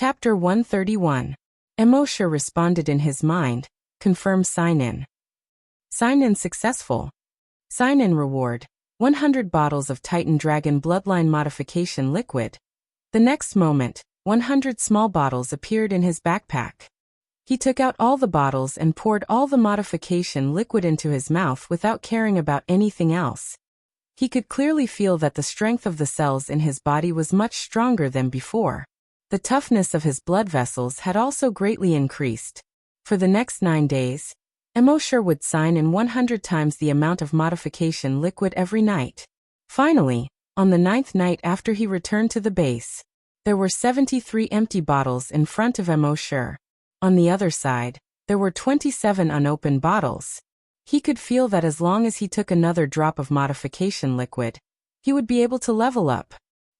Chapter 131. Emosure responded in his mind, confirm sign-in. Sign-in successful. Sign-in reward, 100 bottles of Titan Dragon Bloodline Modification Liquid. The next moment, 100 small bottles appeared in his backpack. He took out all the bottles and poured all the modification liquid into his mouth without caring about anything else. He could clearly feel that the strength of the cells in his body was much stronger than before. The toughness of his blood vessels had also greatly increased. For the next 9 days, Emosure would sign in 100 times the amount of modification liquid every night. Finally, on the 9th night after he returned to the base, there were 73 empty bottles in front of Emosure. On the other side, there were 27 unopened bottles. He could feel that as long as he took another drop of modification liquid, he would be able to level up.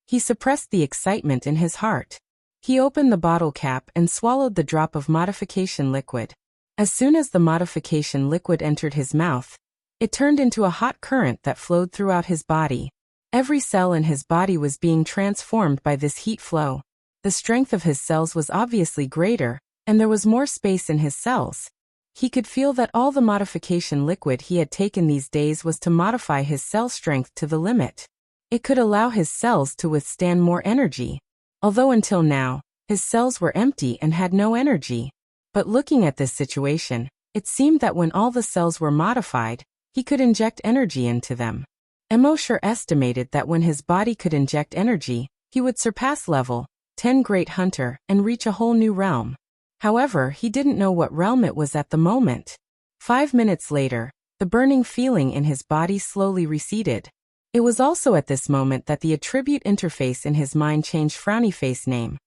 He suppressed the excitement in his heart. He opened the bottle cap and swallowed the drop of modification liquid. As soon as the modification liquid entered his mouth, it turned into a hot current that flowed throughout his body. Every cell in his body was being transformed by this heat flow. The strength of his cells was obviously greater, and there was more space in his cells. He could feel that all the modification liquid he had taken these days was to modify his cell strength to the limit. It could allow his cells to withstand more energy. Although until now, his cells were empty and had no energy. But looking at this situation, it seemed that when all the cells were modified, he could inject energy into them. Emosure estimated that when his body could inject energy, he would surpass level 10 Great Hunter and reach a whole new realm. However, he didn't know what realm it was at the moment. 5 minutes later, the burning feeling in his body slowly receded. It was also at this moment that the attribute interface in his mind changed frowny face name.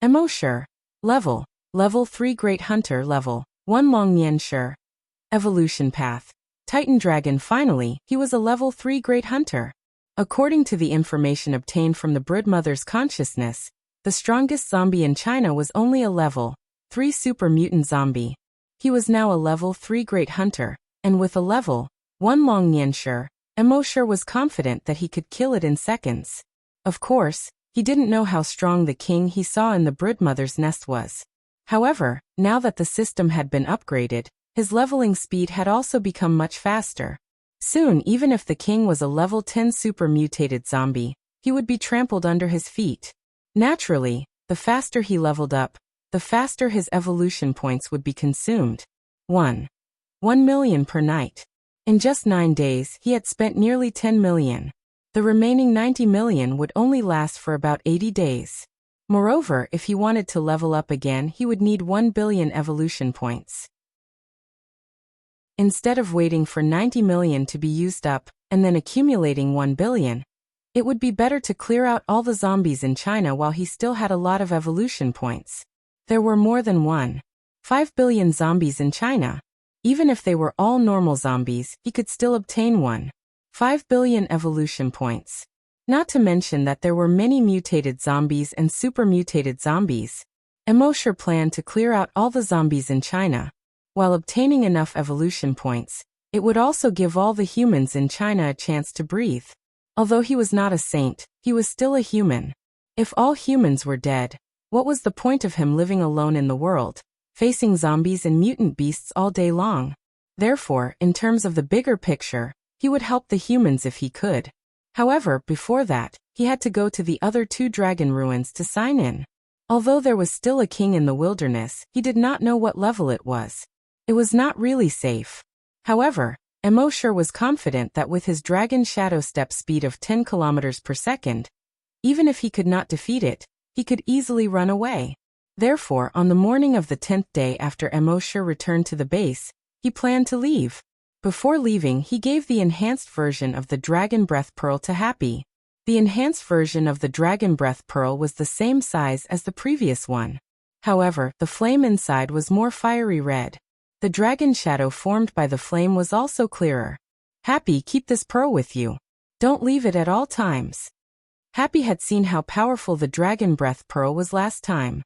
Emosure. Level 3 Great Hunter Level 1 Long Nian Shi. Evolution Path. Titan Dragon. Finally, he was a Level 3 Great Hunter. According to the information obtained from the Broodmother's consciousness, the strongest zombie in China was only a Level 3 Super Mutant Zombie. He was now a Level 3 Great Hunter, and with a Level 1 Long Nian Shi, Emosure was confident that he could kill it in seconds. Of course, he didn't know how strong the king he saw in the Broodmother's nest was. However, now that the system had been upgraded, his leveling speed had also become much faster. Soon, even if the king was a level 10 super mutated zombie, he would be trampled under his feet. Naturally, the faster he leveled up, the faster his evolution points would be consumed. 1 million per night. In just 9 days, he had spent nearly 10 million. The remaining 90 million would only last for about 80 days. Moreover, if he wanted to level up again, he would need 1 billion evolution points. Instead of waiting for 90 million to be used up, and then accumulating 1 billion, it would be better to clear out all the zombies in China while he still had a lot of evolution points. There were more than 1.5 billion zombies in China. Even if they were all normal zombies, he could still obtain 1.5 billion evolution points. Not to mention that there were many mutated zombies and super mutated zombies. Emosure planned to clear out all the zombies in China. While obtaining enough evolution points, it would also give all the humans in China a chance to breathe. Although he was not a saint, he was still a human. If all humans were dead, what was the point of him living alone in the world, facing zombies and mutant beasts all day long? Therefore, in terms of the bigger picture, he would help the humans if he could. However, before that, he had to go to the other 2 dragon ruins to sign in. Although there was still a king in the wilderness, he did not know what level it was. It was not really safe. However, Emosure was confident that with his dragon shadow step speed of 10 kilometers per second, even if he could not defeat it, he could easily run away. Therefore, on the morning of the 10th day after Emosure returned to the base, he planned to leave. Before leaving, he gave the enhanced version of the Dragon Breath Pearl to Happy. The enhanced version of the Dragon Breath Pearl was the same size as the previous one. However, the flame inside was more fiery red. The dragon shadow formed by the flame was also clearer. Happy, keep this pearl with you. Don't leave it at all times. Happy had seen how powerful the Dragon Breath Pearl was last time.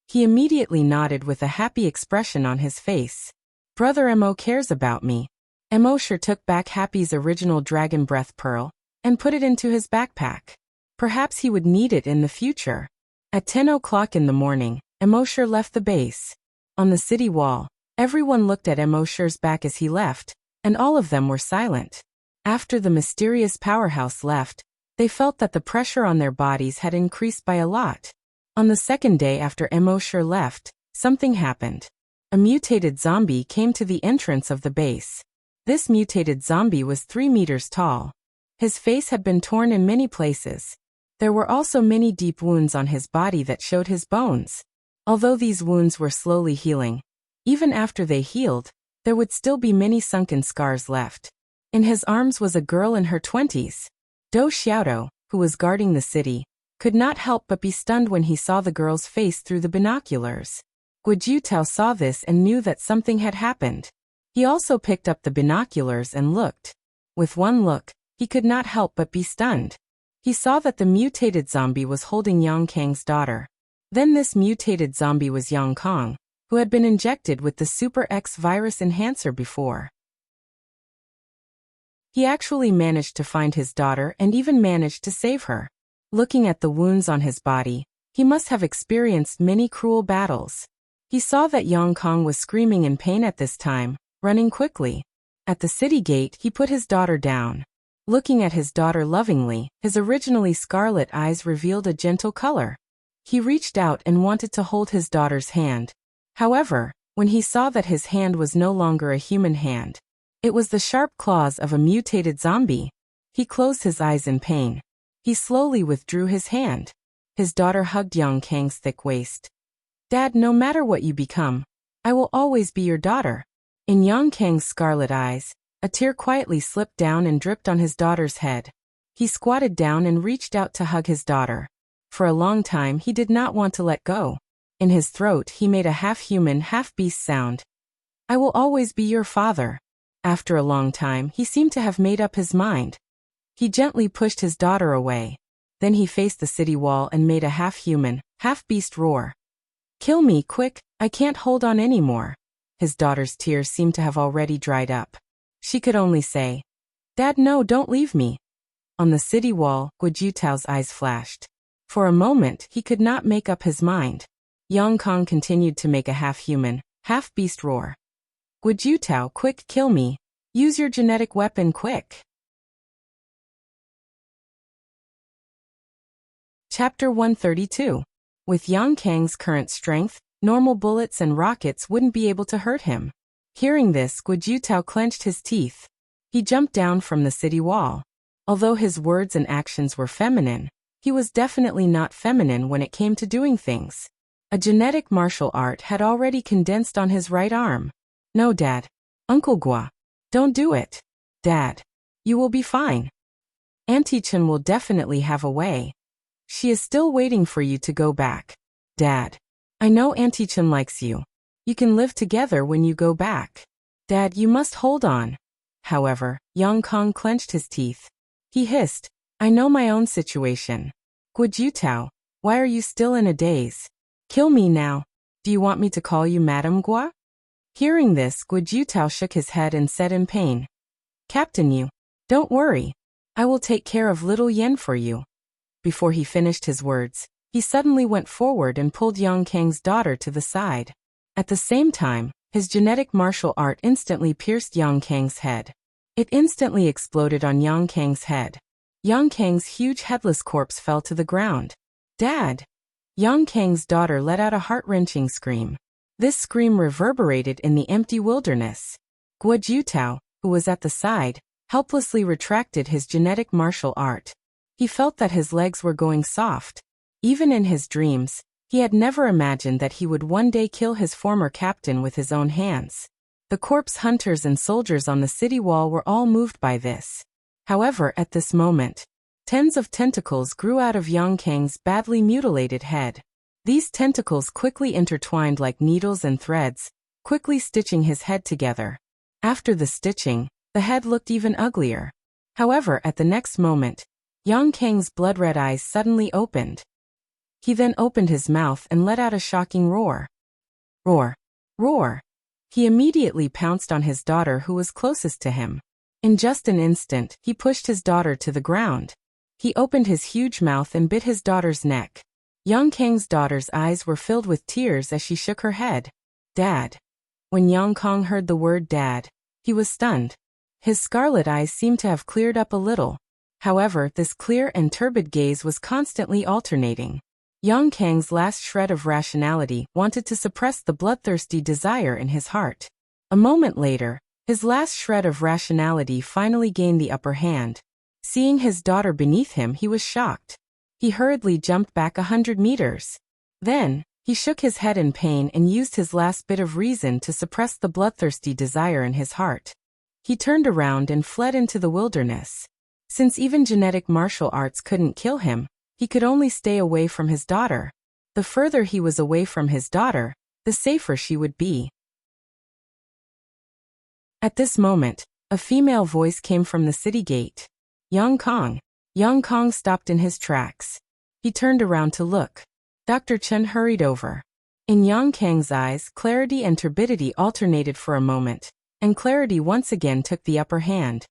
He immediately nodded with a happy expression on his face. Brother Mo cares about me. Emosure took back Happy's original Dragon Breath Pearl and put it into his backpack. Perhaps he would need it in the future. At 10 o'clock in the morning, Immortal left the base. On the city wall, everyone looked at Immortal's back as he left, and all of them were silent. After the mysterious powerhouse left, they felt that the pressure on their bodies had increased by a lot. On the second day after Immortal left, something happened. A mutated zombie came to the entrance of the base. This mutated zombie was 3 meters tall. His face had been torn in many places. There were also many deep wounds on his body that showed his bones. Although these wounds were slowly healing, even after they healed, there would still be many sunken scars left. In his arms was a girl in her 20s. Do Xiaodo, who was guarding the city, could not help but be stunned when he saw the girl's face through the binoculars. Guojutao saw this and knew that something had happened. He also picked up the binoculars and looked. With one look, he could not help but be stunned. He saw that the mutated zombie was holding Yang Kang's daughter. Then this mutated zombie was Yang Kang, who had been injected with the Super X virus enhancer before. He actually managed to find his daughter and even managed to save her. Looking at the wounds on his body, he must have experienced many cruel battles. He saw that Yang Kang was screaming in pain at this time, running quickly. At the city gate, he put his daughter down. Looking at his daughter lovingly, his originally scarlet eyes revealed a gentle color. He reached out and wanted to hold his daughter's hand. However, when he saw that his hand was no longer a human hand, it was the sharp claws of a mutated zombie, he closed his eyes in pain. He slowly withdrew his hand. His daughter hugged Yang Kang's thick waist. "Dad, no matter what you become, I will always be your daughter." In Yang Kang's scarlet eyes, a tear quietly slipped down and dripped on his daughter's head. He squatted down and reached out to hug his daughter. For a long time he did not want to let go. In his throat he made a half-human, half-beast sound. "I will always be your father." After a long time he seemed to have made up his mind. He gently pushed his daughter away. Then he faced the city wall and made a half-human, half-beast roar. "Kill me, quick, I can't hold on anymore." His daughter's tears seemed to have already dried up. She could only say, "Dad, no, don't leave me." On the city wall, Guojutao's eyes flashed. For a moment he could not make up his mind. Yang Kang continued to make a half-human, half-beast roar. "Guojutao, quick, kill me. Use your genetic weapon, quick." Chapter 132. With Yang Kang's current strength, normal bullets and rockets wouldn't be able to hurt him. Hearing this, Guojutao clenched his teeth. He jumped down from the city wall. Although his words and actions were feminine, he was definitely not feminine when it came to doing things. A genetic martial art had already condensed on his right arm. "No, Dad. Uncle Gua. Don't do it. Dad. You will be fine. Auntie Chen will definitely have a way. She is still waiting for you to go back. Dad. I know Auntie Chen likes you. You can live together when you go back. Dad, you must hold on." However, Yang Kang clenched his teeth. He hissed, "I know my own situation. Guojutao, why are you still in a daze? Kill me now. Do you want me to call you Madame Gua?" Hearing this, Guojutao shook his head and said in pain, "Captain, you. Don't worry. I will take care of little Yen for you." Before he finished his words, he suddenly went forward and pulled Yang Kang's daughter to the side. At the same time, his genetic martial art instantly pierced Yang Kang's head. It instantly exploded on Yang Kang's head. Yang Kang's huge headless corpse fell to the ground. "Dad!" Yang Kang's daughter let out a heart-wrenching scream. This scream reverberated in the empty wilderness. Guojutao, who was at the side, helplessly retracted his genetic martial art. He felt that his legs were going soft. Even in his dreams, he had never imagined that he would one day kill his former captain with his own hands. The corpse hunters and soldiers on the city wall were all moved by this. However, at this moment, tens of tentacles grew out of Yang Kang's badly mutilated head. These tentacles quickly intertwined like needles and threads, quickly stitching his head together. After the stitching, the head looked even uglier. However, at the next moment, Yang Kang's blood-red eyes suddenly opened. He then opened his mouth and let out a shocking roar. Roar! Roar! He immediately pounced on his daughter who was closest to him. In just an instant, he pushed his daughter to the ground. He opened his huge mouth and bit his daughter's neck. Yang Kang's daughter's eyes were filled with tears as she shook her head. Dad. When Yang Kang heard the word dad, he was stunned. His scarlet eyes seemed to have cleared up a little. However, this clear and turbid gaze was constantly alternating. Yang Kang's last shred of rationality wanted to suppress the bloodthirsty desire in his heart. A moment later, his last shred of rationality finally gained the upper hand. Seeing his daughter beneath him, he was shocked. He hurriedly jumped back 100 meters. Then, he shook his head in pain and used his last bit of reason to suppress the bloodthirsty desire in his heart. He turned around and fled into the wilderness. Since even genetic martial arts couldn't kill him, he could only stay away from his daughter. The further he was away from his daughter, the safer she would be. At this moment, a female voice came from the city gate. Yang Kang. Yang Kang stopped in his tracks. He turned around to look. Dr. Chen hurried over. In Yang Kang's eyes, clarity and turbidity alternated for a moment, and clarity once again took the upper hand.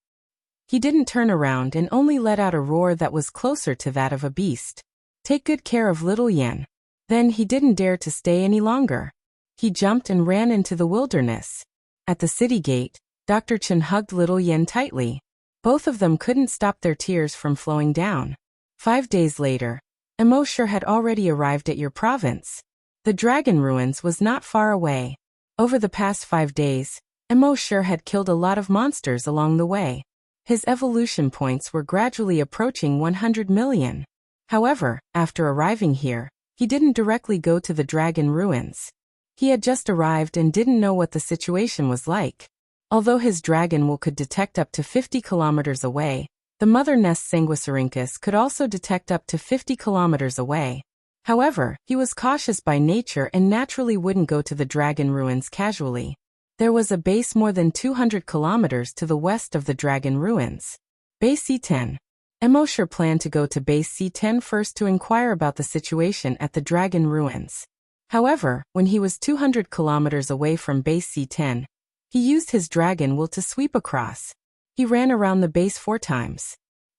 He didn't turn around and only let out a roar that was closer to that of a beast. Take good care of little Yen. Then he didn't dare to stay any longer. He jumped and ran into the wilderness. At the city gate, Dr. Chen hugged little Yen tightly. Both of them couldn't stop their tears from flowing down. 5 days later, Immortal had already arrived at your province. The dragon ruins was not far away. Over the past 5 days, Immortal had killed a lot of monsters along the way. His evolution points were gradually approaching 100 million. However, after arriving here, he didn't directly go to the dragon ruins. He had just arrived and didn't know what the situation was like. Although his dragon will could detect up to 50 kilometers away, the mother nest Sanguisurincus could also detect up to 50 kilometers away. However, he was cautious by nature and naturally wouldn't go to the dragon ruins casually. There was a base more than 200 kilometers to the west of the dragon ruins. Base C10. Immortal planned to go to base C10 first to inquire about the situation at the dragon ruins. However, when he was 200 kilometers away from base C10, he used his dragon will to sweep across. He ran around the base 4 times.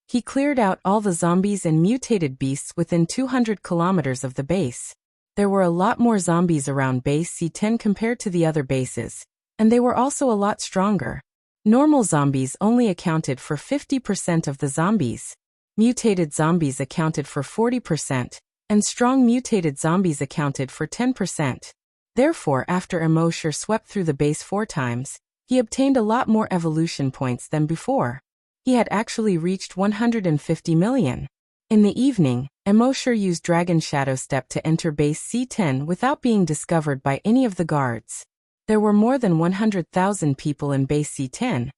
He cleared out all the zombies and mutated beasts within 200 kilometers of the base. There were a lot more zombies around base C10 compared to the other bases, and they were also a lot stronger. Normal zombies only accounted for 50% of the zombies. Mutated zombies accounted for 40%, and strong mutated zombies accounted for 10%. Therefore, after Immortal swept through the base 4 times, he obtained a lot more evolution points than before. He had actually reached 150 million. In the evening, Immortal used Dragon Shadow Step to enter base C10 without being discovered by any of the guards. There were more than 100,000 people in base C10,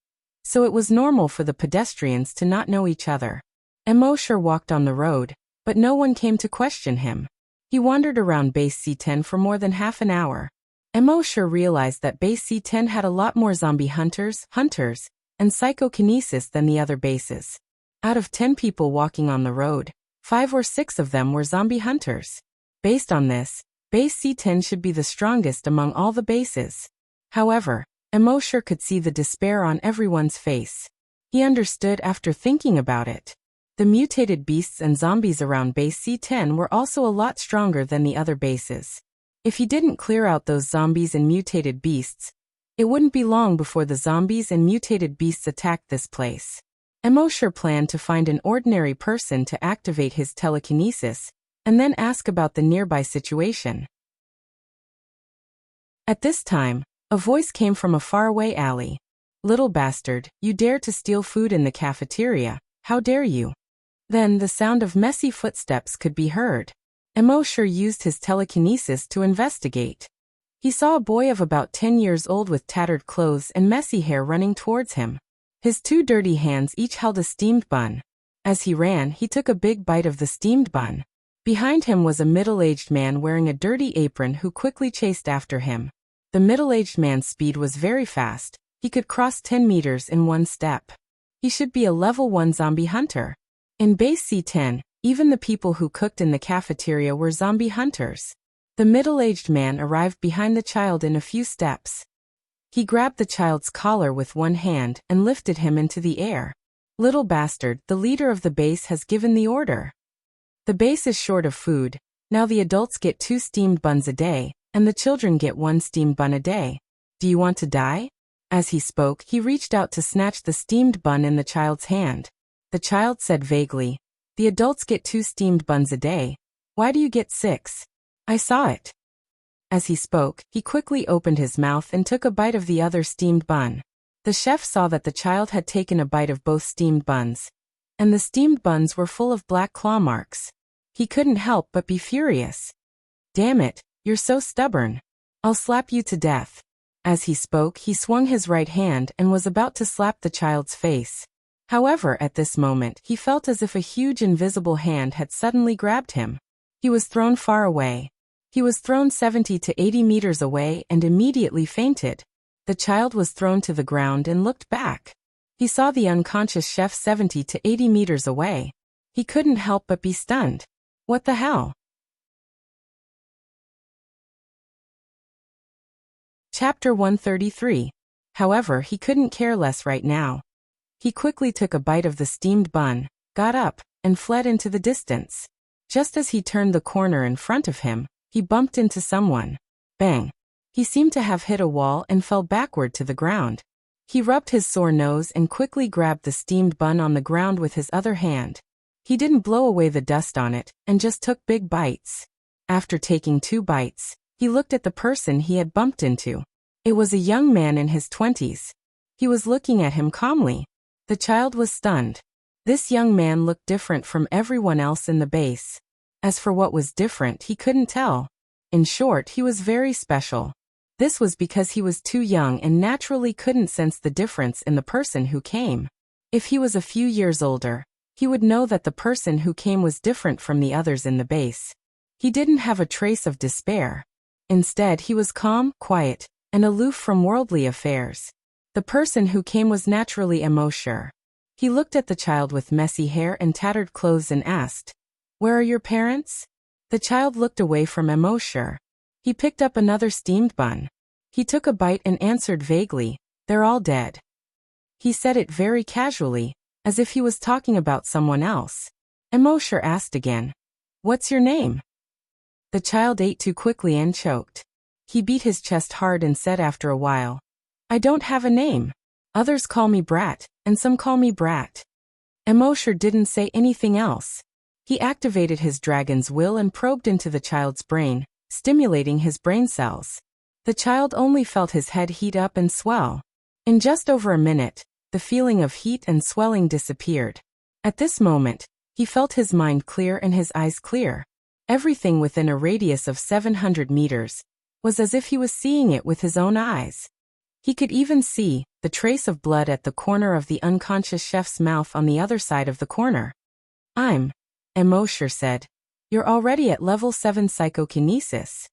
so it was normal for the pedestrians to not know each other. Immortal walked on the road, but no one came to question him. He wandered around base C10 for more than half an hour. Immortal realized that base C10 had a lot more zombie hunters, and psychokinesis than the other bases. Out of 10 people walking on the road, 5 or 6 of them were zombie hunters. Based on this, base C10 should be the strongest among all the bases. However, Immortal could see the despair on everyone's face. He understood after thinking about it. The mutated beasts and zombies around base C10 were also a lot stronger than the other bases. If he didn't clear out those zombies and mutated beasts, it wouldn't be long before the zombies and mutated beasts attacked this place. Immortal planned to find an ordinary person to activate his telekinesis, and then ask about the nearby situation. At this time, a voice came from a faraway alley. "Little bastard, you dare to steal food in the cafeteria, how dare you?" Then the sound of messy footsteps could be heard. Immortal used his telekinesis to investigate. He saw a boy of about 10 years old with tattered clothes and messy hair running towards him. His 2 dirty hands each held a steamed bun. As he ran, he took a big bite of the steamed bun. Behind him was a middle-aged man wearing a dirty apron who quickly chased after him. The middle-aged man's speed was very fast. He could cross 10 meters in 1 step. He should be a level 1 zombie hunter. In base C10, even the people who cooked in the cafeteria were zombie hunters. The middle-aged man arrived behind the child in a few steps. He grabbed the child's collar with one hand and lifted him into the air. "Little bastard, the leader of the base has given the order. The base is short of food. Now the adults get 2 steamed buns a day, and the children get 1 steamed bun a day. Do you want to die? As he spoke, he reached out to snatch the steamed bun in the child's hand. The child said vaguely, "The adults get 2 steamed buns a day. Why do you get 6? I saw it." As he spoke, he quickly opened his mouth and took a bite of the other steamed bun. The chef saw that the child had taken a bite of both steamed buns, and the steamed buns were full of black claw marks. He couldn't help but be furious. "Damn it, you're so stubborn. I'll slap you to death." As he spoke, he swung his right hand and was about to slap the child's face. However, at this moment, he felt as if a huge invisible hand had suddenly grabbed him. He was thrown far away. He was thrown 70 to 80 meters away and immediately fainted. The child was thrown to the ground and looked back. He saw the unconscious chef 70 to 80 meters away. He couldn't help but be stunned. What the hell? Chapter 133. However, he couldn't care less right now. He quickly took a bite of the steamed bun, got up, and fled into the distance. Just as he turned the corner in front of him, he bumped into someone. Bang! He seemed to have hit a wall and fell backward to the ground. He rubbed his sore nose and quickly grabbed the steamed bun on the ground with his other hand. He didn't blow away the dust on it, and just took big bites. After taking 2 bites, he looked at the person he had bumped into. It was a young man in his 20s. He was looking at him calmly. The child was stunned. This young man looked different from everyone else in the base. As for what was different, he couldn't tell. In short, he was very special. This was because he was too young and naturally couldn't sense the difference in the person who came. If he was a few years older, he would know that the person who came was different from the others in the base. He didn't have a trace of despair. Instead, he was calm, quiet, and aloof from worldly affairs. The person who came was naturally Immortal. He looked at the child with messy hair and tattered clothes and asked, "Where are your parents?" The child looked away from Immortal. He picked up another steamed bun. He took a bite and answered vaguely, "They're all dead." He said it very casually, as if he was talking about someone else. Immortal asked again, "What's your name?" The child ate too quickly and choked. He beat his chest hard and said after a while, "I don't have a name. Others call me Brat, and some call me Brat." Immortal didn't say anything else. He activated his dragon's will and probed into the child's brain, stimulating his brain cells. The child only felt his head heat up and swell. In just over a minute, the feeling of heat and swelling disappeared. At this moment, he felt his mind clear and his eyes clear. Everything within a radius of 700 meters was as if he was seeing it with his own eyes. He could even see the trace of blood at the corner of the unconscious chef's mouth on the other side of the corner. Immortal said, "You're already at level 7 psychokinesis."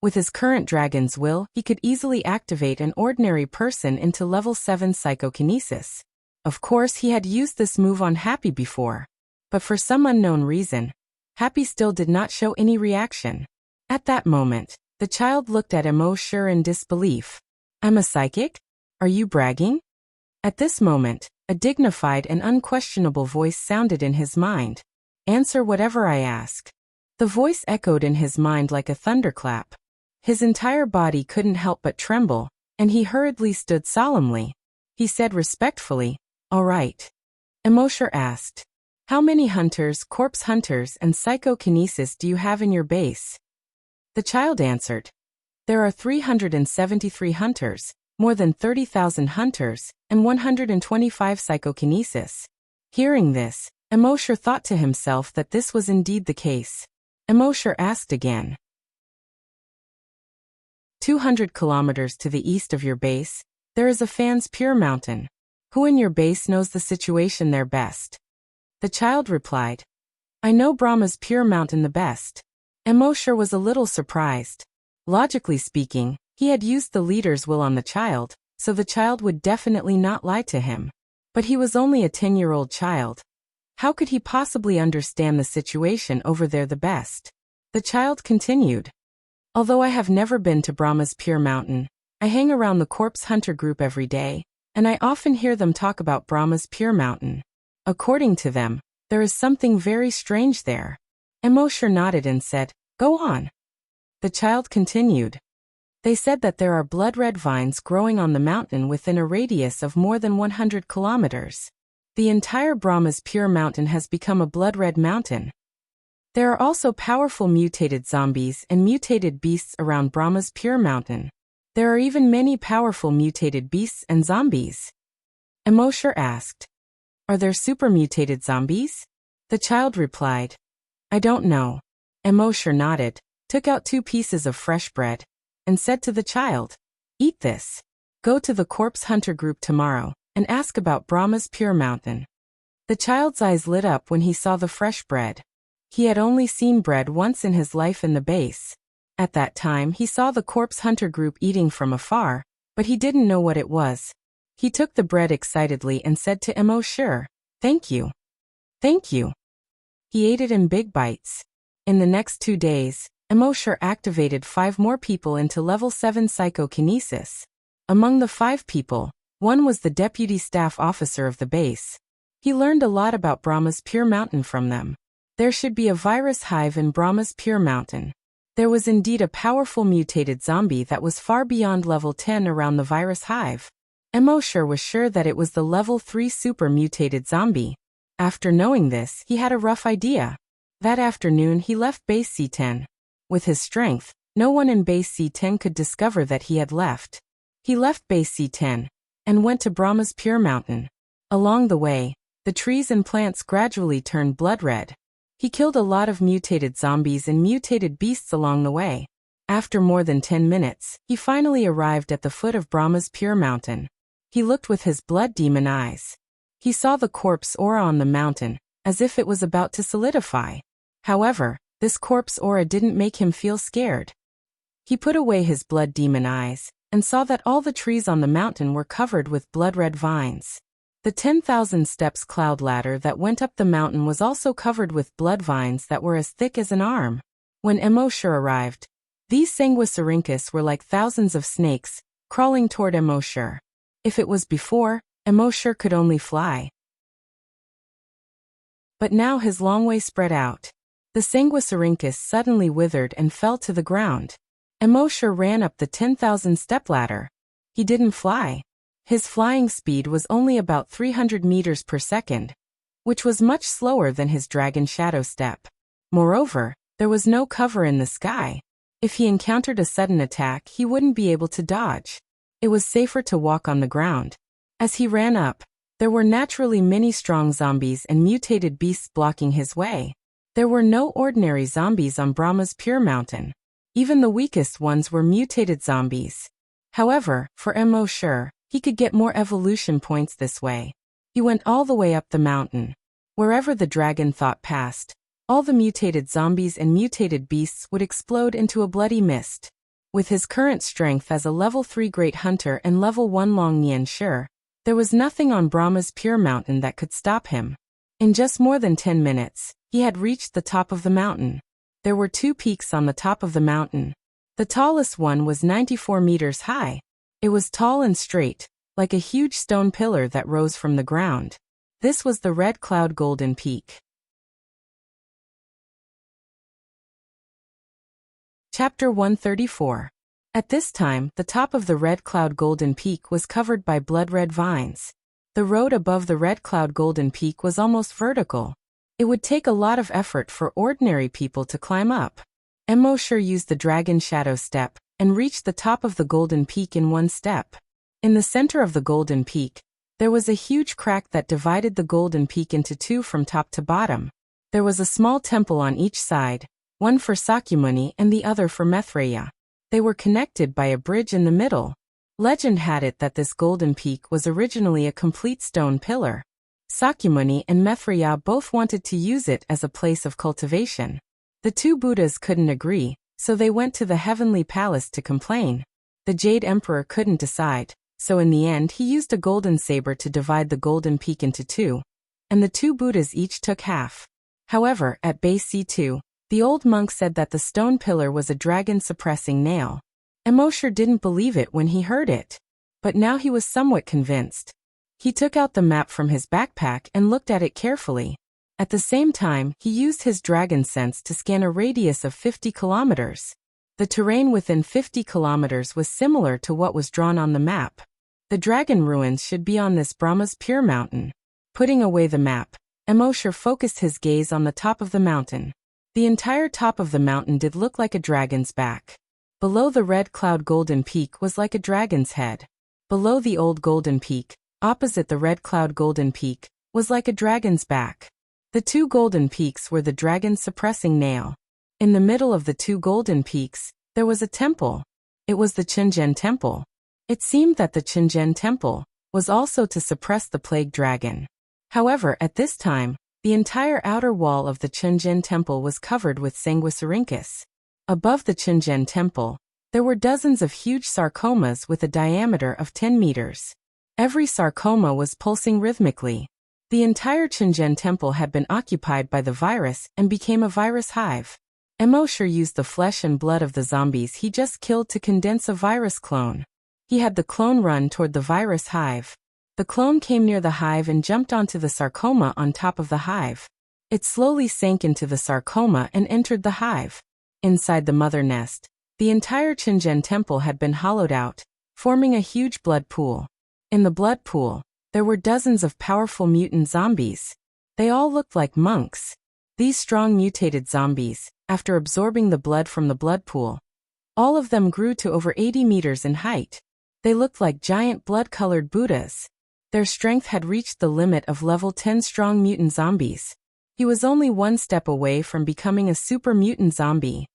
With his current dragon's will, he could easily activate an ordinary person into level 7 psychokinesis. Of course, he had used this move on Happy before. But for some unknown reason, Happy still did not show any reaction. At that moment, the child looked at Immortal in disbelief. "I'm a psychic? Are you bragging?" At this moment, a dignified and unquestionable voice sounded in his mind. "Answer whatever I ask." The voice echoed in his mind like a thunderclap. His entire body couldn't help but tremble, and he hurriedly stood solemnly. He said respectfully, "All right." Immortal asked, "How many hunters, corpse hunters, and psychokinesis do you have in your base?" The child answered, "There are 373 hunters, more than 30,000 hunters, and 125 psychokinesis." Hearing this, Immortal thought to himself that this was indeed the case. Immortal asked again, 200 kilometers to the east of your base, there is a Fan's Pure Mountain. Who in your base knows the situation there best?" The child replied, "I know Brahma's Pure Mountain the best." Immortal was a little surprised. Logically speaking, he had used the leader's will on the child, so the child would definitely not lie to him. But he was only a 10-year-old child. How could he possibly understand the situation over there the best? The child continued, "Although I have never been to Brahma's Pure Mountain, I hang around the Corpse Hunter group every day, and I often hear them talk about Brahma's Pure Mountain. According to them, there is something very strange there." Immortal nodded and said, Go on. The child continued. They said that there are blood-red vines growing on the mountain within a radius of more than 100 kilometers. The entire Brahma's Pure Mountain has become a blood-red mountain. There are also powerful mutated zombies and mutated beasts around Brahma's Pure Mountain. There are even many powerful mutated beasts and zombies. Emosher asked. Are there super mutated zombies? The child replied. I don't know. Emosher nodded, took out 2 pieces of fresh bread, and said to the child, Eat this. Go to the corpse hunter group tomorrow, and ask about Brahma's Pure Mountain. The child's eyes lit up when he saw the fresh bread. He had only seen bread once in his life in the base. At that time he saw the corpse hunter group eating from afar, but he didn't know what it was. He took the bread excitedly and said to Emosher, Thank you. Thank you. He ate it in big bites. In the next 2 days, Emosher activated 5 more people into level 7 psychokinesis. Among the 5 people, one was the deputy staff officer of the base. He learned a lot about Brahma's Pure Mountain from them. There should be a virus hive in Brahma's Pure Mountain. There was indeed a powerful mutated zombie that was far beyond level 10 around the virus hive. Emosher was sure that it was the level 3 super mutated zombie. After knowing this, he had a rough idea. That afternoon he left base C10. With his strength, no one in base C10 could discover that he had left. He left base C10 and went to Brahma's Pure Mountain. Along the way, the trees and plants gradually turned blood red. He killed a lot of mutated zombies and mutated beasts along the way. After more than 10 minutes, he finally arrived at the foot of Brahma's Pure Mountain. He looked with his blood demon eyes. He saw the corpse aura on the mountain, as if it was about to solidify. However, this corpse aura didn't make him feel scared. He put away his blood demon eyes, and saw that all the trees on the mountain were covered with blood-red vines. The 10,000 steps cloud ladder that went up the mountain was also covered with blood vines that were as thick as an arm. When Emosher arrived, these Sanguisurincus were like thousands of snakes, crawling toward Emosher. If it was before, Emosher could only fly. But now his long way spread out. The Sanguisurincus suddenly withered and fell to the ground. Emosher ran up the 10,000 step ladder. He didn't fly. His flying speed was only about 300 meters per second, which was much slower than his dragon shadow step. Moreover, there was no cover in the sky. If he encountered a sudden attack, he wouldn't be able to dodge. It was safer to walk on the ground. As he ran up, there were naturally many strong zombies and mutated beasts blocking his way. There were no ordinary zombies on Brahma's Pure Mountain. Even the weakest ones were mutated zombies. However, for Emosher, he could get more evolution points this way. He went all the way up the mountain. Wherever the dragon thought passed, all the mutated zombies and mutated beasts would explode into a bloody mist. With his current strength as a level 3 Great Hunter and level 1 Long Nian Shi, there was nothing on Brahma's Pure Mountain that could stop him. In just more than 10 minutes, he had reached the top of the mountain. There were 2 peaks on the top of the mountain. The tallest one was 94 meters high. It was tall and straight, like a huge stone pillar that rose from the ground. This was the Red Cloud Golden Peak. Chapter 134. At this time, the top of the Red Cloud Golden Peak was covered by blood-red vines. The road above the Red Cloud Golden Peak was almost vertical. It would take a lot of effort for ordinary people to climb up. Emosher used the Dragon Shadow Step and reached the top of the Golden Peak in 1 step. In the center of the Golden Peak, there was a huge crack that divided the Golden Peak into 2 from top to bottom. There was a small temple on each side, one for Sakyamuni and the other for Maitreya. They were connected by a bridge in the middle. Legend had it that this Golden Peak was originally a complete stone pillar. Sakyamuni and Maitreya both wanted to use it as a place of cultivation. The 2 Buddhas couldn't agree, so they went to the Heavenly Palace to complain. The Jade Emperor couldn't decide, so in the end he used a golden saber to divide the Golden Peak into 2, and the 2 Buddhas each took half. However, at base C2, the old monk said that the stone pillar was a dragon-suppressing nail. Emosher didn't believe it when he heard it, but now he was somewhat convinced. He took out the map from his backpack and looked at it carefully. At the same time, he used his dragon sense to scan a radius of 50 kilometers. The terrain within 50 kilometers was similar to what was drawn on the map. The dragon ruins should be on this Brahma's Pure mountain. Putting away the map, Emosher focused his gaze on the top of the mountain. The entire top of the mountain did look like a dragon's back. Below the red cloud golden peak was like a dragon's head. Below the old golden peak, opposite the red cloud golden peak, was like a dragon's back. The two golden peaks were the dragon's suppressing nail. In the middle of the two golden peaks, there was a temple. It was the Qingzhen temple. It seemed that the Qingzhen temple was also to suppress the plague dragon. However, at this time, the entire outer wall of the Qingzhen temple was covered with Sanguisurincus. Above the Qingzhen temple, there were dozens of huge sarcomas with a diameter of 10 meters. Every sarcoma was pulsing rhythmically. The entire Qingzhen temple had been occupied by the virus and became a virus hive. Emosher used the flesh and blood of the zombies he just killed to condense a virus clone. He had the clone run toward the virus hive. The clone came near the hive and jumped onto the sarcoma on top of the hive. It slowly sank into the sarcoma and entered the hive. Inside the mother nest, the entire Qingzhen temple had been hollowed out, forming a huge blood pool. In the blood pool, there were dozens of powerful mutant zombies. They all looked like monks. These strong mutated zombies, after absorbing the blood from the blood pool, all of them grew to over 80 meters in height. They looked like giant blood-colored Buddhas. Their strength had reached the limit of level 10 strong mutant zombies. He was only one step away from becoming a super mutant zombie.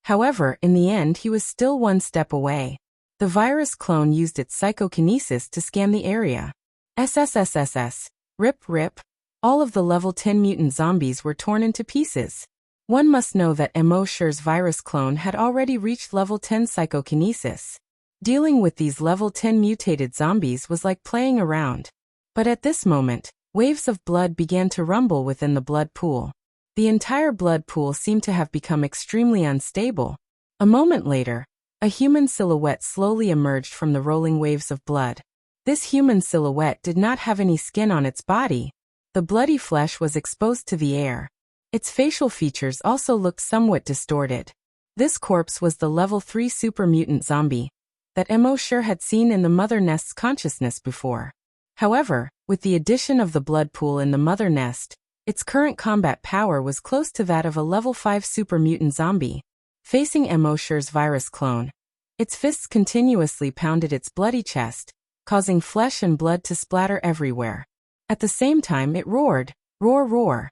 However, in the end he was still one step away. The virus clone used its psychokinesis to scan the area. SSSSS. Rip rip. All of the level 10 mutant zombies were torn into pieces. One must know that Emosher's virus clone had already reached level 10 psychokinesis. Dealing with these level 10 mutated zombies was like playing around. But at this moment, waves of blood began to rumble within the blood pool. The entire blood pool seemed to have become extremely unstable. A moment later, a human silhouette slowly emerged from the rolling waves of blood. This human silhouette did not have any skin on its body. The bloody flesh was exposed to the air. Its facial features also looked somewhat distorted. This corpse was the level 3 super mutant zombie that Emosher had seen in the mother nest's consciousness before. However, with the addition of the blood pool in the mother nest, its current combat power was close to that of a level 5 super mutant zombie. Facing Emosher's virus clone, its fists continuously pounded its bloody chest, causing flesh and blood to splatter everywhere. At the same time it roared, roar roar.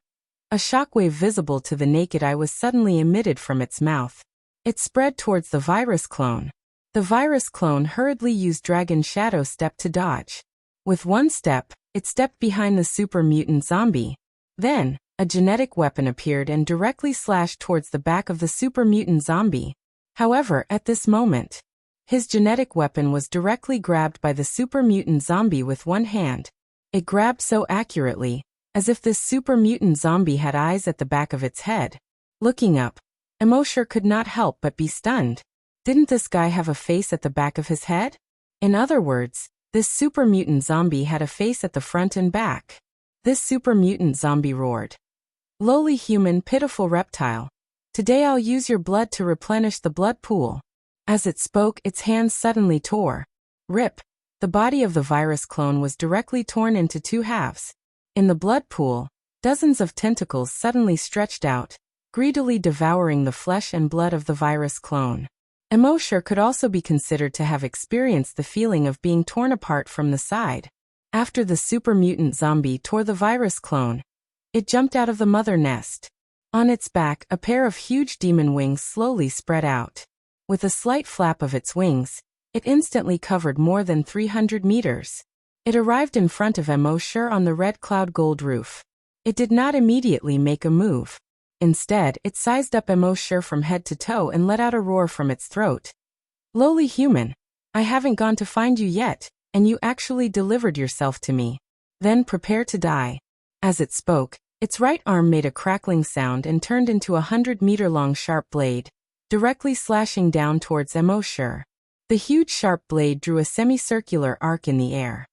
A shockwave visible to the naked eye was suddenly emitted from its mouth. It spread towards the virus clone. The virus clone hurriedly used Dragon Shadow Step to dodge. With one step, it stepped behind the super mutant zombie. Then, a genetic weapon appeared and directly slashed towards the back of the super mutant zombie. However, at this moment, his genetic weapon was directly grabbed by the super mutant zombie with one hand. It grabbed so accurately, as if this super mutant zombie had eyes at the back of its head. Looking up, Emosher could not help but be stunned. Didn't this guy have a face at the back of his head? In other words, this super mutant zombie had a face at the front and back. This super mutant zombie roared. Lowly human, pitiful reptile. Today I'll use your blood to replenish the blood pool. As it spoke, its hands suddenly tore. Rip. The body of the virus clone was directly torn into two halves. In the blood pool, dozens of tentacles suddenly stretched out, greedily devouring the flesh and blood of the virus clone. Emosher could also be considered to have experienced the feeling of being torn apart from the side. After the super mutant zombie tore the virus clone, it jumped out of the mother nest. On its back, a pair of huge demon wings slowly spread out. With a slight flap of its wings, it instantly covered more than 300 meters. It arrived in front of Emosher on the red cloud gold roof. It did not immediately make a move. Instead, it sized up Emosher from head to toe and let out a roar from its throat. Lowly human, I haven't gone to find you yet, and you actually delivered yourself to me. Then prepare to die. As it spoke, its right arm made a crackling sound and turned into a 100-meter-long sharp blade, directly slashing down towards Emosher. The huge sharp blade drew a semicircular arc in the air.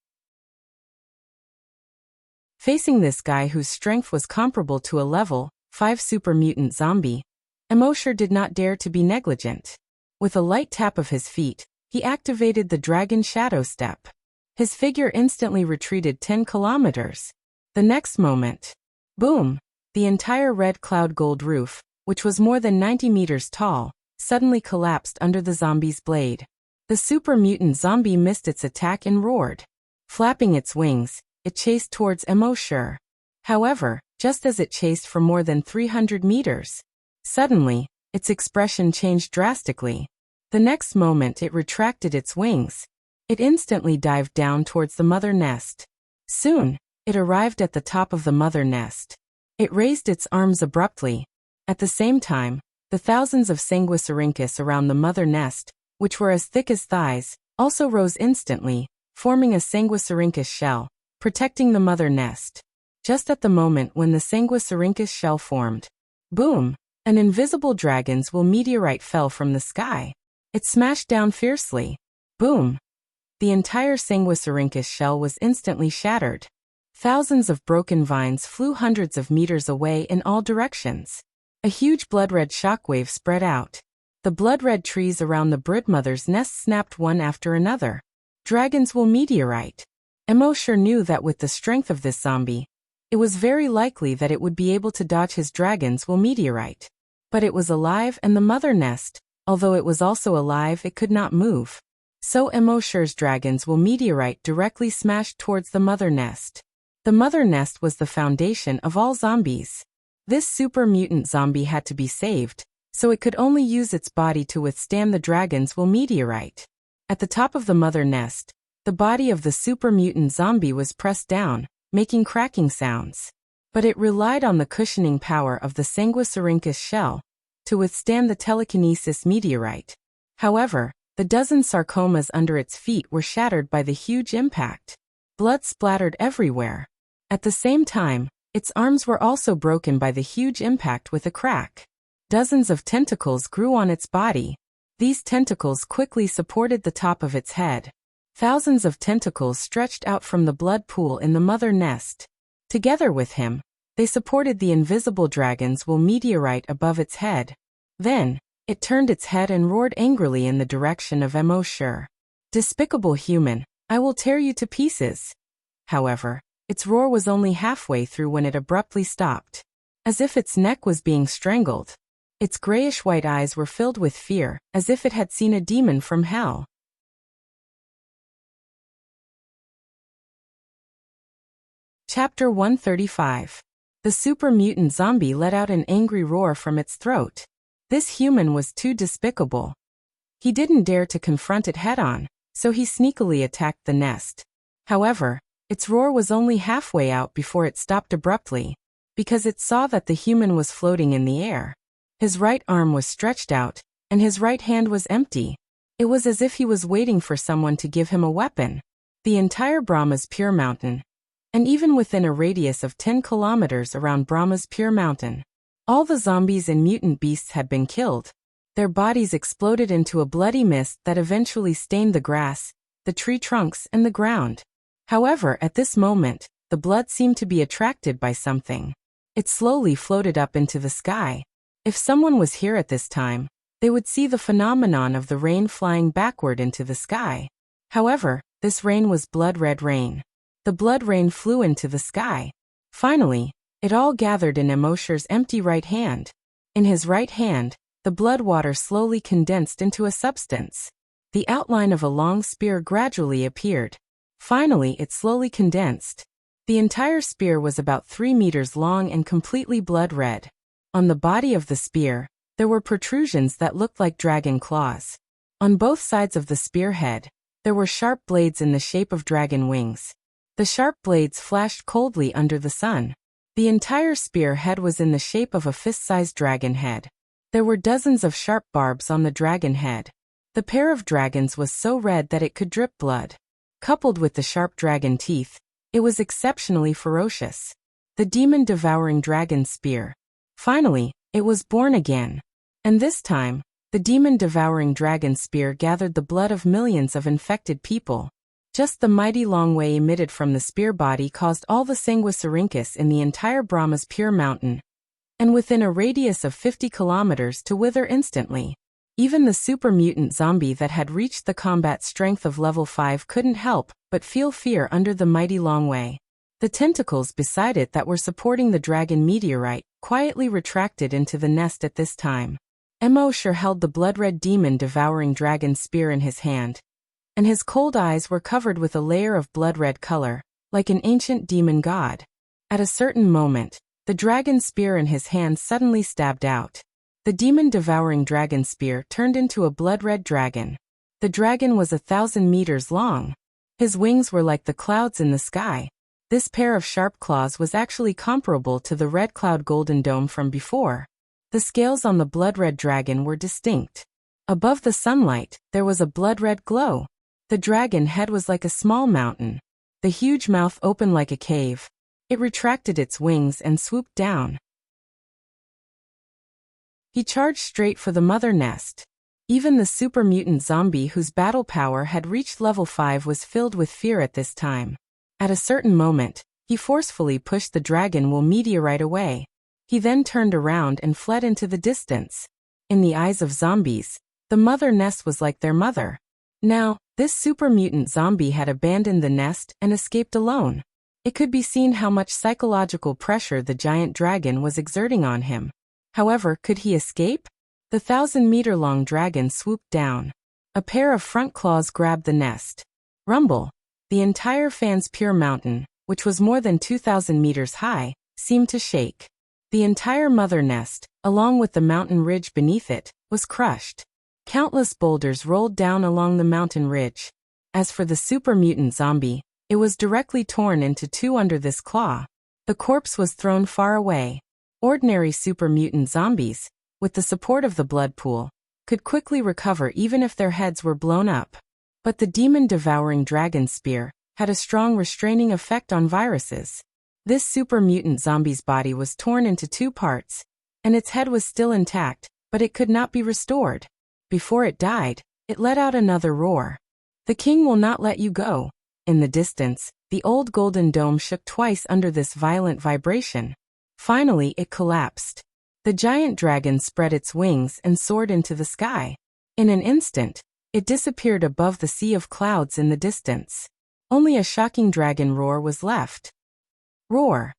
Facing this guy whose strength was comparable to a level 5 super mutant zombie, Immortal did not dare to be negligent. With a light tap of his feet, he activated the Dragon Shadow Step. His figure instantly retreated 10 kilometers. The next moment, boom! The entire red cloud gold roof, which was more than 90 meters tall, suddenly collapsed under the zombie's blade. The super mutant zombie missed its attack and roared. Flapping its wings, it chased towards Immortal. However, just as it chased for more than 300 meters, suddenly, its expression changed drastically. The next moment it retracted its wings. It instantly dived down towards the mother nest. Soon, it arrived at the top of the mother nest. It raised its arms abruptly. At the same time, the thousands of Sanguisurincus around the mother nest, which were as thick as thighs, also rose instantly, forming a Sanguisurincus shell, protecting the mother nest. Just at the moment when the Sanguisurincus shell formed, boom! An invisible dragon's will meteorite fell from the sky. It smashed down fiercely. Boom! The entire Sanguisurincus shell was instantly shattered. Thousands of broken vines flew hundreds of meters away in all directions. A huge blood-red shockwave spread out. The blood-red trees around the broodmother's nest snapped one after another. Dragon's will meteorite. Immortal knew that with the strength of this zombie, it was very likely that it would be able to dodge his dragon's will meteorite. But it was alive, and the mother nest, although it was also alive, it could not move. So Immortal's dragon's will meteorite directly smashed towards the mother nest. The mother nest was the foundation of all zombies. This super mutant zombie had to be saved, so it could only use its body to withstand the dragon's will meteorite. At the top of the mother nest, the body of the super mutant zombie was pressed down, making cracking sounds. But it relied on the cushioning power of the Sanguisurincus shell to withstand the telekinesis meteorite. However, the dozen sarcomas under its feet were shattered by the huge impact. Blood splattered everywhere. At the same time, its arms were also broken by the huge impact with a crack. Dozens of tentacles grew on its body. These tentacles quickly supported the top of its head. Thousands of tentacles stretched out from the blood pool in the mother nest. Together with him, they supported the invisible dragon's will meteorite above its head. Then, it turned its head and roared angrily in the direction of Immortal. Despicable human, I will tear you to pieces. However, its roar was only halfway through when it abruptly stopped. As if its neck was being strangled. Its grayish-white eyes were filled with fear, as if it had seen a demon from hell. Chapter 135. The super mutant zombie let out an angry roar from its throat. This human was too despicable. He didn't dare to confront it head-on, so he sneakily attacked the nest. However, its roar was only halfway out before it stopped abruptly, because it saw that the human was floating in the air. His right arm was stretched out, and his right hand was empty. It was as if he was waiting for someone to give him a weapon. The entire Brahma's Pure Mountain, and even within a radius of 10 kilometers around Brahma's Pure Mountain, all the zombies and mutant beasts had been killed. Their bodies exploded into a bloody mist that eventually stained the grass, the tree trunks, and the ground. However, at this moment, the blood seemed to be attracted by something. It slowly floated up into the sky. If someone was here at this time, they would see the phenomenon of the rain flying backward into the sky. However, this rain was blood-red rain. The blood rain flew into the sky. Finally, it all gathered in Immortal's empty right hand. In his right hand, the blood water slowly condensed into a substance. The outline of a long spear gradually appeared. Finally, it slowly condensed. The entire spear was about 3 meters long and completely blood-red. On the body of the spear, there were protrusions that looked like dragon claws. On both sides of the spearhead, there were sharp blades in the shape of dragon wings. The sharp blades flashed coldly under the sun. The entire spear head was in the shape of a fist-sized dragon head. There were dozens of sharp barbs on the dragon head. The pair of dragons was so red that it could drip blood. Coupled with the sharp dragon teeth, it was exceptionally ferocious. The demon-devouring dragon spear. Finally, it was born again. And this time, the demon-devouring dragon spear gathered the blood of millions of infected people. Just the mighty long way emitted from the spear body caused all the sanguisurincus in the entire Brahma's pure mountain, and within a radius of 50 kilometers to wither instantly. Even the super mutant zombie that had reached the combat strength of level 5 couldn't help but feel fear under the mighty long way. The tentacles beside it that were supporting the dragon meteorite quietly retracted into the nest at this time. Emosher held the blood-red demon-devouring dragon spear in his hand, and his cold eyes were covered with a layer of blood-red color, like an ancient demon god. At a certain moment, the dragon spear in his hand suddenly stabbed out. The demon-devouring dragon spear turned into a blood-red dragon. The dragon was 1,000 meters long. His wings were like the clouds in the sky. This pair of sharp claws was actually comparable to the red cloud golden dome from before. The scales on the blood-red dragon were distinct. Above the sunlight, there was a blood-red glow. The dragon head was like a small mountain. The huge mouth opened like a cave. It retracted its wings and swooped down. He charged straight for the mother nest. Even the super mutant zombie whose battle power had reached level 5 was filled with fear at this time. At a certain moment, he forcefully pushed the dragon wool meteorite away. He then turned around and fled into the distance. In the eyes of zombies, the mother nest was like their mother. Now, this super mutant zombie had abandoned the nest and escaped alone. It could be seen how much psychological pressure the giant dragon was exerting on him. However, could he escape? The 1,000-meter-long dragon swooped down. A pair of front claws grabbed the nest. Rumble! The entire Fan's Pure Mountain, which was more than 2,000 meters high, seemed to shake. The entire mother nest, along with the mountain ridge beneath it, was crushed. Countless boulders rolled down along the mountain ridge. As for the super mutant zombie, it was directly torn into two under this claw. The corpse was thrown far away. Ordinary super mutant zombies, with the support of the blood pool, could quickly recover even if their heads were blown up. But the demon-devouring dragon spear had a strong restraining effect on viruses. This super mutant zombie's body was torn into two parts, and its head was still intact, but it could not be restored. Before it died, it let out another roar. "The king will not let you go." In the distance, the old golden dome shook twice under this violent vibration. Finally, it collapsed. The giant dragon spread its wings and soared into the sky. In an instant, it disappeared above the sea of clouds in the distance. Only a shocking dragon roar was left. Roar!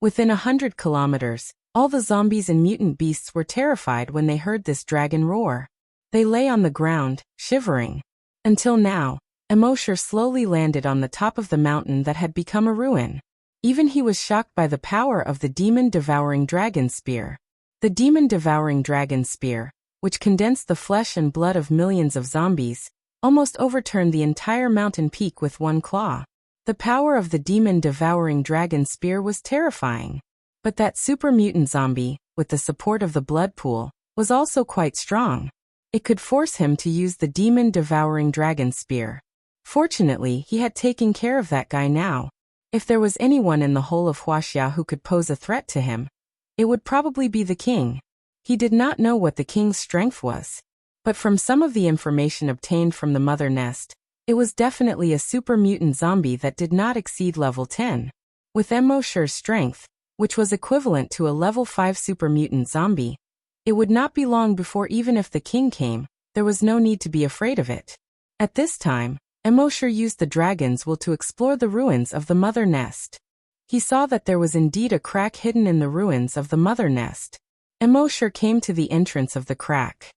Within 100 kilometers, all the zombies and mutant beasts were terrified when they heard this dragon roar. They lay on the ground, shivering. Until now, Emosher slowly landed on the top of the mountain that had become a ruin. Even he was shocked by the power of the demon-devouring dragon spear. The demon-devouring dragon spear, which condensed the flesh and blood of millions of zombies, almost overturned the entire mountain peak with one claw. The power of the demon-devouring dragon spear was terrifying. But that super mutant zombie, with the support of the blood pool, was also quite strong. It could force him to use the demon-devouring dragon spear. Fortunately, he had taken care of that guy now. If there was anyone in the whole of Wuxia who could pose a threat to him, it would probably be the king. He did not know what the king's strength was. But from some of the information obtained from the mother nest, it was definitely a super mutant zombie that did not exceed level 10. With Emosher's strength, which was equivalent to a level 5 super mutant zombie, it would not be long before even if the king came, there was no need to be afraid of it. At this time, Emosher used the dragon's will to explore the ruins of the mother nest. He saw that there was indeed a crack hidden in the ruins of the mother nest. Emosher came to the entrance of the crack.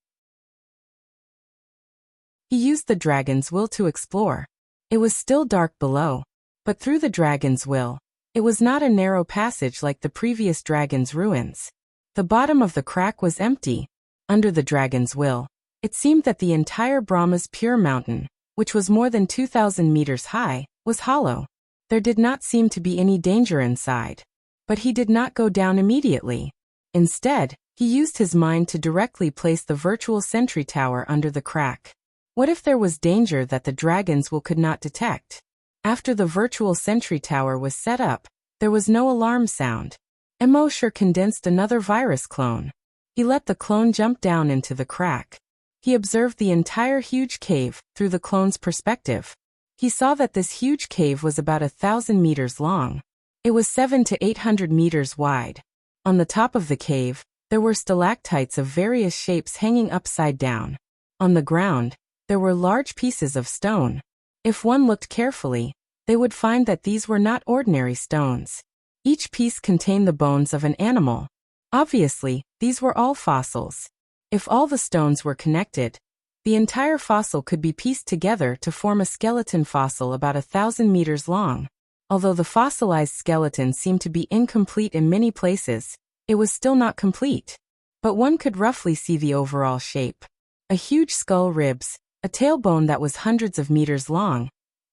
He used the dragon's will to explore. It was still dark below, but through the dragon's will, it was not a narrow passage like the previous dragon's ruins. The bottom of the crack was empty. Under the dragon's will, it seemed that the entire Brahma's Pure Mountain, which was more than 2,000 meters high, was hollow. There did not seem to be any danger inside. But he did not go down immediately. Instead, he used his mind to directly place the virtual sentry tower under the crack. What if there was danger that the dragon's will could not detect? After the virtual sentry tower was set up, there was no alarm sound. Emosher condensed another virus clone. He let the clone jump down into the crack. He observed the entire huge cave through the clone's perspective. He saw that this huge cave was about 1,000 meters long. It was 700 to 800 meters wide. On the top of the cave, there were stalactites of various shapes hanging upside down. On the ground, there were large pieces of stone. If one looked carefully, they would find that these were not ordinary stones. Each piece contained the bones of an animal. Obviously, these were all fossils. If all the stones were connected, the entire fossil could be pieced together to form a skeleton fossil about 1,000 meters long. Although the fossilized skeleton seemed to be incomplete in many places, it was still not complete. But one could roughly see the overall shape. A huge skull ribs, a tailbone that was hundreds of meters long,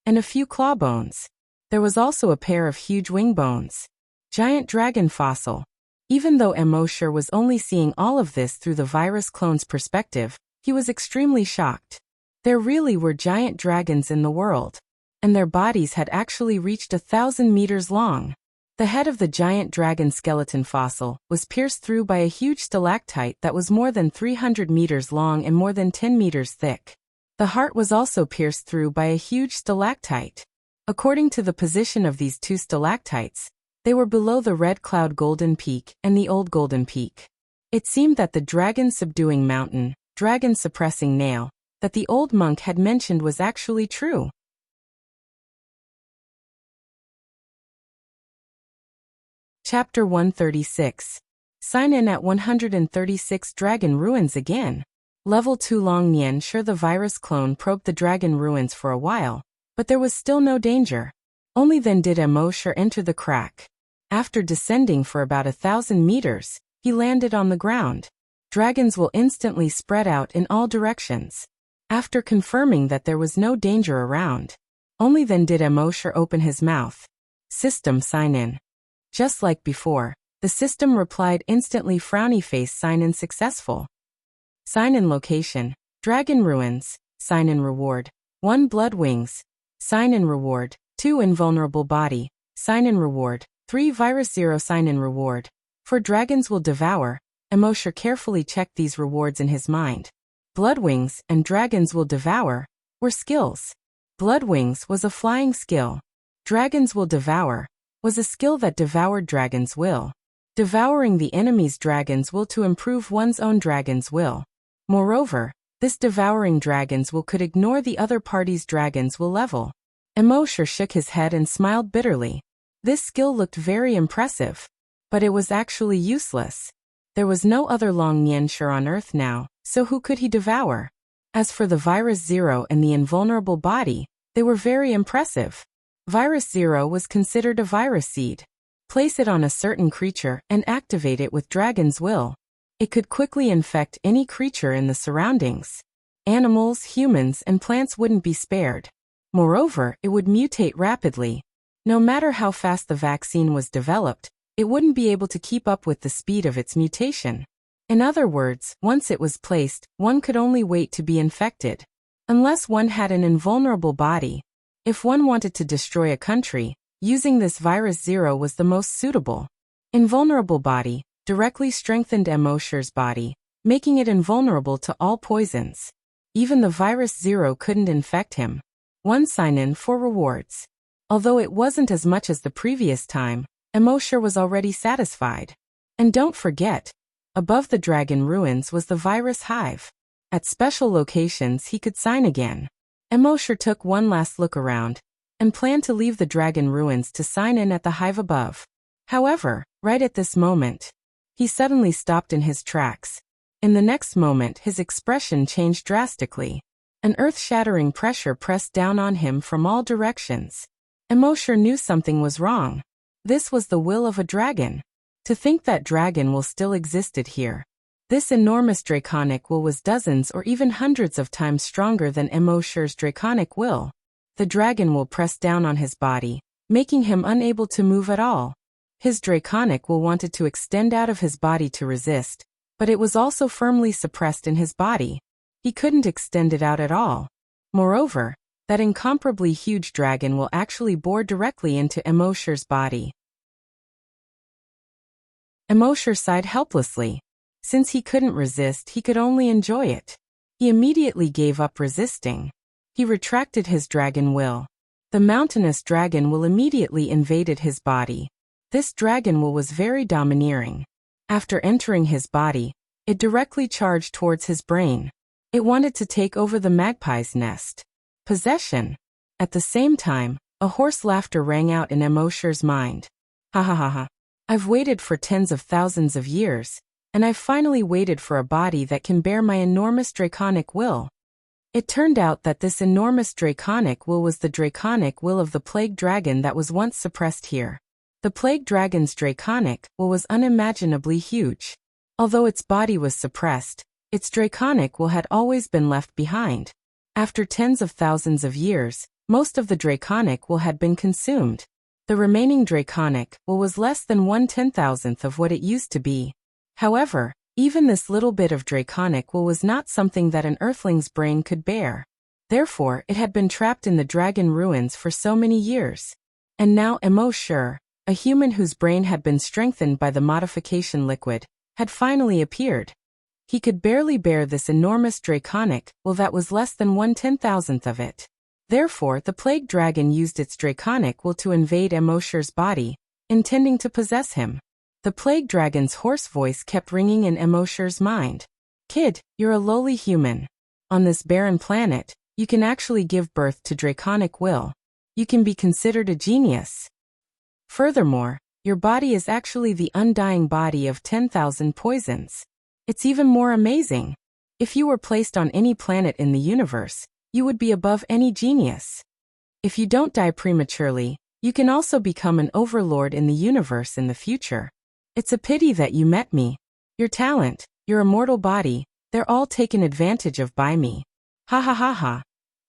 and a few claw bones. There was also a pair of huge wing bones. Giant dragon fossil. Even though Mosher was only seeing all of this through the virus clone's perspective, he was extremely shocked. There really were giant dragons in the world, and their bodies had actually reached 1,000 meters long. The head of the giant dragon skeleton fossil was pierced through by a huge stalactite that was more than 300 meters long and more than 10 meters thick. The heart was also pierced through by a huge stalactite. According to the position of these two stalactites, they were below the Red Cloud Golden Peak and the Old Golden Peak. It seemed that the dragon subduing mountain, dragon suppressing nail, that the old monk had mentioned was actually true. Chapter 136. Sign in at 136 Dragon Ruins again. Level 2 Long Nian. Sure, the virus clone probed the dragon ruins for a while, but there was still no danger. Only then did Mosher enter the crack. After descending for about 1,000 meters, he landed on the ground. Dragons will instantly spread out in all directions. After confirming that there was no danger around, only then did Mosher open his mouth. System sign in. Just like before, the system replied instantly. Frowny face. Sign in successful. Sign in location. Dragon ruins. Sign in reward. 1 blood wings. Sign in reward. 2 invulnerable body. Sign in reward. 3 virus 0. Sign in reward. For dragons will devour. Mosher carefully checked these rewards in his mind. Blood wings and dragons will devour were skills. Blood wings was a flying skill. Dragons will devour was a skill that devoured dragon's will. Devouring the enemy's dragon's will to improve one's own dragon's will. Moreover, this devouring dragon's will could ignore the other party's dragon's will level. Mosher shook his head and smiled bitterly. This skill looked very impressive, but it was actually useless. There was no other Long Nianshur on Earth now, so who could he devour? As for the Virus 0 and the invulnerable body, they were very impressive. Virus 0 was considered a virus seed. Place it on a certain creature and activate it with Dragon's Will. It could quickly infect any creature in the surroundings. Animals, humans, and plants wouldn't be spared. Moreover, it would mutate rapidly. No matter how fast the vaccine was developed, it wouldn't be able to keep up with the speed of its mutation. In other words, once it was placed, one could only wait to be infected. Unless one had an invulnerable body. If one wanted to destroy a country, using this Virus 0 was the most suitable. Invulnerable body directly strengthened Mosher's body, making it invulnerable to all poisons. Even the Virus 0 couldn't infect him. 1 sign-in for rewards. Although it wasn't as much as the previous time, Mosher was already satisfied. And don't forget, above the dragon ruins was the virus hive. At special locations he could sign again. Mosher took one last look around, and planned to leave the dragon ruins to sign in at the hive above. However, right at this moment, he suddenly stopped in his tracks. In the next moment his expression changed drastically. An earth-shattering pressure pressed down on him from all directions. Mosher knew something was wrong. This was the will of a dragon. To think that dragon will still existed here. This enormous draconic will was dozens or even hundreds of times stronger than Mosher's draconic will. The dragon will pressed down on his body, making him unable to move at all. His draconic will wanted to extend out of his body to resist, but it was also firmly suppressed in his body. He couldn't extend it out at all. Moreover, that incomparably huge dragon will actually bore directly into Mosher's body. Mosher sighed helplessly. Since he couldn't resist, he could only enjoy it. He immediately gave up resisting. He retracted his dragon will, The mountainous dragon will immediately invaded his body. This dragon will was very domineering. After entering his body, it directly charged towards his brain. It wanted to take over the magpie's nest. Possession. At the same time, a hoarse laughter rang out in Emosher's mind. Ha ha ha ha. I've waited for tens of thousands of years, and I've finally waited for a body that can bear my enormous draconic will. It turned out that this enormous draconic will was the draconic will of the plague dragon that was once suppressed here. The plague dragon's draconic will was unimaginably huge. Although its body was suppressed, its draconic will had always been left behind. After tens of thousands of years, most of the draconic will had been consumed. The remaining draconic will was less than 1/10,000th of what it used to be. However, even this little bit of draconic will was not something that an earthling's brain could bear. Therefore, it had been trapped in the dragon ruins for so many years. And now Emosher, a human whose brain had been strengthened by the modification liquid, had finally appeared. He could barely bear this enormous draconic will that was less than 1/10,000th of it. Therefore, the plague dragon used its draconic will to invade Emosher's body, intending to possess him. The plague dragon's hoarse voice kept ringing in Emosher's mind. Kid, you're a lowly human. On this barren planet, you can actually give birth to draconic will. You can be considered a genius. Furthermore, your body is actually the undying body of 10,000 poisons. It's even more amazing. If you were placed on any planet in the universe, you would be above any genius. If you don't die prematurely, you can also become an overlord in the universe in the future. It's a pity that you met me. Your talent, your immortal body, they're all taken advantage of by me. Ha ha ha ha.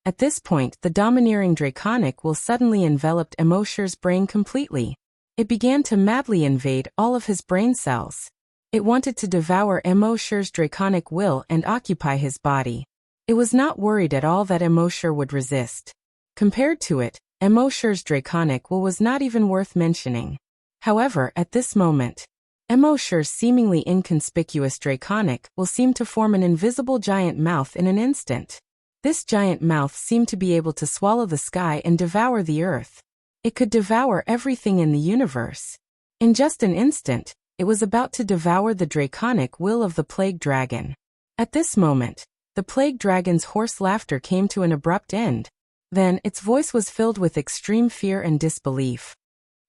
At this point, the domineering draconic will suddenly enveloped Emosher's brain completely. It began to madly invade all of his brain cells. It wanted to devour Emosher's draconic will and occupy his body. It was not worried at all that Emosher would resist. Compared to it, Emosher's draconic will was not even worth mentioning. However, at this moment, Emosher's seemingly inconspicuous draconic will seem to form an invisible giant mouth in an instant. This giant mouth seemed to be able to swallow the sky and devour the earth. It could devour everything in the universe. In just an instant, it was about to devour the draconic will of the plague dragon. At this moment, the plague dragon's hoarse laughter came to an abrupt end. Then, its voice was filled with extreme fear and disbelief.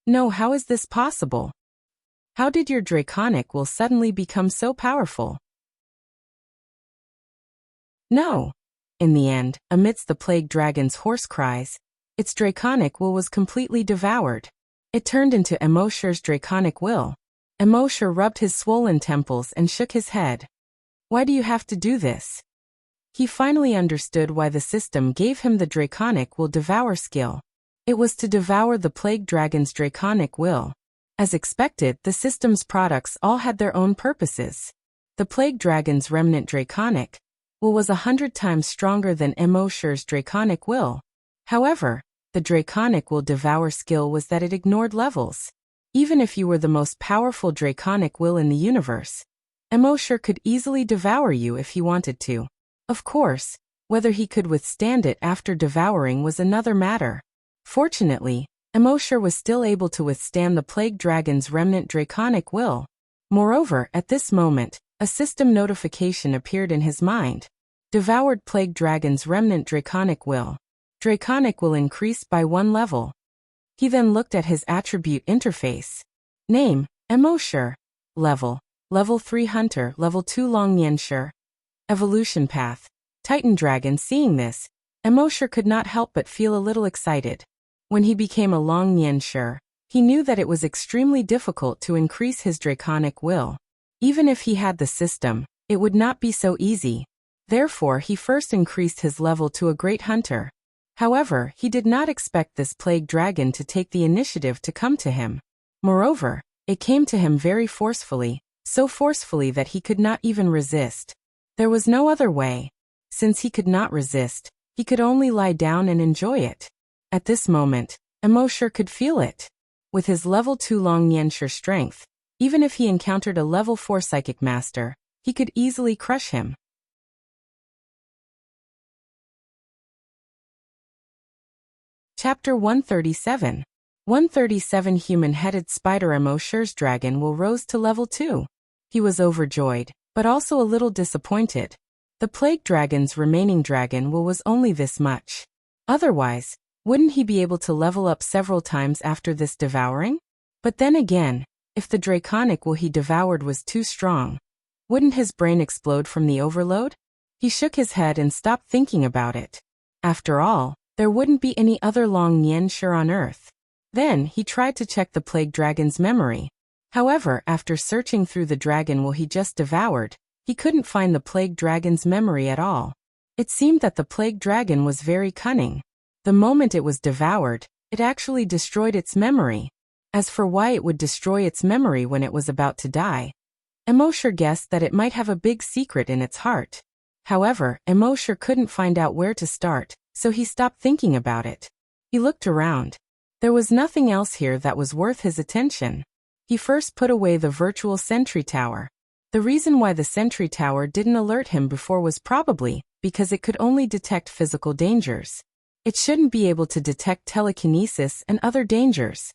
No, how is this possible? How did your draconic will suddenly become so powerful? No. In the end, amidst the plague dragon's hoarse cries, its draconic will was completely devoured. It turned into Emosher's draconic will. Emosher rubbed his swollen temples and shook his head. Why do you have to do this? He finally understood why the system gave him the draconic will devour skill. It was to devour the plague dragon's draconic will. As expected, the system's products all had their own purposes. The plague dragon's remnant draconic will was 100 times stronger than Emosher's draconic will. However, the draconic will devour skill was that it ignored levels. Even if you were the most powerful draconic will in the universe, Emosher could easily devour you if he wanted to. Of course, whether he could withstand it after devouring was another matter. Fortunately, Emosher was still able to withstand the plague dragon's remnant draconic will. Moreover, at this moment, a system notification appeared in his mind. Devoured plague dragon's remnant draconic will. Draconic will increased by 1 level. He then looked at his attribute interface. Name, Emosher. Level 3 Hunter, Level 2 Long Nianshur. Evolution path. Titan Dragon. Seeing this, Emosher could not help but feel a little excited. When he became a Long Nianshur, he knew that it was extremely difficult to increase his draconic will. Even if he had the system, it would not be so easy. Therefore, he first increased his level to a Great Hunter. However, he did not expect this plague dragon to take the initiative to come to him. Moreover, it came to him very forcefully, so forcefully that he could not even resist. There was no other way. Since he could not resist, he could only lie down and enjoy it. At this moment, Emosher could feel it. With his level 2 Long Nianshur strength, even if he encountered a level 4 psychic master, he could easily crush him. Chapter 137. 137 Human-headed spider Emosher's dragon will rose to level 2. He was overjoyed, but also a little disappointed. The plague dragon's remaining dragon will was only this much. Otherwise, wouldn't he be able to level up several times after this devouring? But then again, if the draconic will he devoured was too strong, wouldn't his brain explode from the overload? He shook his head and stopped thinking about it. After all, there wouldn't be any other Long Nianshi on Earth. Then he tried to check the plague dragon's memory. However, after searching through the dragon will he just devoured, he couldn't find the plague dragon's memory at all. It seemed that the plague dragon was very cunning. The moment it was devoured, it actually destroyed its memory. As for why it would destroy its memory when it was about to die, Emosher guessed that it might have a big secret in its heart. However, Emosher couldn't find out where to start, so he stopped thinking about it. He looked around. There was nothing else here that was worth his attention. He first put away the virtual sentry tower. The reason why the sentry tower didn't alert him before was probably because it could only detect physical dangers. It shouldn't be able to detect telekinesis and other dangers.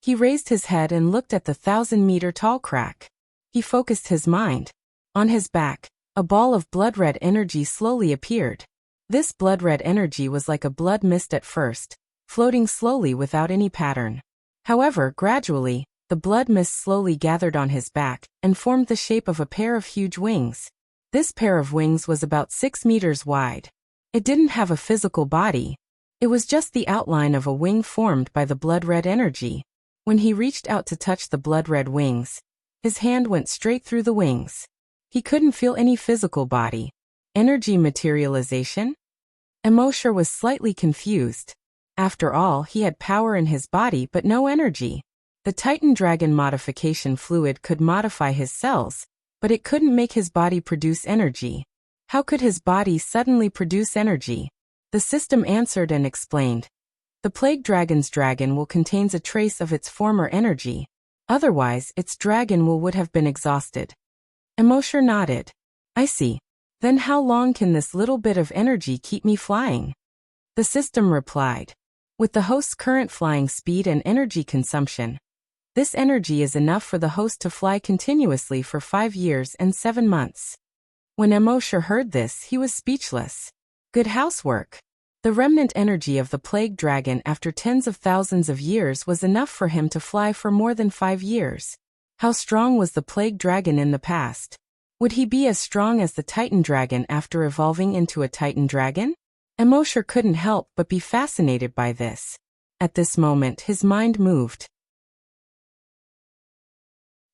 He raised his head and looked at the 1,000-meter-tall crack. He focused his mind. On his back, a ball of blood-red energy slowly appeared. This blood-red energy was like a blood mist at first, floating slowly without any pattern. However, gradually, the blood mist slowly gathered on his back and formed the shape of a pair of huge wings. This pair of wings was about 6 meters wide. It didn't have a physical body. It was just the outline of a wing formed by the blood-red energy. When he reached out to touch the blood-red wings, his hand went straight through the wings. He couldn't feel any physical body. Energy materialization? Emosher was slightly confused. After all, he had power in his body but no energy. The Titan Dragon modification fluid could modify his cells, but it couldn't make his body produce energy. How could his body suddenly produce energy? The system answered and explained. The plague dragon's dragon will contains a trace of its former energy. Otherwise, its dragon will would have been exhausted. Emosher nodded. I see. Then how long can this little bit of energy keep me flying? The system replied. With the host's current flying speed and energy consumption, this energy is enough for the host to fly continuously for 5 years and 7 months. When Emosher heard this, he was speechless. Good housework. The remnant energy of the plague dragon after tens of thousands of years was enough for him to fly for more than 5 years. How strong was the plague dragon in the past? Would he be as strong as the Titan dragon after evolving into a Titan dragon? Emosher couldn't help but be fascinated by this. At this moment, his mind moved.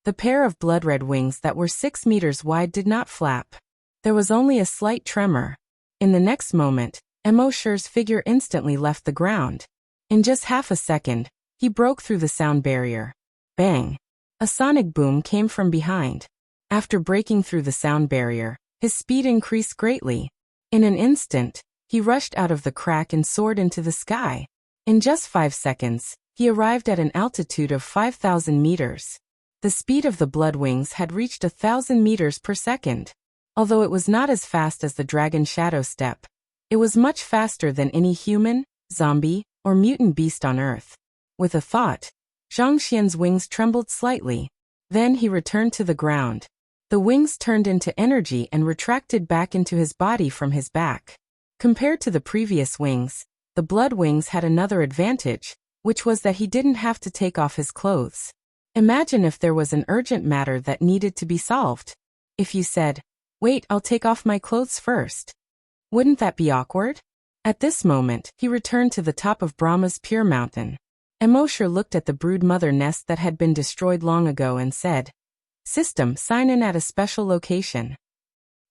The pair of blood-red wings that were 6 meters wide did not flap. There was only a slight tremor. In the next moment, Emosher's figure instantly left the ground. In just half a second, he broke through the sound barrier. Bang! A sonic boom came from behind. After breaking through the sound barrier, his speed increased greatly. In an instant, he rushed out of the crack and soared into the sky. In just 5 seconds, he arrived at an altitude of 5,000 meters. The speed of the blood wings had reached 1,000 meters per second. Although it was not as fast as the dragon shadow step, it was much faster than any human, zombie, or mutant beast on Earth. With a thought, Zhang Xian's wings trembled slightly. Then he returned to the ground. The wings turned into energy and retracted back into his body from his back. Compared to the previous wings, the blood wings had another advantage, which was that he didn't have to take off his clothes. Imagine if there was an urgent matter that needed to be solved. If you said, "Wait, I'll take off my clothes first." Wouldn't that be awkward? At this moment, he returned to the top of Brahma's pure mountain. Emosher looked at the brood mother nest that had been destroyed long ago and said, "System, sign in at a special location."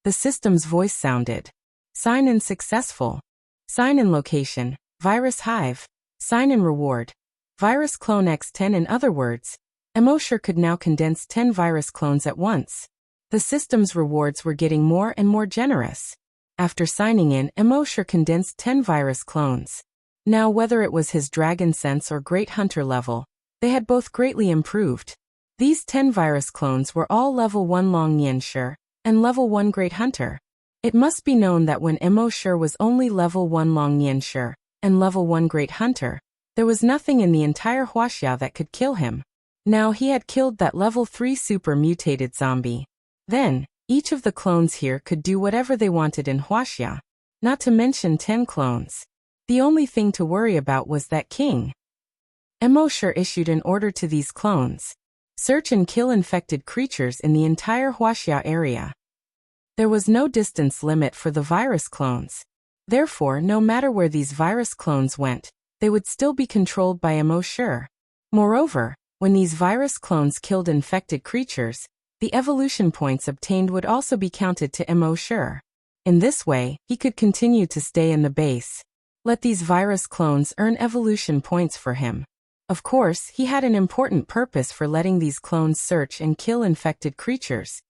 The system's voice sounded. Sign in successful. Sign in location, virus hive. Sign in reward, virus clone X10. In other words, Emosher could now condense 10 virus clones at once. The system's rewards were getting more and more generous. After signing in, Emosher condensed 10 virus clones. Now whether it was his dragon sense or great hunter level, they had both greatly improved. These 10 virus clones were all level 1 Long Nianshi and level 1 great hunter. It must be known that when Emosher was only level 1 Long Nianshi, and level 1 Great Hunter. There was nothing in the entire Wuxia that could kill him. Now he had killed that level 3 super mutated zombie. Then, each of the clones here could do whatever they wanted in Wuxia. Not to mention 10 clones. The only thing to worry about was that king. Immortal issued an order to these clones. Search and kill infected creatures in the entire Wuxia area. There was no distance limit for the virus clones. Therefore, no matter where these virus clones went, they would still be controlled by Immortal. Moreover, when these virus clones killed infected creatures, the evolution points obtained would also be counted to Immortal. In this way, he could continue to stay in the base. Let these virus clones earn evolution points for him. Of course, he had an important purpose for letting these clones search and kill infected creatures.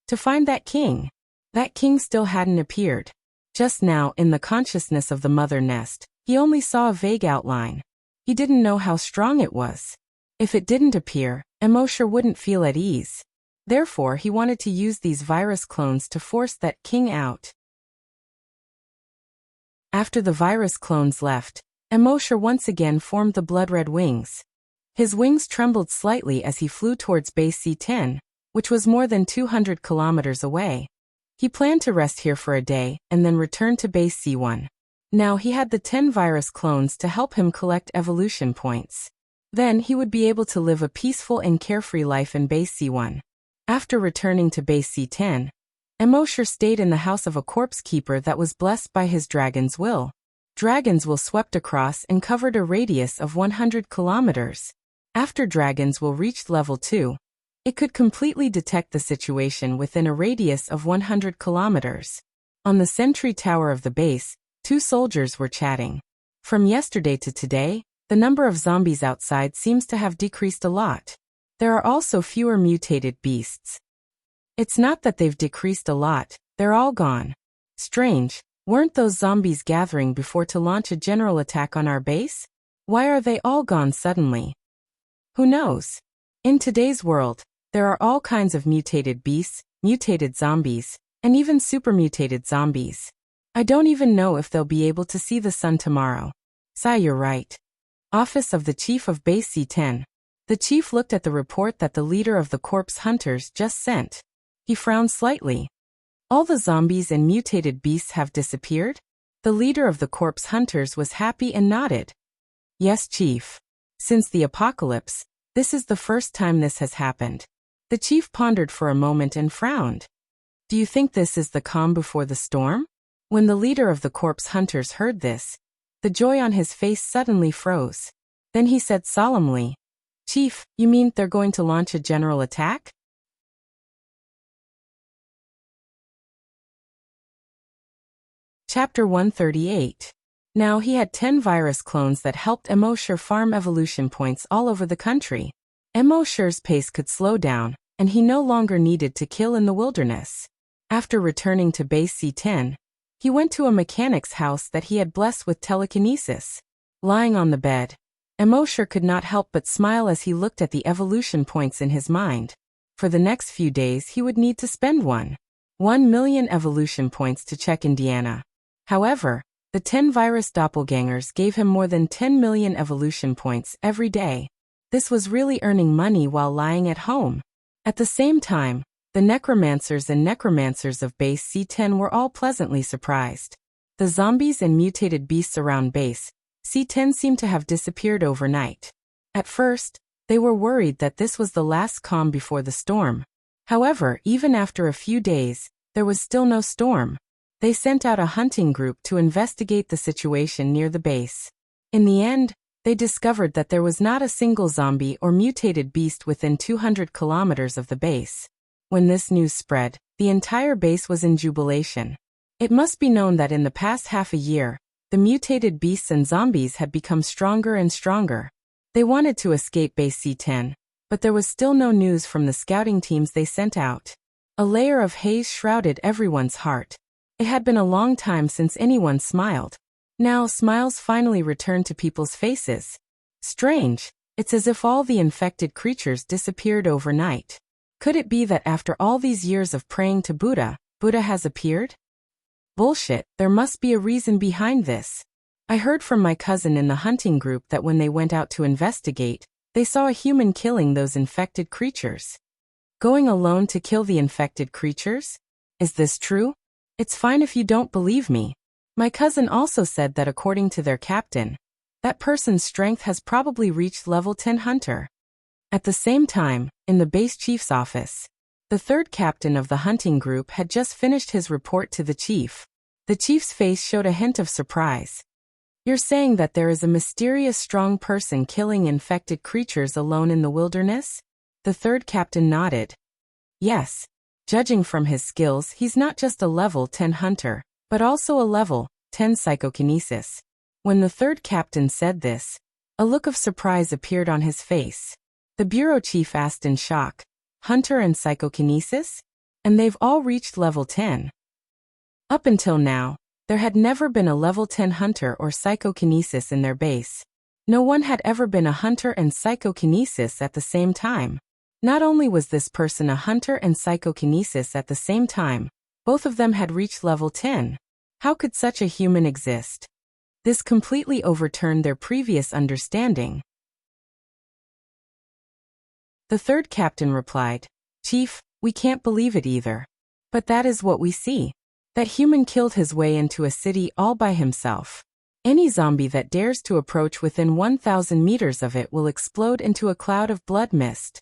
To find that king. That king still hadn't appeared. Just now, in the consciousness of the mother nest, he only saw a vague outline. He didn't know how strong it was. If it didn't appear, Immortal wouldn't feel at ease. Therefore, he wanted to use these virus clones to force that king out. After the virus clones left, Immortal once again formed the blood-red wings. His wings trembled slightly as he flew towards base C10, which was more than 200 kilometers away. He planned to rest here for a day, and then return to base C1. Now he had the 10 virus clones to help him collect evolution points. Then he would be able to live a peaceful and carefree life in base C1. After returning to base C10, Immortal stayed in the house of a corpse keeper that was blessed by his dragon's will. Dragon's will swept across and covered a radius of 100 kilometers. After Dragon's will reached level 2, it could completely detect the situation within a radius of 100 kilometers. On the sentry tower of the base, 2 soldiers were chatting. From yesterday to today, the number of zombies outside seems to have decreased a lot. There are also fewer mutated beasts. It's not that they've decreased a lot, they're all gone. Strange, weren't those zombies gathering before to launch a general attack on our base? Why are they all gone suddenly? Who knows? In today's world, there are all kinds of mutated beasts, mutated zombies, and even supermutated zombies. I don't even know if they'll be able to see the sun tomorrow. Sai, you're right. Office of the Chief of Base C10. The chief looked at the report that the leader of the corpse hunters just sent. He frowned slightly. All the zombies and mutated beasts have disappeared? The leader of the corpse hunters was happy and nodded. Yes, Chief. Since the apocalypse, this is the first time this has happened. The chief pondered for a moment and frowned. Do you think this is the calm before the storm? When the leader of the corpse hunters heard this, the joy on his face suddenly froze. Then he said solemnly, Chief, you mean they're going to launch a general attack? Chapter 138. Now he had 10 virus clones that helped Immortal farm evolution points all over the country. Immortal's pace could slow down, and he no longer needed to kill in the wilderness. After returning to base C10, he went to a mechanic's house that he had blessed with telekinesis. Lying on the bed, Immortal could not help but smile as he looked at the evolution points in his mind. For the next few days he would need to spend 1 million evolution points to check Indiana. However, the 10 virus doppelgangers gave him more than 10 million evolution points every day. This was really earning money while lying at home. At the same time, the necromancers and necromancers of base C10 were all pleasantly surprised. The zombies and mutated beasts around base C10 seemed to have disappeared overnight. At first, they were worried that this was the last calm before the storm. However, even after a few days, there was still no storm. They sent out a hunting group to investigate the situation near the base. In the end, they discovered that there was not a single zombie or mutated beast within 200 kilometers of the base. When this news spread, the entire base was in jubilation. It must be known that in the past half a year, the mutated beasts and zombies had become stronger and stronger. They wanted to escape base C10, but there was still no news from the scouting teams they sent out. A layer of haze shrouded everyone's heart. It had been a long time since anyone smiled. Now smiles finally returned to people's faces. Strange, it's as if all the infected creatures disappeared overnight. Could it be that after all these years of praying to Buddha, Buddha has appeared? Bullshit, there must be a reason behind this. I heard from my cousin in the hunting group that when they went out to investigate, they saw a human killing those infected creatures. Going alone to kill the infected creatures? Is this true? It's fine if you don't believe me. My cousin also said that according to their captain, that person's strength has probably reached level 10 hunter. At the same time, in the base chief's office, the third captain of the hunting group had just finished his report to the chief. The chief's face showed a hint of surprise. You're saying that there is a mysterious strong person killing infected creatures alone in the wilderness? The third captain nodded. Yes. Judging from his skills, he's not just a level 10 hunter, but also a level 10 psychokinesis. When the third captain said this, a look of surprise appeared on his face. The bureau chief asked in shock, Hunter and psychokinesis? And they've all reached level 10. Up until now, there had never been a level 10 hunter or psychokinesis in their base. No one had ever been a hunter and psychokinesis at the same time. Not only was this person a hunter and psychokinesis at the same time, both of them had reached level 10. How could such a human exist? This completely overturned their previous understanding. The third captain replied, Chief, we can't believe it either. But that is what we see. That human killed his way into a city all by himself. Any zombie that dares to approach within 1,000 meters of it will explode into a cloud of blood mist.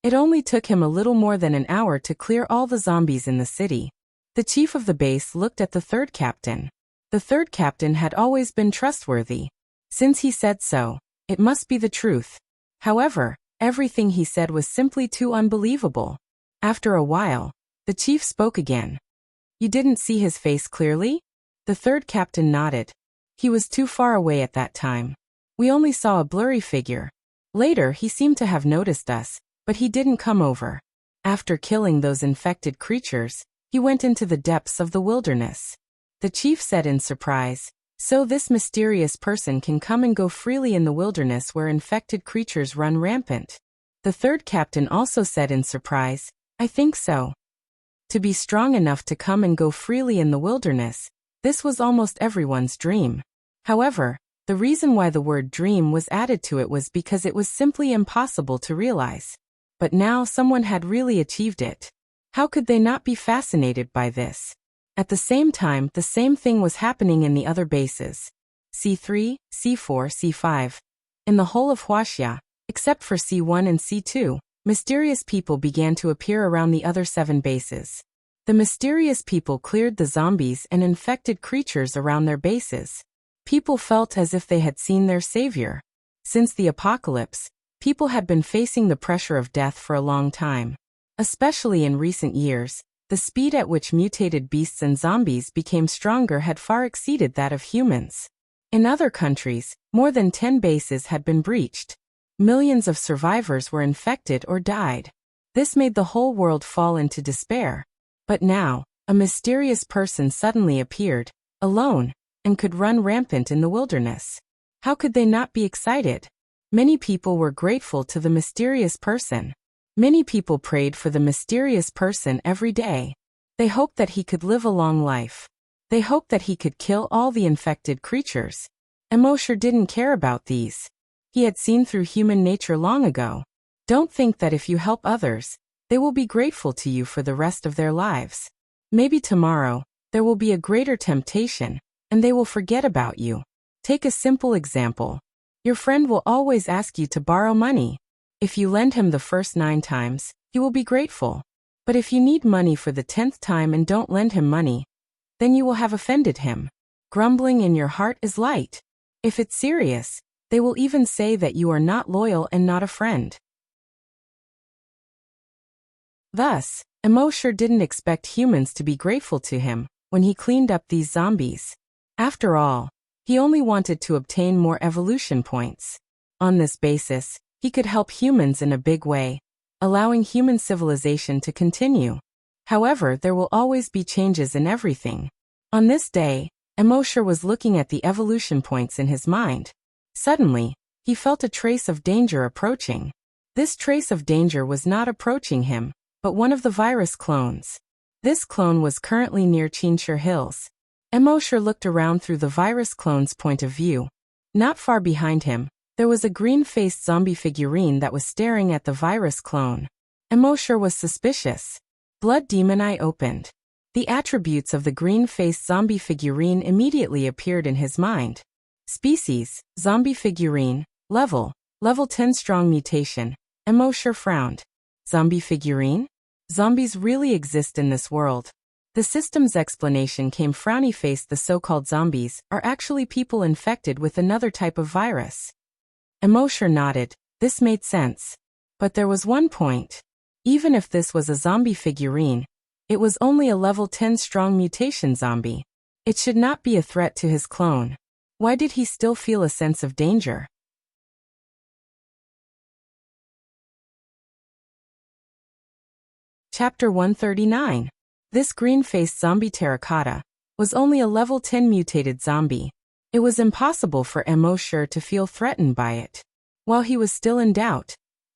It only took him a little more than an hour to clear all the zombies in the city. The chief of the base looked at the third captain. The third captain had always been trustworthy. Since he said so, it must be the truth. However, everything he said was simply too unbelievable. After a while, the chief spoke again. You didn't see his face clearly? The third captain nodded. He was too far away at that time. We only saw a blurry figure. Later he seemed to have noticed us, but he didn't come over. After killing those infected creatures, he went into the depths of the wilderness. The chief said in surprise, So this mysterious person can come and go freely in the wilderness where infected creatures run rampant. The third captain also said in surprise, I think so. To be strong enough to come and go freely in the wilderness, this was almost everyone's dream. However, the reason why the word dream was added to it was because it was simply impossible to realize. But now someone had really achieved it. How could they not be fascinated by this? At the same time, the same thing was happening in the other bases. C3, C4, C5. In the whole of Wuxia, except for C1 and C2, mysterious people began to appear around the other 7 bases. The mysterious people cleared the zombies and infected creatures around their bases. People felt as if they had seen their savior. Since the apocalypse, people had been facing the pressure of death for a long time. Especially in recent years, the speed at which mutated beasts and zombies became stronger had far exceeded that of humans. In other countries, more than 10 bases had been breached. Millions of survivors were infected or died. This made the whole world fall into despair. But now, a mysterious person suddenly appeared, alone, and could run rampant in the wilderness. How could they not be excited? Many people were grateful to the mysterious person. Many people prayed for the mysterious person every day. They hoped that he could live a long life. They hoped that he could kill all the infected creatures. Immortal didn't care about these. He had seen through human nature long ago. Don't think that if you help others, they will be grateful to you for the rest of their lives. Maybe tomorrow, there will be a greater temptation, and they will forget about you. Take a simple example. Your friend will always ask you to borrow money. If you lend him the first 9 times, he will be grateful. But if you need money for the 10th time and don't lend him money, then you will have offended him. Grumbling in your heart is light. If it's serious, they will even say that you are not loyal and not a friend. Thus, Immortal didn't expect humans to be grateful to him when he cleaned up these zombies. After all, he only wanted to obtain more evolution points. On this basis, he could help humans in a big way, allowing human civilization to continue. However, there will always be changes in everything. On this day, Immortal was looking at the evolution points in his mind. Suddenly, he felt a trace of danger approaching. This trace of danger was not approaching him, but one of the virus clones. This clone was currently near Qinshi Hills. Emosher looked around through the virus clone's point of view. Not far behind him, there was a green-faced zombie figurine that was staring at the virus clone. Emosher was suspicious. Blood demon eye opened. The attributes of the green-faced zombie figurine immediately appeared in his mind. Species, zombie figurine, level 10 strong mutation. Emosher frowned. Zombie figurine? Zombies really exist in this world. The system's explanation came frowny-faced. The so-called zombies are actually people infected with another type of virus. Emosher nodded. This made sense. But there was one point. Even if this was a zombie figurine, it was only a level 10 strong mutation zombie. It should not be a threat to his clone. Why did he still feel a sense of danger? Chapter 139. This green-faced zombie terracotta was only a level 10 mutated zombie. It was impossible for Emosher to feel threatened by it. While he was still in doubt,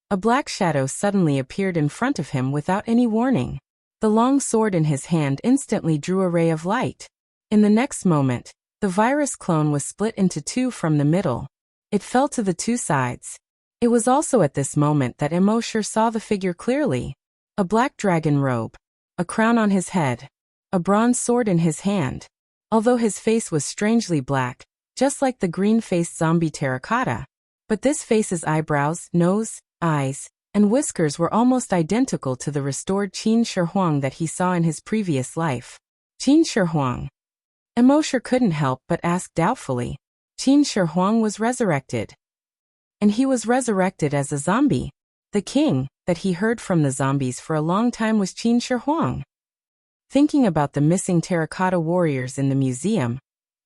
a black shadow suddenly appeared in front of him without any warning. The long sword in his hand instantly drew a ray of light. In the next moment, the virus clone was split into two from the middle. It fell to the two sides. It was also at this moment that Emosher saw the figure clearly. A black dragon robe, a crown on his head, a bronze sword in his hand. Although his face was strangely black, just like the green-faced zombie terracotta. But this face's eyebrows, nose, eyes, and whiskers were almost identical to the restored Qin Shi Huang that he saw in his previous life. Qin Shi Huang. Emosher couldn't help but ask doubtfully. Qin Shi Huang was resurrected. And he was resurrected as a zombie. The king that he heard from the zombies for a long time was Qin Shi Huang. Thinking about the missing terracotta warriors in the museum,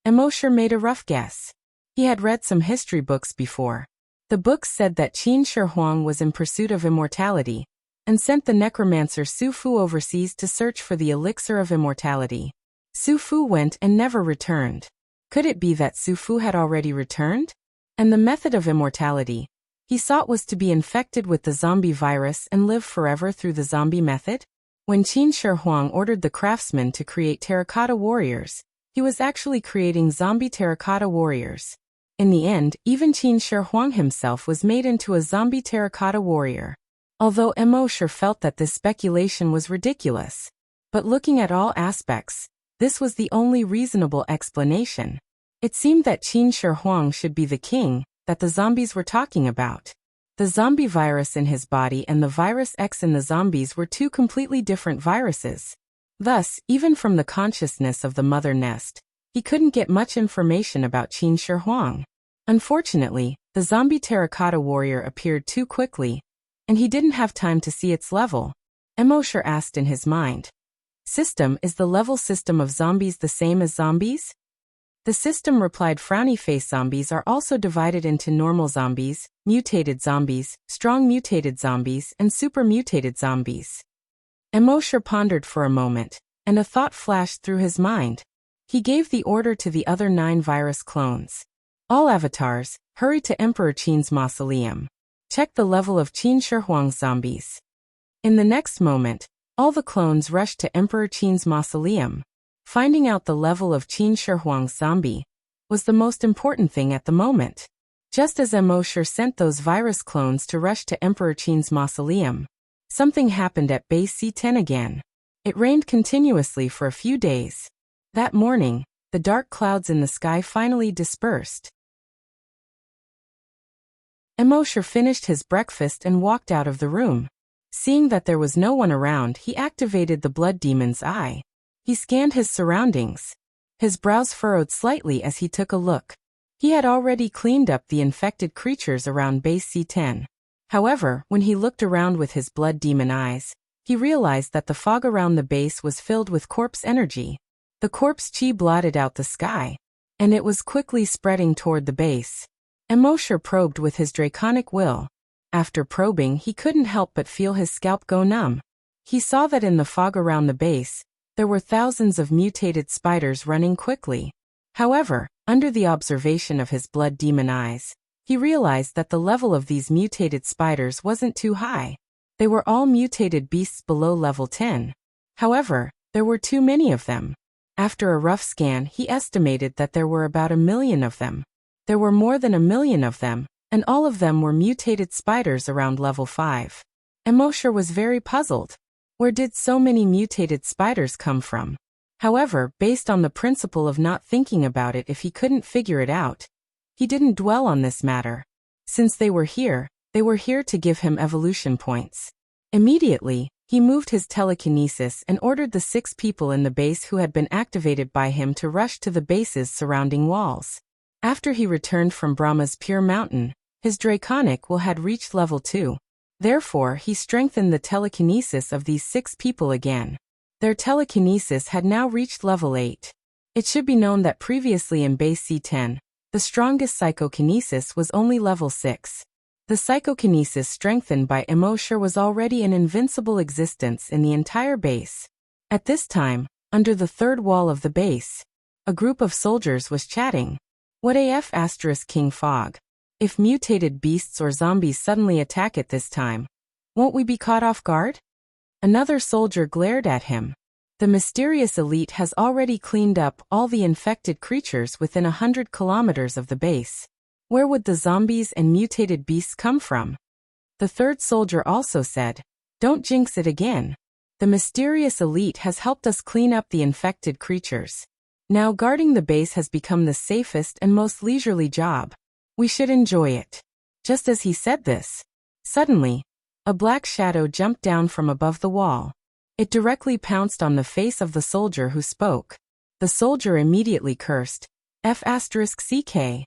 Emosher made a rough guess. He had read some history books before. The books said that Qin Shi Huang was in pursuit of immortality, and sent the necromancer Su Fu overseas to search for the elixir of immortality. Su Fu went and never returned. Could it be that Su Fu had already returned? And the method of immortality he sought was to be infected with the zombie virus and live forever through the zombie method? When Qin Shi Huang ordered the craftsmen to create terracotta warriors, he was actually creating zombie terracotta warriors. In the end, even Qin Shi Huang himself was made into a zombie terracotta warrior. Although Emosher felt that this speculation was ridiculous. But looking at all aspects, this was the only reasonable explanation. It seemed that Qin Shi Huang should be the king that the zombies were talking about. The zombie virus in his body and the virus X in the zombies were two completely different viruses. Thus, even from the consciousness of the mother nest, he couldn't get much information about Qin Shi Huang. Unfortunately, the zombie terracotta warrior appeared too quickly, and he didn't have time to see its level. Emosher asked in his mind. System, is the level system of zombies the same as zombies? The system replied, frowny face zombies are also divided into normal zombies, mutated zombies, strong mutated zombies, and super mutated zombies. Emosher pondered for a moment, and a thought flashed through his mind. He gave the order to the other 9 virus clones. All avatars, hurry to Emperor Qin's mausoleum. Check the level of Qin Shi Huang's zombies. In the next moment, all the clones rushed to Emperor Qin's mausoleum. Finding out the level of Qin Shi Huang's zombie was the most important thing at the moment. Just as Emosher sent those virus clones to rush to Emperor Qin's mausoleum, something happened at base C10 again. It rained continuously for a few days. That morning, the dark clouds in the sky finally dispersed. Emosher finished his breakfast and walked out of the room. Seeing that there was no one around, he activated the blood demon's eye. He scanned his surroundings. His brows furrowed slightly as he took a look. He had already cleaned up the infected creatures around base C10. However, when he looked around with his blood demon eyes, he realized that the fog around the base was filled with corpse energy. The corpse chi blotted out the sky, and it was quickly spreading toward the base. Emosher probed with his draconic will. After probing, he couldn't help but feel his scalp go numb. He saw that in the fog around the base, there were thousands of mutated spiders running quickly. However, under the observation of his blood demon eyes, he realized that the level of these mutated spiders wasn't too high. They were all mutated beasts below level 10. However, there were too many of them. After a rough scan, he estimated that there were about 1 million of them. There were more than 1 million of them, and all of them were mutated spiders around level 5. Immortal was very puzzled. Where did so many mutated spiders come from? However, based on the principle of not thinking about it if he couldn't figure it out, he didn't dwell on this matter. Since they were here to give him evolution points. Immediately, he moved his telekinesis and ordered the 6 people in the base who had been activated by him to rush to the base's surrounding walls. After he returned from Brahma's pure mountain, his draconic will had reached level 2. Therefore, he strengthened the telekinesis of these 6 people again. Their telekinesis had now reached level 8. It should be known that previously in base C10, the strongest psychokinesis was only level 6. The psychokinesis strengthened by Immortal was already an invincible existence in the entire base. At this time, under the third wall of the base, a group of soldiers was chatting. What AF * King Fog? If mutated beasts or zombies suddenly attack at this time, won't we be caught off guard? Another soldier glared at him. The mysterious elite has already cleaned up all the infected creatures within 100 kilometers of the base. Where would the zombies and mutated beasts come from? The third soldier also said, "Don't jinx it again. The mysterious elite has helped us clean up the infected creatures. Now guarding the base has become the safest and most leisurely job. We should enjoy it." Just as he said this, suddenly, a black shadow jumped down from above the wall. It directly pounced on the face of the soldier who spoke. The soldier immediately cursed, F***CK.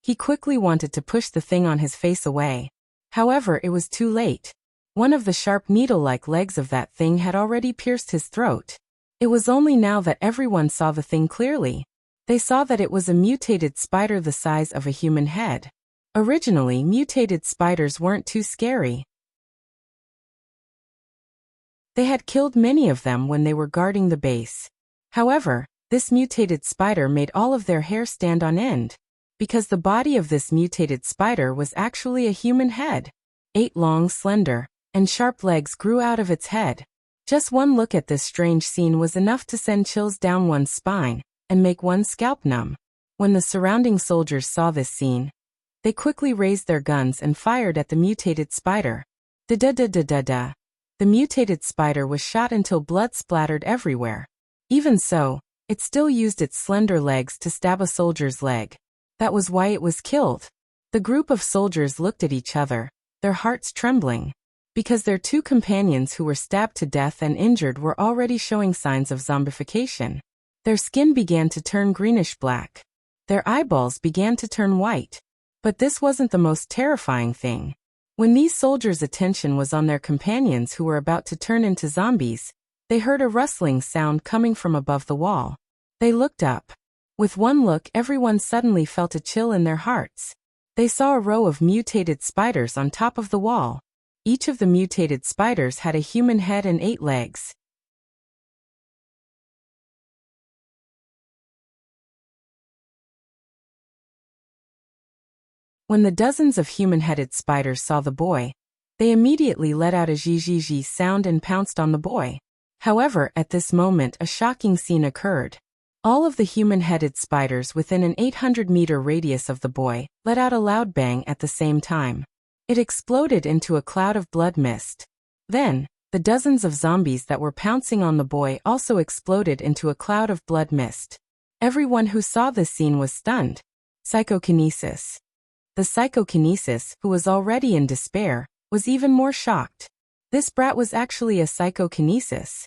He quickly wanted to push the thing on his face away. However, it was too late. One of the sharp needle-like legs of that thing had already pierced his throat. It was only now that everyone saw the thing clearly. They saw that it was a mutated spider the size of a human head. Originally, mutated spiders weren't too scary. They had killed many of them when they were guarding the base. However, this mutated spider made all of their hair stand on end, because the body of this mutated spider was actually a human head. 8 long, slender, and sharp legs grew out of its head. Just one look at this strange scene was enough to send chills down one's spine and make one's scalp numb. When the surrounding soldiers saw this scene, they quickly raised their guns and fired at the mutated spider. Da-da-da-da-da-da. The mutated spider was shot until blood splattered everywhere. Even so, it still used its slender legs to stab a soldier's leg. That was why it was killed. The group of soldiers looked at each other, their hearts trembling, because their 2 companions who were stabbed to death and injured were already showing signs of zombification. Their skin began to turn greenish-black. Their eyeballs began to turn white. But this wasn't the most terrifying thing. When these soldiers' attention was on their companions who were about to turn into zombies, they heard a rustling sound coming from above the wall. They looked up. With one look, everyone suddenly felt a chill in their hearts. They saw a row of mutated spiders on top of the wall. Each of the mutated spiders had a human head and 8 legs. When the dozens of human-headed spiders saw the boy, they immediately let out a zhizh sound and pounced on the boy. However, at this moment a shocking scene occurred. All of the human-headed spiders within an 800-meter radius of the boy let out a loud bang at the same time. It exploded into a cloud of blood mist. Then, the dozens of zombies that were pouncing on the boy also exploded into a cloud of blood mist. Everyone who saw this scene was stunned. Psychokinesis. The psychokinesis, who was already in despair, was even more shocked. This brat was actually a psychokinesis.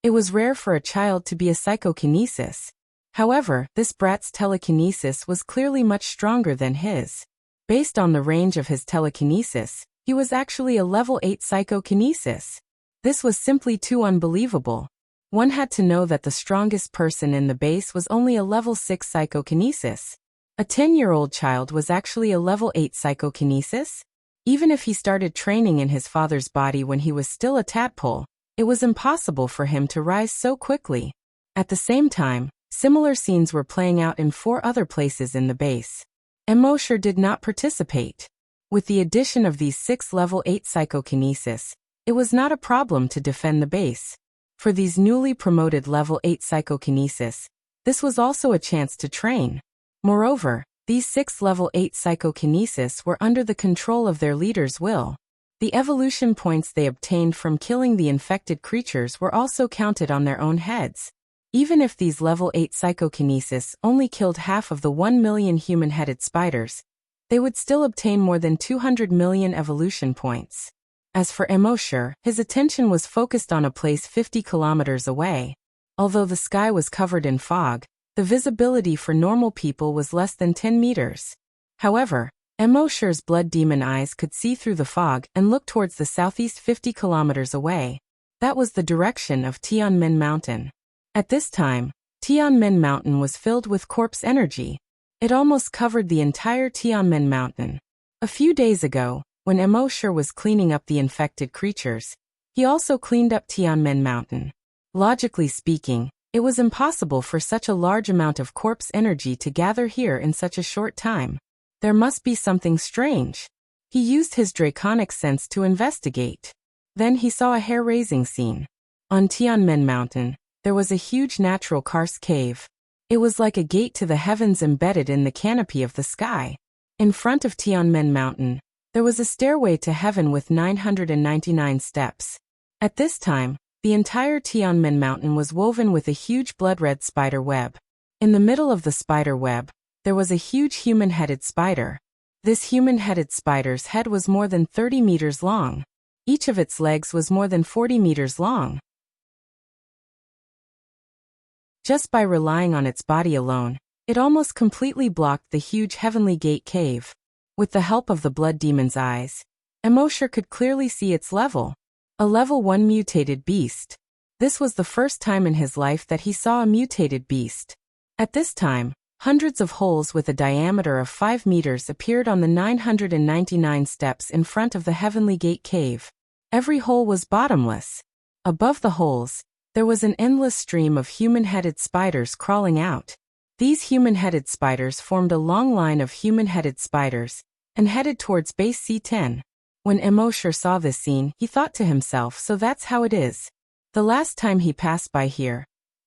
It was rare for a child to be a psychokinesis. However, this brat's telekinesis was clearly much stronger than his. Based on the range of his telekinesis, he was actually a level 8 psychokinesis. This was simply too unbelievable. One had to know that the strongest person in the base was only a level 6 psychokinesis. A 10-year-old child was actually a level 8 psychokinesis? Even if he started training in his father's body when he was still a tadpole, it was impossible for him to rise so quickly. At the same time, similar scenes were playing out in 4 other places in the base. Immortal did not participate. With the addition of these 6 level 8 psychokinesis, it was not a problem to defend the base. For these newly promoted level 8 psychokinesis, this was also a chance to train. Moreover, these 6 level 8 psychokinesis were under the control of their leader's will. The evolution points they obtained from killing the infected creatures were also counted on their own heads. Even if these level 8 psychokinesis only killed half of the 1 million human-headed spiders, they would still obtain more than 200 million evolution points. As for Immortal, his attention was focused on a place 50 kilometers away. Although the sky was covered in fog, the visibility for normal people was less than 10 meters. However, Immortal's blood demon eyes could see through the fog and look towards the southeast 50 kilometers away. That was the direction of Tianmen Mountain. At this time, Tianmen Mountain was filled with corpse energy. It almost covered the entire Tianmen Mountain. A few days ago, when Immortal was cleaning up the infected creatures, he also cleaned up Tianmen Mountain. Logically speaking, it was impossible for such a large amount of corpse energy to gather here in such a short time. There must be something strange. He used his draconic sense to investigate. Then he saw a hair-raising scene. On Tianmen Mountain, there was a huge natural karst cave. It was like a gate to the heavens embedded in the canopy of the sky. In front of Tianmen Mountain, there was a stairway to heaven with 999 steps. At this time, the entire Tianmen Mountain was woven with a huge blood-red spider web. In the middle of the spider web, there was a huge human-headed spider. This human-headed spider's head was more than 30 meters long. Each of its legs was more than 40 meters long. Just by relying on its body alone, it almost completely blocked the huge heavenly gate cave. With the help of the blood demon's eyes, Immortal could clearly see its level. A level 1 mutated beast. This was the first time in his life that he saw a mutated beast. At this time, hundreds of holes with a diameter of 5 meters appeared on the 999 steps in front of the heavenly gate cave. Every hole was bottomless. Above the holes, there was an endless stream of human-headed spiders crawling out. These human-headed spiders formed a long line of human-headed spiders and headed towards base C10. When Immortal saw this scene, he thought to himself, so that's how it is. The last time he passed by here,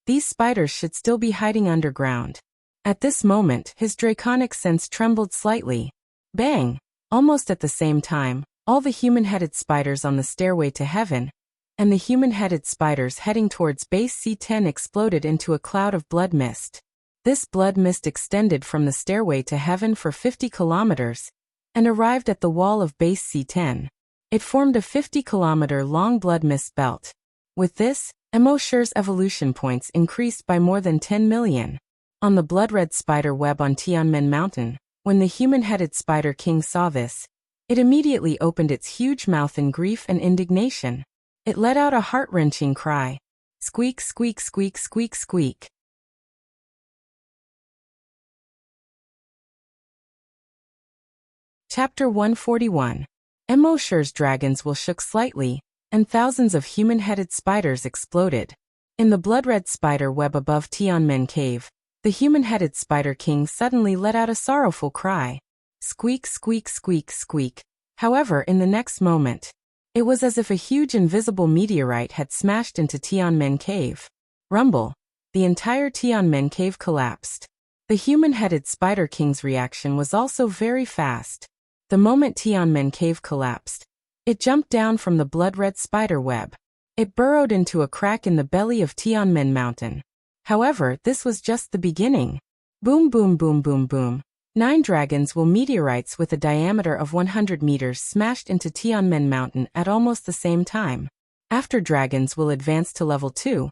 these spiders should still be hiding underground. At this moment, his draconic sense trembled slightly. Bang! Almost at the same time, all the human-headed spiders on the stairway to heaven and the human-headed spiders heading towards base C10 exploded into a cloud of blood mist. This blood mist extended from the stairway to heaven for 50 kilometers and arrived at the wall of base C10. It formed a 50-kilometer-long blood mist belt. With this, Immortal's evolution points increased by more than 10 million. On the blood-red spider web on Tianmen Mountain, when the human-headed spider king saw this, it immediately opened its huge mouth in grief and indignation. It let out a heart-wrenching cry. Squeak, squeak, squeak, squeak, squeak. Chapter 141. Immortal's dragons will shook slightly, and thousands of human-headed spiders exploded. In the blood-red spider web above Tianmen Cave, the human-headed spider king suddenly let out a sorrowful cry. Squeak, squeak, squeak, squeak. However, in the next moment, it was as if a huge invisible meteorite had smashed into Tianmen Cave. Rumble. The entire Tianmen Cave collapsed. The human-headed spider king's reaction was also very fast. The moment Tianmen Cave collapsed, it jumped down from the blood-red spider web. It burrowed into a crack in the belly of Tianmen Mountain. However, this was just the beginning. Boom, boom, boom, boom, boom. 9 dragons will meteorites with a diameter of 100 meters smashed into Tianmen Mountain at almost the same time. After dragons will advance to level 2,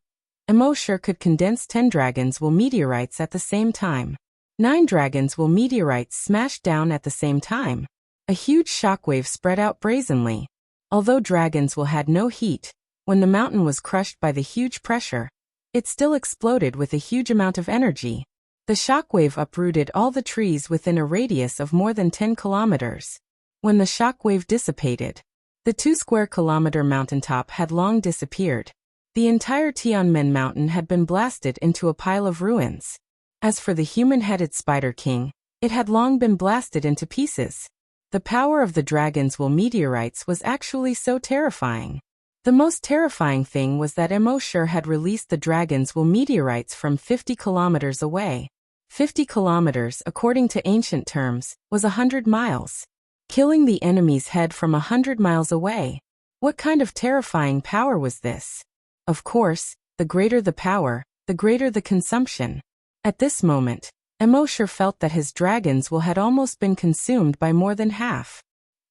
Immortal could condense 10 dragons will meteorites at the same time. 9 dragons will meteorites smashed down at the same time. A huge shockwave spread out brazenly. Although dragons will had no heat, when the mountain was crushed by the huge pressure, it still exploded with a huge amount of energy. The shockwave uprooted all the trees within a radius of more than 10 kilometers. When the shockwave dissipated, the 2-square-kilometer mountaintop had long disappeared. The entire Tianmen Mountain had been blasted into a pile of ruins. As for the human-headed Spider King, it had long been blasted into pieces. The power of the dragons will meteorites was actually so terrifying. The most terrifying thing was that Emoshur had released the dragon's will meteorites from 50 kilometers away. 50 kilometers, according to ancient terms, was 100 miles. Killing the enemy's head from 100 miles away. What kind of terrifying power was this? Of course, the greater the power, the greater the consumption. At this moment, Emoshur felt that his dragon's will had almost been consumed by more than half.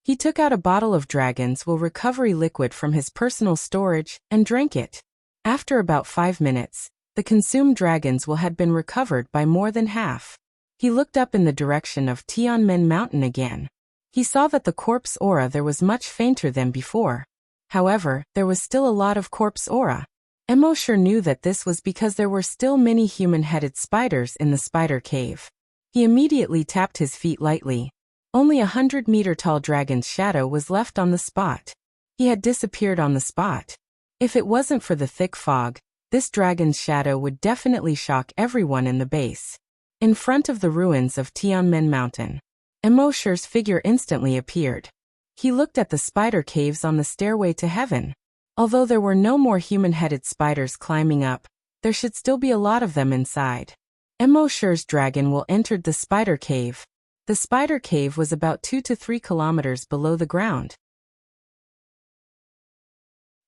He took out a bottle of dragon's will recovery liquid from his personal storage and drank it. After about 5 minutes, the consumed dragon's will had been recovered by more than half. He looked up in the direction of Tianmen Mountain again. He saw that the corpse aura there was much fainter than before. However, there was still a lot of corpse aura. Emoshur knew that this was because there were still many human-headed spiders in the spider cave. He immediately tapped his feet lightly. Only 100-meter-tall dragon's shadow was left on the spot. He had disappeared on the spot. If it wasn't for the thick fog, this dragon's shadow would definitely shock everyone in the base. In front of the ruins of Tianmen Mountain, Emoshur's figure instantly appeared. He looked at the spider caves on the stairway to heaven. Although there were no more human-headed spiders climbing up, there should still be a lot of them inside. Emoshur's dragon will entered the spider cave. The spider cave was about 2 to 3 kilometers below the ground.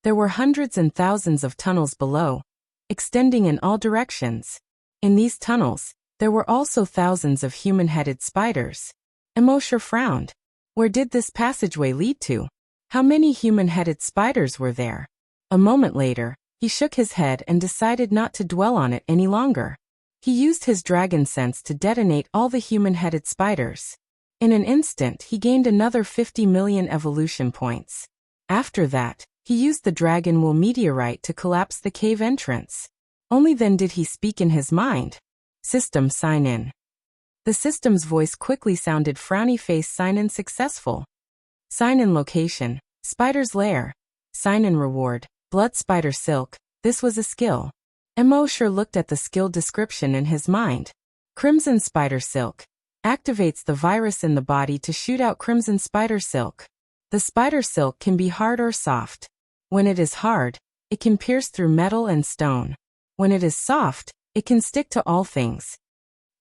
There were hundreds and thousands of tunnels below, extending in all directions. In these tunnels, there were also thousands of human-headed spiders. Emoshur frowned. Where did this passageway lead to? How many human-headed spiders were there? A moment later, he shook his head and decided not to dwell on it any longer. He used his dragon sense to detonate all the human-headed spiders. In an instant, he gained another 50 million evolution points. After that, he used the dragon will meteorite to collapse the cave entrance. Only then did he speak in his mind. System sign in. The system's voice quickly sounded frowny face sign in successful. Sign in location, spider's lair. Sign in reward, blood spider silk. This was a skill. Emoshur looked at the skill description in his mind. Crimson spider silk. Activates the virus in the body to shoot out crimson spider silk. The spider silk can be hard or soft. When it is hard, it can pierce through metal and stone. When it is soft, it can stick to all things.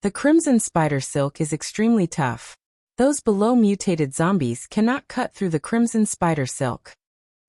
The crimson spider silk is extremely tough. Those below mutated zombies cannot cut through the crimson spider silk.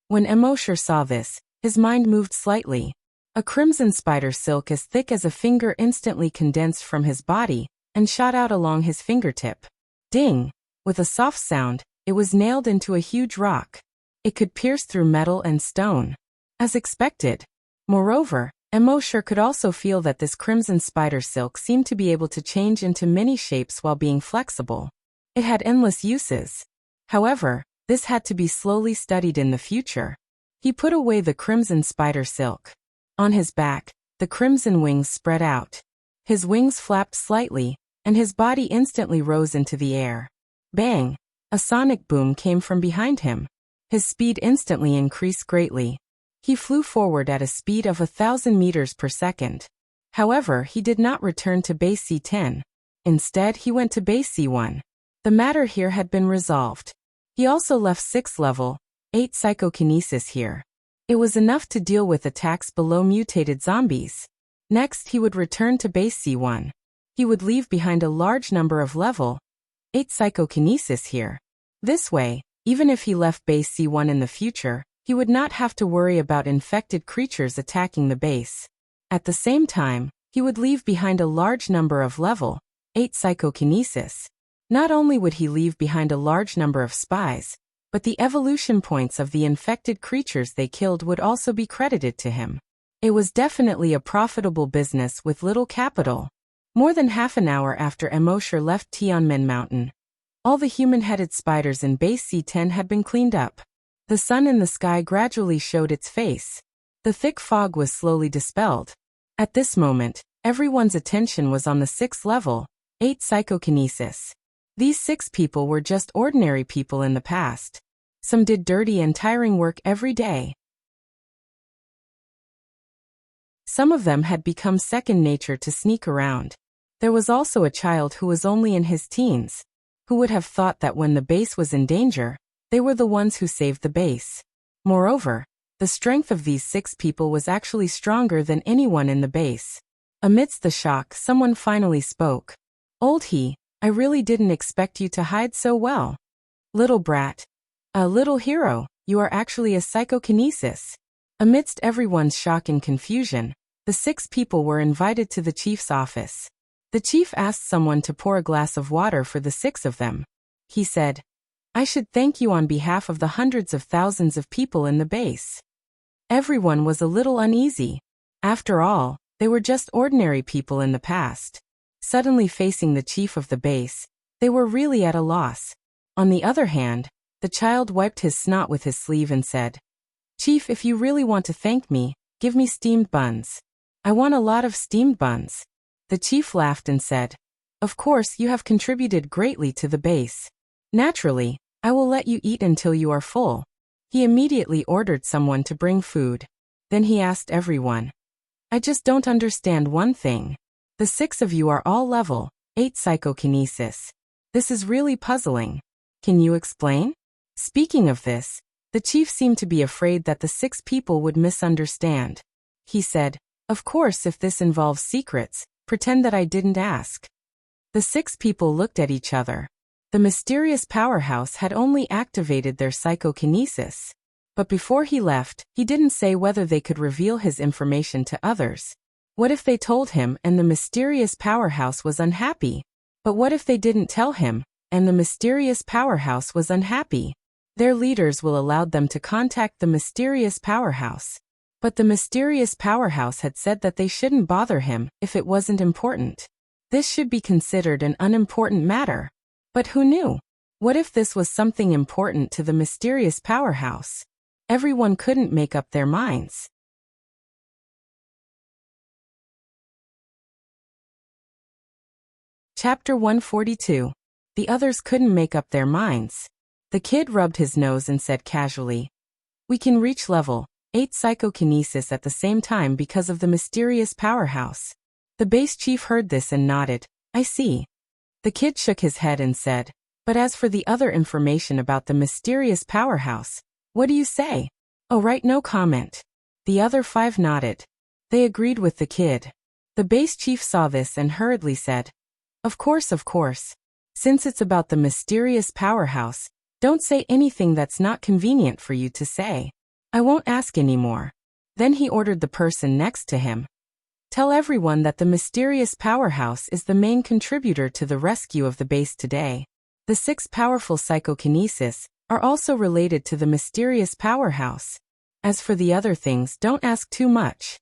When Emoshur saw this, his mind moved slightly. A crimson spider silk as thick as a finger instantly condensed from his body and shot out along his fingertip. Ding! With a soft sound, it was nailed into a huge rock. It could pierce through metal and stone. As expected. Moreover, Emoshur could also feel that this crimson spider silk seemed to be able to change into many shapes while being flexible. It had endless uses. However, this had to be slowly studied in the future. He put away the crimson spider silk. On his back, the crimson wings spread out. His wings flapped slightly, and his body instantly rose into the air. Bang! A sonic boom came from behind him. His speed instantly increased greatly. He flew forward at a speed of 1,000 meters per second. However, he did not return to base C10. Instead, he went to base C1. The matter here had been resolved. He also left 6th level, 8 psychokinesis here. It was enough to deal with attacks below mutated zombies. Next, he would return to base C1. He would leave behind a large number of level 8 psychokinesis here. This way, even if he left base C1 in the future, he would not have to worry about infected creatures attacking the base. At the same time, he would leave behind a large number of level 8 psychokinesis. Not only would he leave behind a large number of spies, but the evolution points of the infected creatures they killed would also be credited to him. It was definitely a profitable business with little capital. More than half an hour after Emoshur left Tianmen Mountain, all the human-headed spiders in base C10 had been cleaned up. The sun in the sky gradually showed its face. The thick fog was slowly dispelled. At this moment, everyone's attention was on the 6th level, 8 psychokinesis. These 6 people were just ordinary people in the past. Some did dirty and tiring work every day. Some of them had become second nature to sneak around. There was also a child who was only in his teens. Who would have thought that when the base was in danger, they were the ones who saved the base. Moreover, The strength of these 6 people was actually stronger than anyone in the base. Amidst the shock, someone finally spoke. Old he, I really didn't expect you to hide so well. Little brat. A little hero, you are actually a psychokinesis. Amidst everyone's shock and confusion, the 6 people were invited to the chief's office. The chief asked someone to pour a glass of water for the 6 of them. He said, I should thank you on behalf of the hundreds of thousands of people in the base. Everyone was a little uneasy. After all, they were just ordinary people in the past. Suddenly facing the chief of the base, they were really at a loss. On the other hand, the child wiped his snot with his sleeve and said, Chief, if you really want to thank me, give me steamed buns. I want a lot of steamed buns. The chief laughed and said, Of course, you have contributed greatly to the base. Naturally, I will let you eat until you are full. He immediately ordered someone to bring food. Then he asked everyone, I just don't understand one thing. The 6 of you are all level 8 psychokinesis. This is really puzzling. Can you explain? Speaking of this, the chief seemed to be afraid that the 6 people would misunderstand. He said, Of course, if this involves secrets, pretend that I didn't ask. The 6 people looked at each other. The mysterious powerhouse had only activated their psychokinesis. But before he left, he didn't say whether they could reveal his information to others. What if they told him and the mysterious powerhouse was unhappy? But what if they didn't tell him, and the mysterious powerhouse was unhappy? Their leaders will allow them to contact the mysterious powerhouse. But the mysterious powerhouse had said that they shouldn't bother him if it wasn't important. This should be considered an unimportant matter. But who knew? What if this was something important to the mysterious powerhouse? Everyone couldn't make up their minds. Chapter 142. The others couldn't make up their minds. The kid rubbed his nose and said casually, We can reach level 8 psychokinesis at the same time because of the mysterious powerhouse. The base chief heard this and nodded, I see. The kid shook his head and said, But as for the other information about the mysterious powerhouse, what do you say? Oh right, no comment. The other 5 nodded. They agreed with the kid. The base chief saw this and hurriedly said, Of course. Since it's about the mysterious powerhouse, don't say anything that's not convenient for you to say. I won't ask anymore. Then he ordered the person next to him. Tell everyone that the mysterious powerhouse is the main contributor to the rescue of the base today. The 6 powerful psychokinesis are also related to the mysterious powerhouse. As for the other things, don't ask too much.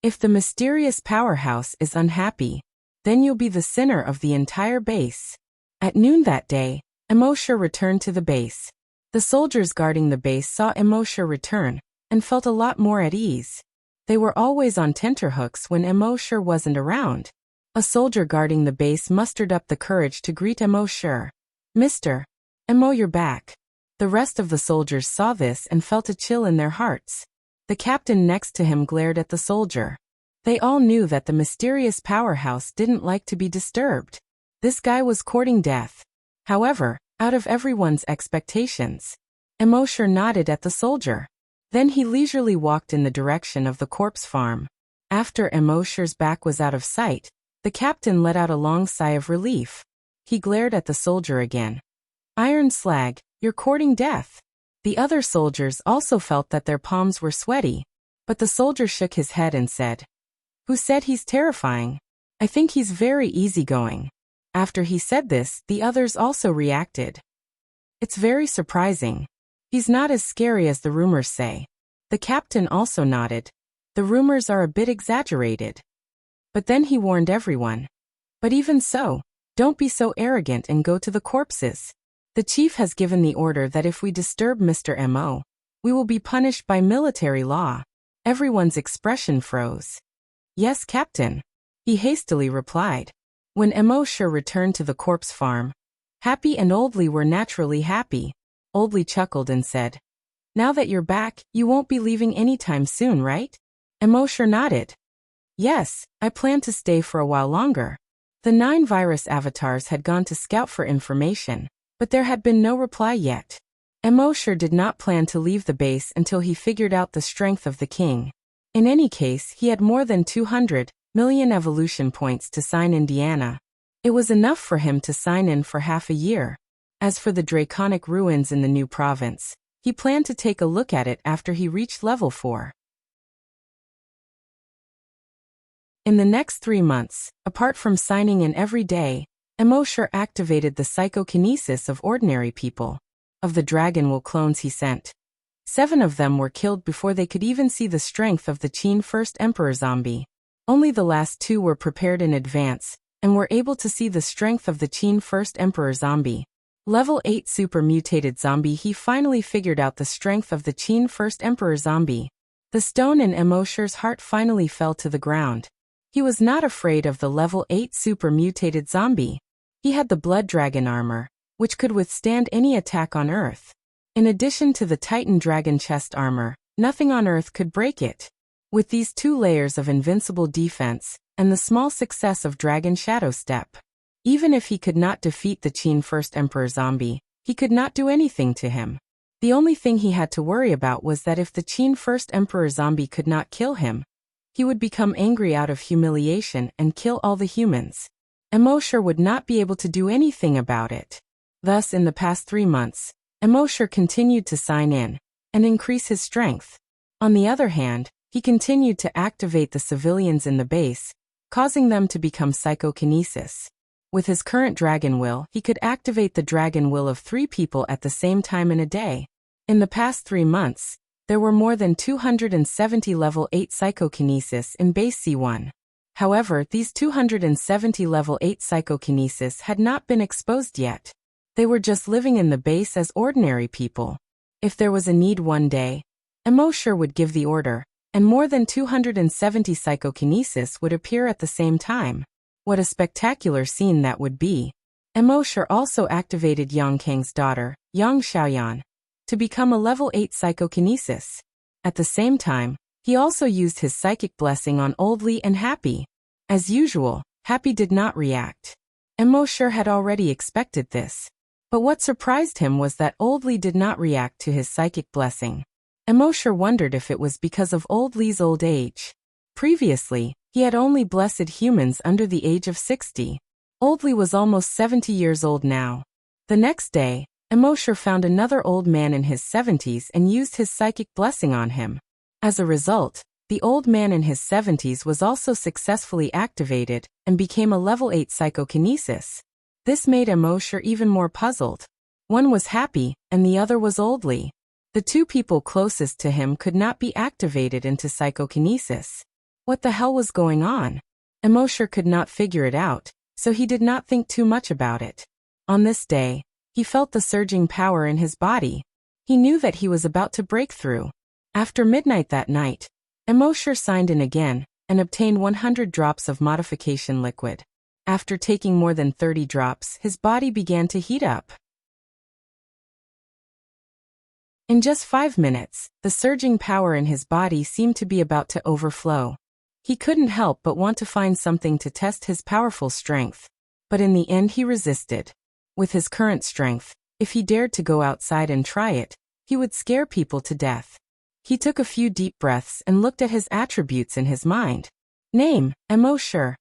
If the mysterious powerhouse is unhappy, then you'll be the sinner of the entire base. At noon that day, Immortal returned to the base. The soldiers guarding the base saw Immortal return and felt a lot more at ease. They were always on tenterhooks when Immortal wasn't around. A soldier guarding the base mustered up the courage to greet Immortal. Mr. Immo, you're back. The rest of the soldiers saw this and felt a chill in their hearts. The captain next to him glared at the soldier. They all knew that the mysterious powerhouse didn't like to be disturbed. This guy was courting death. However, out of everyone's expectations, Immortal nodded at the soldier. Then he leisurely walked in the direction of the corpse farm. After Immortal's back was out of sight, the captain let out a long sigh of relief. He glared at the soldier again. Iron slag, you're courting death. The other soldiers also felt that their palms were sweaty, but the soldier shook his head and said, Who said he's terrifying? I think he's very easygoing. After he said this, the others also reacted. It's very surprising. He's not as scary as the rumors say. The captain also nodded. The rumors are a bit exaggerated. But then he warned everyone. But even so, don't be so arrogant and go to the corpses. The chief has given the order that if we disturb Mr. Mo, we will be punished by military law. Everyone's expression froze. Yes, Captain. He hastily replied. When Immortal returned to the corpse farm, Happy and Oldly were naturally happy. Oldly chuckled and said, Now that you're back, you won't be leaving anytime soon, right? Immortal nodded. Yes, I plan to stay for a while longer. The 9 virus avatars had gone to scout for information, but there had been no reply yet. Emosher did not plan to leave the base until he figured out the strength of the king. In any case, he had more than 200 million evolution points to sign Indiana. It was enough for him to sign in for half a year. As for the draconic ruins in the new province, he planned to take a look at it after he reached level 4. In the next 3 months, apart from signing in every day, Emosher activated the psychokinesis of ordinary people. Of the Dragonwill clones he sent, 7 of them were killed before they could even see the strength of the Qin First Emperor zombie. Only the last 2 were prepared in advance, and were able to see the strength of the Qin First Emperor zombie. Level 8 super mutated zombie. He finally figured out the strength of the Qin First Emperor zombie. The stone in Emosher's heart finally fell to the ground. He was not afraid of the level 8 super mutated zombie. He had the blood dragon armor, which could withstand any attack on Earth. In addition to the Titan dragon chest armor, nothing on Earth could break it. With these 2 layers of invincible defense, and the small success of Dragon Shadow Step, even if he could not defeat the Qin First Emperor zombie, he could not do anything to him. The only thing he had to worry about was that if the Qin First Emperor zombie could not kill him, he would become angry out of humiliation and kill all the humans. Emosher would not be able to do anything about it. Thus, in the past 3 months, Emosher continued to sign in and increase his strength. On the other hand, he continued to activate the civilians in the base, causing them to become psychokinesis. With his current dragon will, he could activate the dragon will of 3 people at the same time in a day. In the past 3 months, there were more than 270 level 8 psychokinesis in base C1. However, these 270 level 8 psychokinesis had not been exposed yet. They were just living in the base as ordinary people. If there was a need one day, Emosher would give the order, and more than 270 psychokinesis would appear at the same time. What a spectacular scene that would be. Emosher also activated Yang Kang's daughter, Yang Xiaoyan, to become a level 8 psychokinesis. At the same time, he also used his psychic blessing on Old Li and Happy. As usual, Happy did not react. Emosher had already expected this. But what surprised him was that Old Li did not react to his psychic blessing. Emosher wondered if it was because of Old Li's old age. Previously, he had only blessed humans under the age of 60. Old Li was almost 70 years old now. The next day, Emosher found another old man in his 70s and used his psychic blessing on him. As a result, the old man in his 70s was also successfully activated and became a level 8 psychokinesis. This made Emosher even more puzzled. One was Happy, and the other was Old Li. The 2 people closest to him could not be activated into psychokinesis. What the hell was going on? Emosher could not figure it out, so he did not think too much about it. On this day, he felt the surging power in his body. He knew that he was about to break through. After midnight that night, Emosher signed in again and obtained 100 drops of modification liquid. After taking more than 30 drops, his body began to heat up. In just 5 minutes, the surging power in his body seemed to be about to overflow. He couldn't help but want to find something to test his powerful strength. But in the end he resisted. With his current strength, if he dared to go outside and try it, he would scare people to death. He took a few deep breaths and looked at his attributes in his mind. Name, Emosher.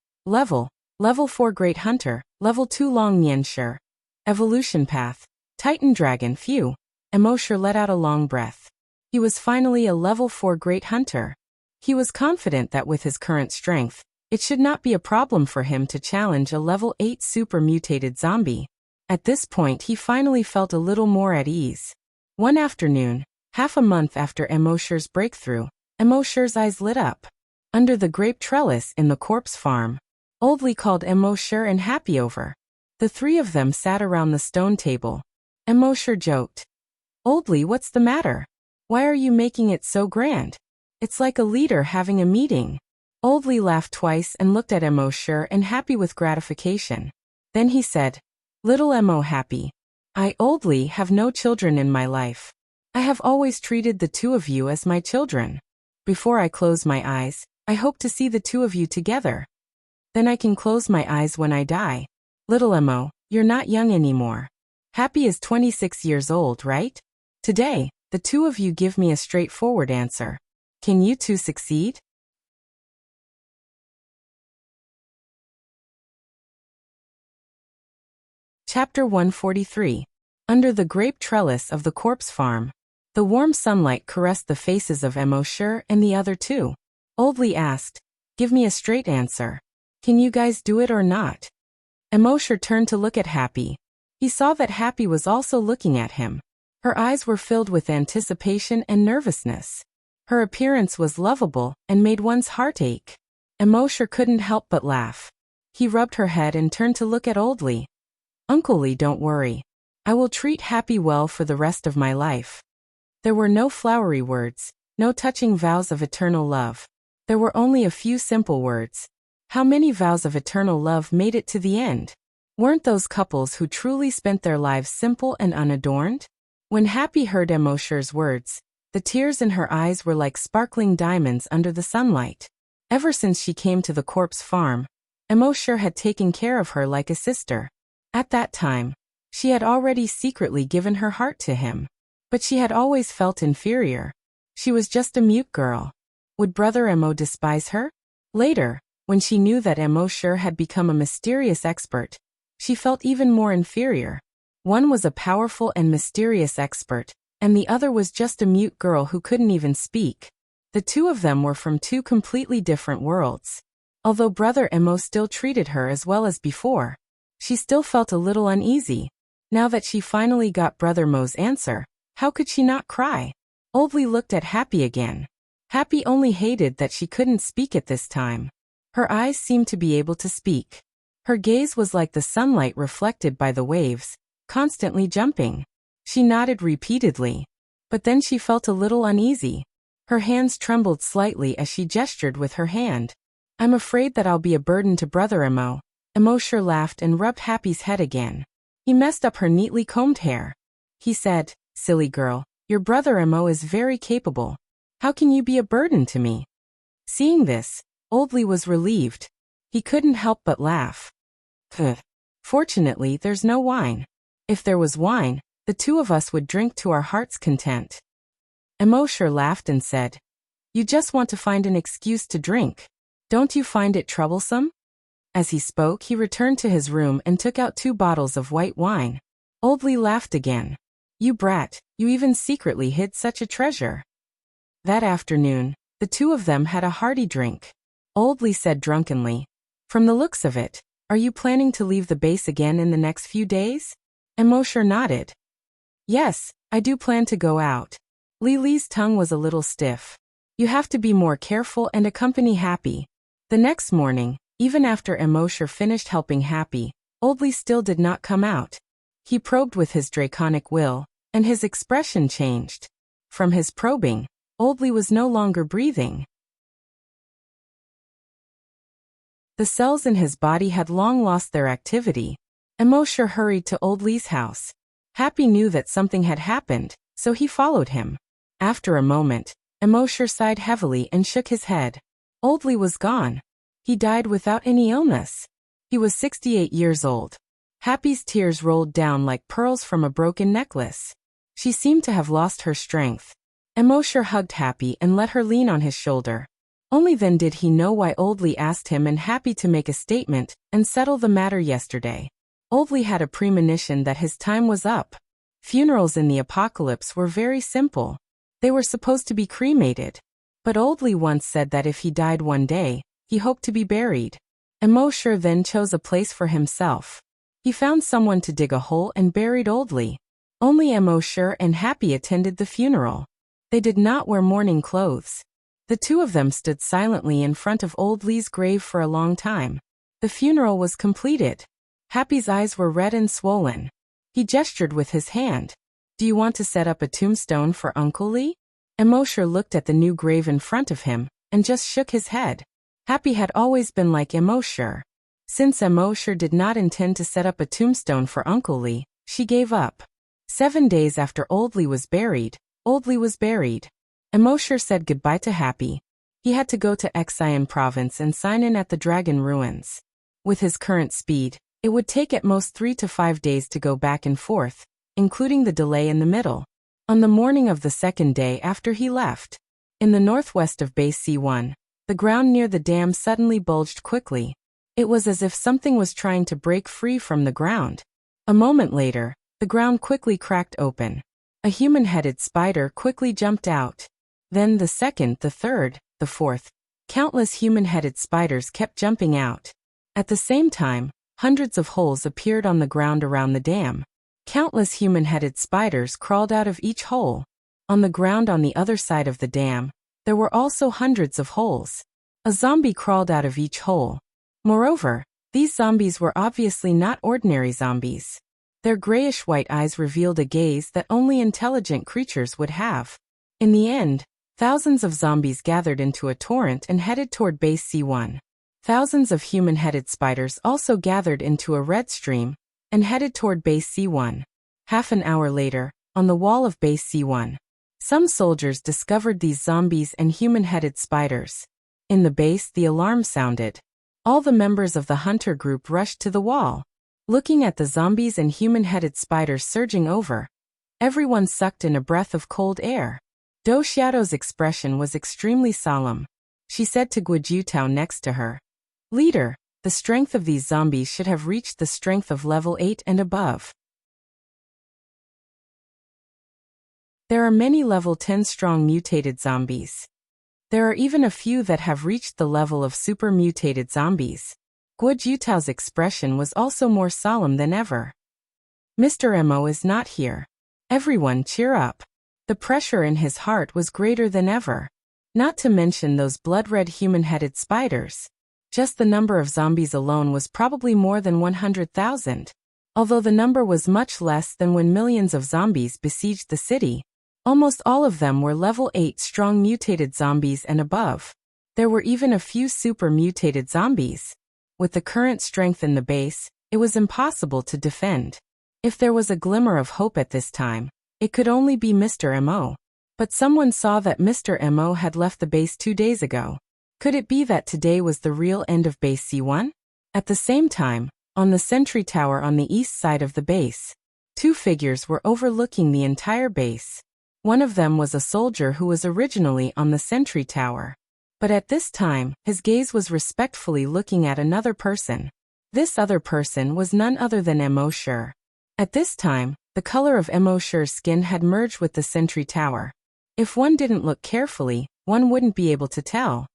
Level 4 Great Hunter, Level 2 Long Niansher. Evolution Path, Titan Dragon. Phew. Emosher let out a long breath. He was finally a Level 4 Great Hunter. He was confident that with his current strength, it should not be a problem for him to challenge a Level 8 super mutated zombie. At this point he finally felt a little more at ease. One afternoon, half a month after Emosher's breakthrough, Emosher's eyes lit up. Under the grape trellis in the corpse farm, Old Li called Emosher and Happy over. The 3 of them sat around the stone table. Emosher joked. Old Li, what's the matter? Why are you making it so grand? It's like a leader having a meeting. Old Li laughed twice and looked at Emosher and Happy with gratification. Then he said, Little Emo Happy, I, Old Li, have no children in my life. I have always treated the 2 of you as my children. Before I close my eyes, I hope to see the 2 of you together. Then I can close my eyes when I die. Little Emo, you're not young anymore. Happy is 26 years old, right? Today, the two of you give me a straightforward answer. Can you two succeed? Chapter 143. Under the grape trellis of the corpse farm. The warm sunlight caressed the faces of Emosher and the other two. Oldly asked, "Give me a straight answer. Can you guys do it or not?" Emosher turned to look at Happy. He saw that Happy was also looking at him. Her eyes were filled with anticipation and nervousness. Her appearance was lovable and made one's heart ache. Emosher couldn't help but laugh. He rubbed her head and turned to look at Oldly. "Uncle Lee, don't worry. I will treat Happy well for the rest of my life." There were no flowery words, no touching vows of eternal love. There were only a few simple words. How many vows of eternal love made it to the end? Weren't those couples who truly spent their lives simple and unadorned? When Happy heard Emosher's words, the tears in her eyes were like sparkling diamonds under the sunlight. Ever since she came to the corpse farm, Emosher had taken care of her like a sister. At that time, she had already secretly given her heart to him. But she had always felt inferior. She was just a mute girl. Would Brother Emo despise her? Later, when she knew that Emosher had become a mysterious expert, she felt even more inferior. One was a powerful and mysterious expert, and the other was just a mute girl who couldn't even speak. The two of them were from two completely different worlds. Although Brother Emo still treated her as well as before, she still felt a little uneasy. Now that she finally got Brother Mo's answer, how could she not cry? Oldly looked at Happy again. Happy only hated that she couldn't speak at this time. Her eyes seemed to be able to speak. Her gaze was like the sunlight reflected by the waves, constantly jumping. She nodded repeatedly. But then she felt a little uneasy. Her hands trembled slightly as she gestured with her hand. "I'm afraid that I'll be a burden to Brother Emo." Emosher laughed and rubbed Happy's head again. He messed up her neatly combed hair. He said, "Silly girl, your Brother Emo is very capable. How can you be a burden to me?" Seeing this, Oldly was relieved. He couldn't help but laugh. Fortunately, there's no wine. If there was wine, the two of us would drink to our heart's content." Emosher laughed and said, "You just want to find an excuse to drink. Don't you find it troublesome?" As he spoke, he returned to his room and took out 2 bottles of white wine. Oldly laughed again. "You brat, you even secretly hid such a treasure." That afternoon, the two of them had a hearty drink. Oldly said drunkenly, "From the looks of it, are you planning to leave the base again in the next few days?" Emosher nodded. "Yes, I do plan to go out." Lily's tongue was a little stiff. "You have to be more careful and accompany Happy." The next morning, even after Emosher finished helping Happy, Oldly still did not come out. He probed with his draconic will, and his expression changed. From his probing, Oldly was no longer breathing. The cells in his body had long lost their activity. Emosher hurried to Oldly's house. Happy knew that something had happened, so he followed him. After a moment, Emosher sighed heavily and shook his head. Oldly was gone. He died without any illness. He was 68 years old. Happy's tears rolled down like pearls from a broken necklace. She seemed to have lost her strength. Emosher hugged Happy and let her lean on his shoulder. Only then did he know why Oldly asked him and Happy to make a statement and settle the matter yesterday. Oldly had a premonition that his time was up. Funerals in the apocalypse were very simple. They were supposed to be cremated. But Oldly once said that if he died one day, he hoped to be buried. Emosher then chose a place for himself. He found someone to dig a hole and buried Oldly. Only Emosher and Happy attended the funeral. They did not wear mourning clothes. The two of them stood silently in front of Oldly's grave for a long time. The funeral was completed. Happy's eyes were red and swollen. He gestured with his hand. "Do you want to set up a tombstone for Uncle Lee?" Emosher looked at the new grave in front of him, and just shook his head. Happy had always been like Emosher. Since Emosher did not intend to set up a tombstone for Uncle Lee, she gave up. 7 days after Oldly was buried, Emosher said goodbye to Happy. He had to go to Xian province and sign in at the dragon ruins. With his current speed, it would take at most 3 to 5 days to go back and forth, including the delay in the middle. On the morning of the second day after he left, in the northwest of Base C1, the ground near the dam suddenly bulged quickly. It was as if something was trying to break free from the ground. A moment later, the ground quickly cracked open. A human-headed spider quickly jumped out. Then the second, the third, the fourth. Countless human-headed spiders kept jumping out. At the same time, hundreds of holes appeared on the ground around the dam. Countless human-headed spiders crawled out of each hole. On the ground on the other side of the dam, there were also hundreds of holes. A zombie crawled out of each hole. Moreover, these zombies were obviously not ordinary zombies. Their grayish-white eyes revealed a gaze that only intelligent creatures would have. In the end, thousands of zombies gathered into a torrent and headed toward Base C1. Thousands of human-headed spiders also gathered into a red stream and headed toward Base C1. Half an hour later, on the wall of Base C1, some soldiers discovered these zombies and human-headed spiders. In the base, the alarm sounded. All the members of the hunter group rushed to the wall. Looking at the zombies and human-headed spiders surging over, everyone sucked in a breath of cold air. Do Xiaodo's expression was extremely solemn. She said to Guojutao next to her, "Leader, the strength of these zombies should have reached the strength of level 8 and above. There are many level 10 strong mutated zombies. There are even a few that have reached the level of super mutated zombies." Guojutao's expression was also more solemn than ever. "Mr. Mo is not here. Everyone cheer up." The pressure in his heart was greater than ever. Not to mention those blood-red human-headed spiders. Just the number of zombies alone was probably more than 100,000. Although the number was much less than when millions of zombies besieged the city, almost all of them were level 8 strong mutated zombies and above. There were even a few super mutated zombies. With the current strength in the base, it was impossible to defend. If there was a glimmer of hope at this time, it could only be Mr. Mo. But someone saw that Mr. Mo had left the base 2 days ago. Could it be that today was the real end of Base C1? At the same time, on the sentry tower on the east side of the base, 2 figures were overlooking the entire base. One of them was a soldier who was originally on the sentry tower. But at this time, his gaze was respectfully looking at another person. This other person was none other than Mo Shi. At this time, the color of Mo Shi's skin had merged with the sentry tower. If one didn't look carefully, one wouldn't be able to tell.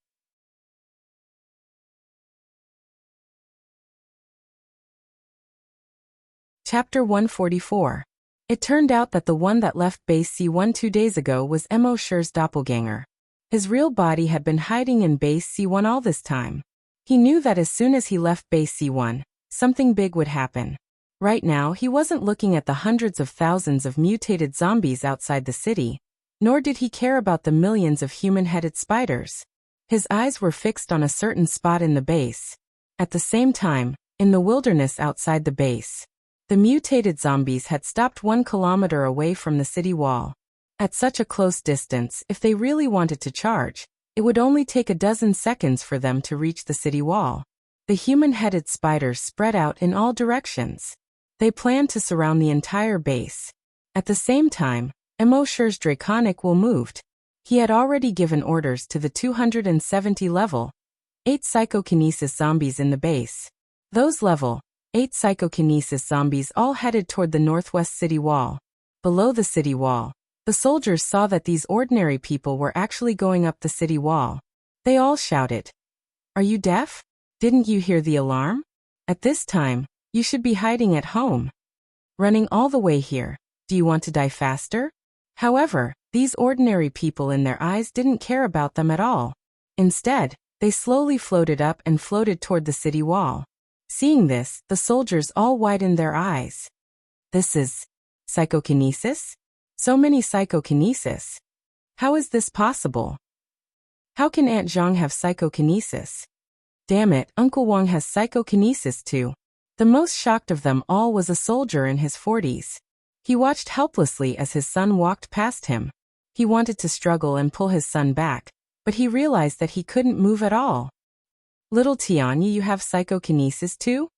Chapter 144. It turned out that the one that left Base C1 2 days ago was Mo Shi's doppelganger. His real body had been hiding in Base C1 all this time. He knew that as soon as he left Base C1, something big would happen. Right now, he wasn't looking at the hundreds of thousands of mutated zombies outside the city, nor did he care about the millions of human-headed spiders. His eyes were fixed on a certain spot in the base. At the same time, in the wilderness outside the base, the mutated zombies had stopped 1 kilometer away from the city wall. At such a close distance, if they really wanted to charge, it would only take a dozen seconds for them to reach the city wall. The human-headed spiders spread out in all directions. They planned to surround the entire base. At the same time, Mo Shi's draconic will moved. He had already given orders to the 270 level 8 psychokinesis zombies in the base. Those level 8 psychokinesis zombies all headed toward the northwest city wall. Below the city wall, the soldiers saw that these ordinary people were actually going up the city wall. They all shouted, "Are you deaf? Didn't you hear the alarm? At this time, you should be hiding at home. Running all the way here, do you want to die faster?" However, these ordinary people in their eyes didn't care about them at all. Instead, they slowly floated up and floated toward the city wall. Seeing this, the soldiers all widened their eyes. "This is psychokinesis? So many psychokinesis. How is this possible? How can Aunt Zhang have psychokinesis? Damn it, Uncle Wang has psychokinesis too." The most shocked of them all was a soldier in his 40s. He watched helplessly as his son walked past him. He wanted to struggle and pull his son back, but he realized that he couldn't move at all. "Little Tianya, you have psychokinesis too?"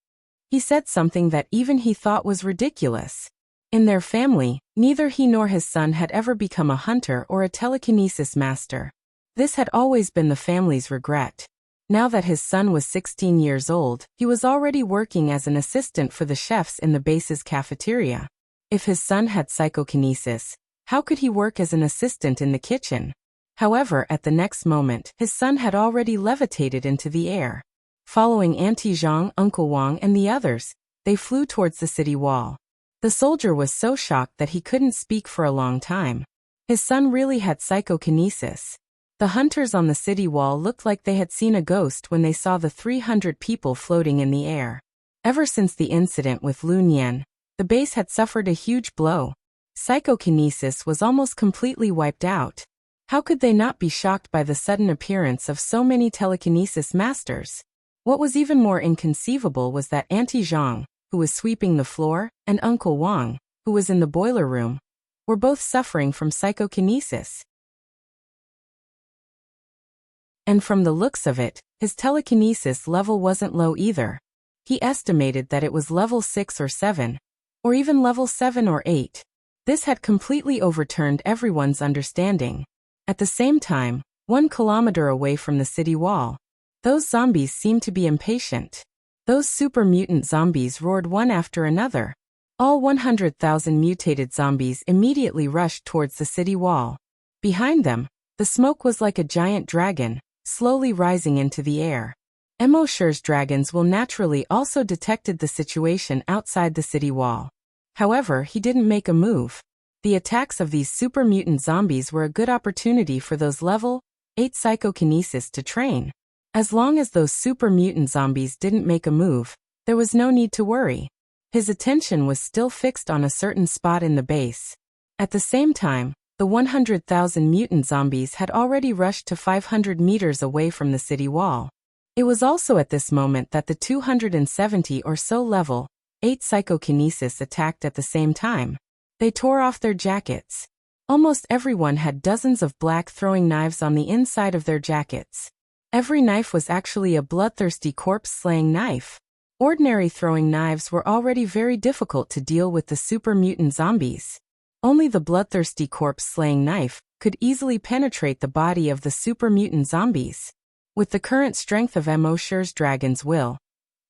He said something that even he thought was ridiculous. In their family, neither he nor his son had ever become a hunter or a telekinesis master. This had always been the family's regret. Now that his son was 16 years old, he was already working as an assistant for the chefs in the base's cafeteria. If his son had psychokinesis, how could he work as an assistant in the kitchen? However, at the next moment, his son had already levitated into the air. Following Auntie Zhang, Uncle Wang, and the others, they flew towards the city wall. The soldier was so shocked that he couldn't speak for a long time. His son really had psychokinesis. The hunters on the city wall looked like they had seen a ghost when they saw the 300 people floating in the air. Ever since the incident with Lu Nian, the base had suffered a huge blow. Psychokinesis was almost completely wiped out. How could they not be shocked by the sudden appearance of so many telekinesis masters? What was even more inconceivable was that Auntie Zhang, who was sweeping the floor, and Uncle Wang, who was in the boiler room, were both suffering from psychokinesis. And from the looks of it, his telekinesis level wasn't low either. He estimated that it was level 6 or 7, or even level 7 or 8. This had completely overturned everyone's understanding. At the same time, 1 kilometer away from the city wall, those zombies seemed to be impatient. Those super mutant zombies roared one after another. All 100,000 mutated zombies immediately rushed towards the city wall. Behind them, the smoke was like a giant dragon, slowly rising into the air. Emosher's dragons will naturally also detected the situation outside the city wall. However, he didn't make a move. The attacks of these super mutant zombies were a good opportunity for those level 8 psychokinesis to train. As long as those super mutant zombies didn't make a move, there was no need to worry. His attention was still fixed on a certain spot in the base. At the same time, the 100,000 mutant zombies had already rushed to 500 meters away from the city wall. It was also at this moment that the 270 or so level 8 psychokinesis attacked at the same time. They tore off their jackets. Almost everyone had dozens of black throwing knives on the inside of their jackets. Every knife was actually a bloodthirsty corpse-slaying knife. Ordinary throwing knives were already very difficult to deal with the super mutant zombies. Only the bloodthirsty corpse-slaying knife could easily penetrate the body of the super mutant zombies. With the current strength of Emosher's dragon's will,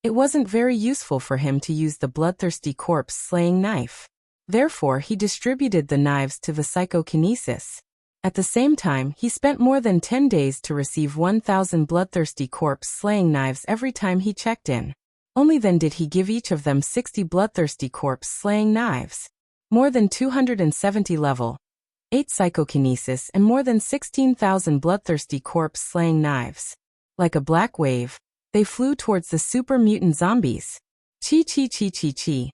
it wasn't very useful for him to use the bloodthirsty corpse-slaying knife. Therefore, he distributed the knives to the psychokinesis. At the same time, he spent more than 10 days to receive 1,000 bloodthirsty corpse-slaying knives every time he checked in. Only then did he give each of them 60 bloodthirsty corpse-slaying knives. More than 270 level 8 psychokinesis and more than 16,000 bloodthirsty corpse-slaying knives. Like a black wave, they flew towards the super mutant zombies. Chi chi chi chi chi.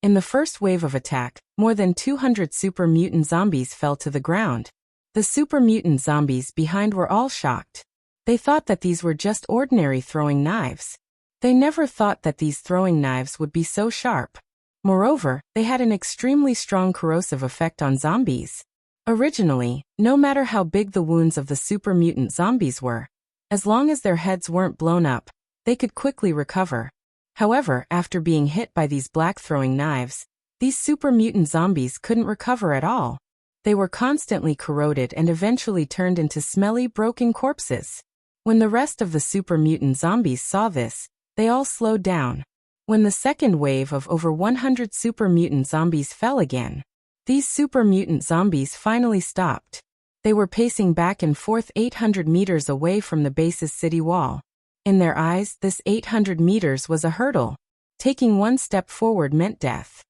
In the first wave of attack, more than 200 super mutant zombies fell to the ground. The super mutant zombies behind were all shocked. They thought that these were just ordinary throwing knives. They never thought that these throwing knives would be so sharp. Moreover, they had an extremely strong corrosive effect on zombies. Originally, no matter how big the wounds of the super mutant zombies were, as long as their heads weren't blown up, they could quickly recover. However, after being hit by these black throwing knives, these super mutant zombies couldn't recover at all. They were constantly corroded and eventually turned into smelly, broken corpses. When the rest of the super mutant zombies saw this, they all slowed down. When the second wave of over 100 super mutant zombies fell again, these super mutant zombies finally stopped. They were pacing back and forth 800 meters away from the base's city wall. In their eyes, this 800 meters was a hurdle. Taking one step forward meant death.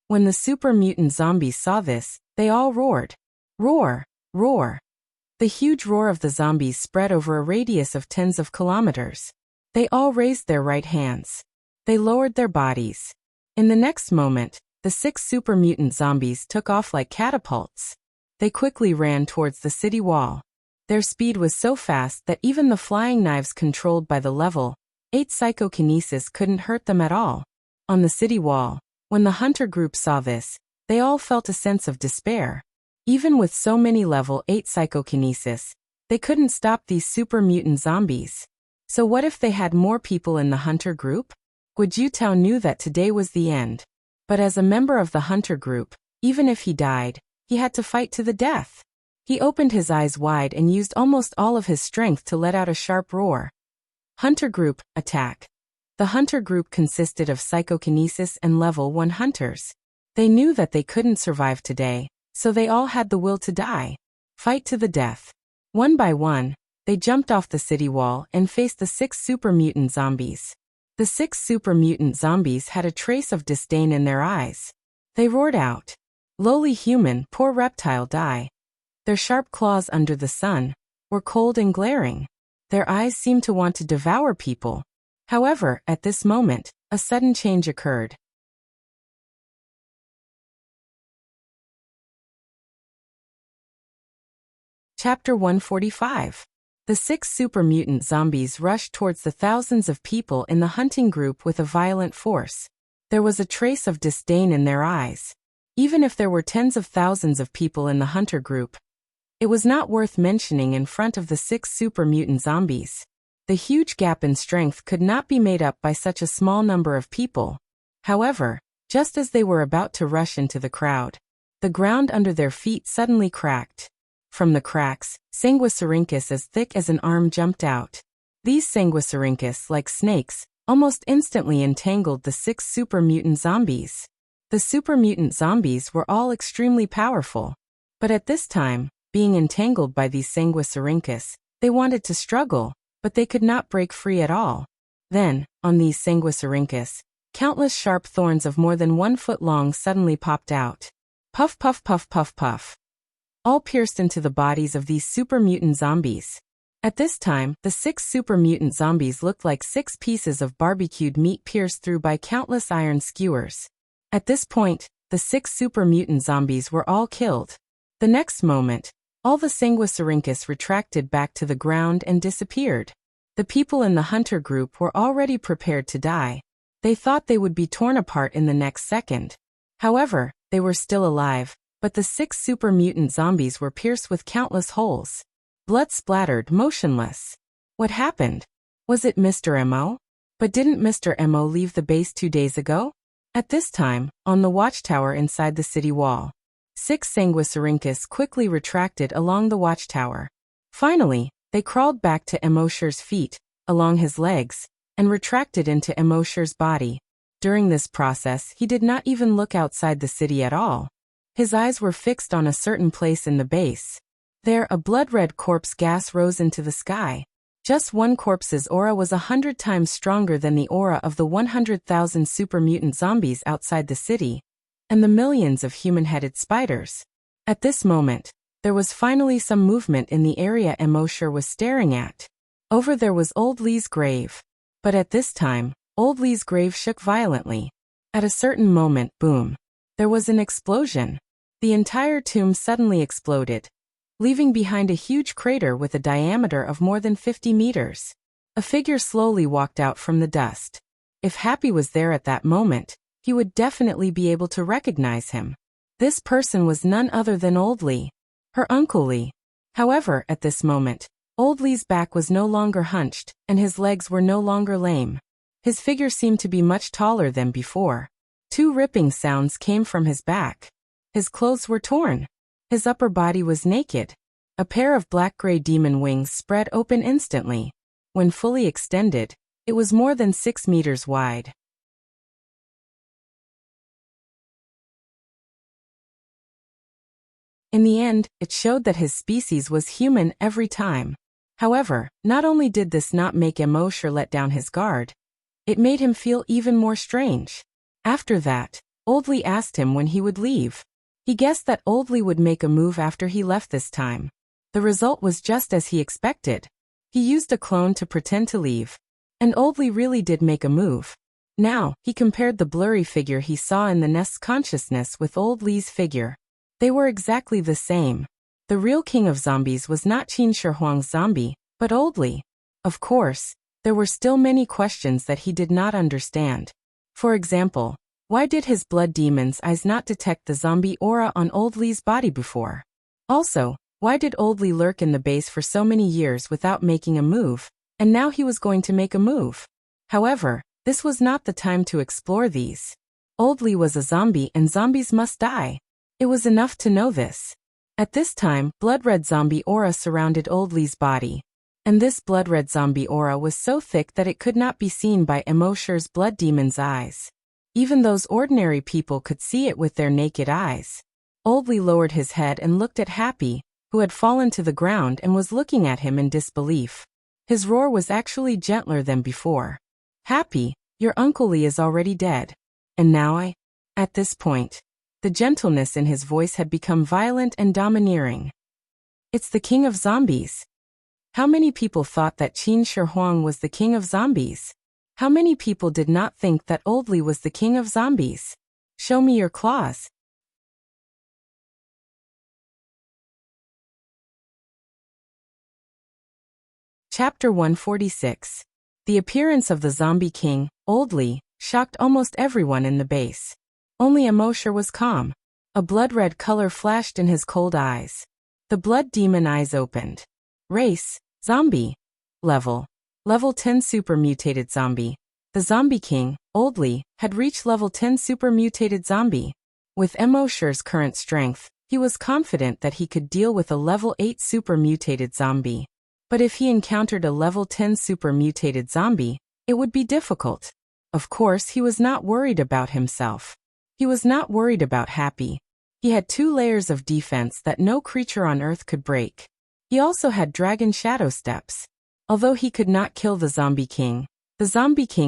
When the super mutant zombies saw this, they all roared. Roar! Roar! The huge roar of the zombies spread over a radius of tens of kilometers. They all raised their right hands. They lowered their bodies. In the next moment, the 6 super mutant zombies took off like catapults. They quickly ran towards the city wall. Their speed was so fast that even the flying knives controlled by the level 8 psychokinesis couldn't hurt them at all. On the city wall, when the hunter group saw this, they all felt a sense of despair. Even with so many level 8 psychokinesis, they couldn't stop these super mutant zombies. So what if they had more people in the hunter group? Guojutao knew that today was the end. But as a member of the hunter group, even if he died, he had to fight to the death. He opened his eyes wide and used almost all of his strength to let out a sharp roar. Hunter group, attack. The hunter group consisted of psychokinesis and level 1 hunters. They knew that they couldn't survive today, so they all had the will to die. Fight to the death. One by one, they jumped off the city wall and faced the 6 super mutant zombies. The 6 super mutant zombies had a trace of disdain in their eyes. They roared out, "Lowly human, poor reptile, die." Their sharp claws under the sun were cold and glaring. Their eyes seemed to want to devour people. However, at this moment, a sudden change occurred. Chapter 145. The 6 super mutant zombies rushed towards the thousands of people in the hunting group with a violent force. There was a trace of disdain in their eyes. Even if there were tens of thousands of people in the hunter group, it was not worth mentioning in front of the 6 super mutant zombies. The huge gap in strength could not be made up by such a small number of people. However, just as they were about to rush into the crowd, the ground under their feet suddenly cracked. From the cracks, sanguisurincus as thick as an arm jumped out. These sanguisurincus, like snakes, almost instantly entangled the 6 super mutant zombies. The super mutant zombies were all extremely powerful. But at this time, being entangled by these sanguisurincus, they wanted to struggle, but they could not break free at all. Then, on these sanguisurincus, countless sharp thorns of more than 1 foot long suddenly popped out. Puff puff puff puff puff. All pierced into the bodies of these super mutant zombies. At this time, the 6 super mutant zombies looked like 6 pieces of barbecued meat pierced through by countless iron skewers. At this point, the 6 super mutant zombies were all killed. The next moment, all the sanguisurincus retracted back to the ground and disappeared. The people in the hunter group were already prepared to die. They thought they would be torn apart in the next second. However, they were still alive. But the 6 super mutant zombies were pierced with countless holes. Blood splattered, motionless. What happened? Was it Mr. M.O.? But didn't Mr. M.O. leave the base 2 days ago? At this time, on the watchtower inside the city wall, 6 sanguisurincus quickly retracted along the watchtower. Finally, they crawled back to Emosher's feet, along his legs, and retracted into Emosher's body. During this process, he did not even look outside the city at all. His eyes were fixed on a certain place in the base. There, a blood-red corpse gas rose into the sky. Just one corpse's aura was 100 times stronger than the aura of the 100,000 super mutant zombies outside the city, and the millions of human-headed spiders. At this moment, there was finally some movement in the area Emosher was staring at. Over there was Old Lee's grave. But at this time, Old Lee's grave shook violently. At a certain moment, boom. There was an explosion. The entire tomb suddenly exploded, leaving behind a huge crater with a diameter of more than 50 meters. A figure slowly walked out from the dust. If Happy was there at that moment, he would definitely be able to recognize him. This person was none other than Old Lee, her Uncle Lee. However, at this moment, Old Lee's back was no longer hunched, and his legs were no longer lame. His figure seemed to be much taller than before. 2 ripping sounds came from his back. His clothes were torn. His upper body was naked. A pair of black-gray demon wings spread open instantly. When fully extended, it was more than 6 meters wide. In the end, it showed that his species was human every time. However, not only did this not make Emosher let down his guard, it made him feel even more strange. After that, Old Lee asked him when he would leave. He guessed that Old Lee would make a move after he left this time. The result was just as he expected. He used a clone to pretend to leave. And Old Lee really did make a move. Now, he compared the blurry figure he saw in the nest's consciousness with Old Lee's figure. They were exactly the same. The real king of zombies was not Qin Shi Huang's zombie, but Old Lee. Of course, there were still many questions that he did not understand. For example, why did his blood demon's eyes not detect the zombie aura on Old Lee's body before? Also, why did Old Lee lurk in the base for so many years without making a move, and now he was going to make a move? However, This was not the time to explore these. Old Lee was a zombie and zombies must die. It was enough to know this. At this time, blood-red zombie aura surrounded Old Lee's body. And this blood-red zombie aura was so thick that it could not be seen by Emosher's blood demon's eyes. Even those ordinary people could see it with their naked eyes. Old Lee lowered his head and looked at Happy, who had fallen to the ground and was looking at him in disbelief. His roar was actually gentler than before. Happy, your Uncle Lee is already dead. And now I? At this point, the gentleness in his voice had become violent and domineering. It's the king of zombies. How many people thought that Qin Shi Huang was the king of zombies? How many people did not think that Old Lee was the king of zombies? Show me your claws. Chapter 146. The appearance of the zombie king, Old Lee, shocked almost everyone in the base. Only Emosher was calm. A blood-red color flashed in his cold eyes. The blood demon eyes opened. Race, zombie. Level 10 super mutated zombie. The zombie king, Old Lee, had reached level 10 super mutated zombie. With Emosher's current strength, he was confident that he could deal with a level 8 super mutated zombie. But if he encountered a level 10 super mutated zombie, it would be difficult. Of course, he was not worried about himself. He was not worried about Happy. He had 2 layers of defense that no creature on Earth could break. He also had dragon shadow steps. Although he could not kill the zombie king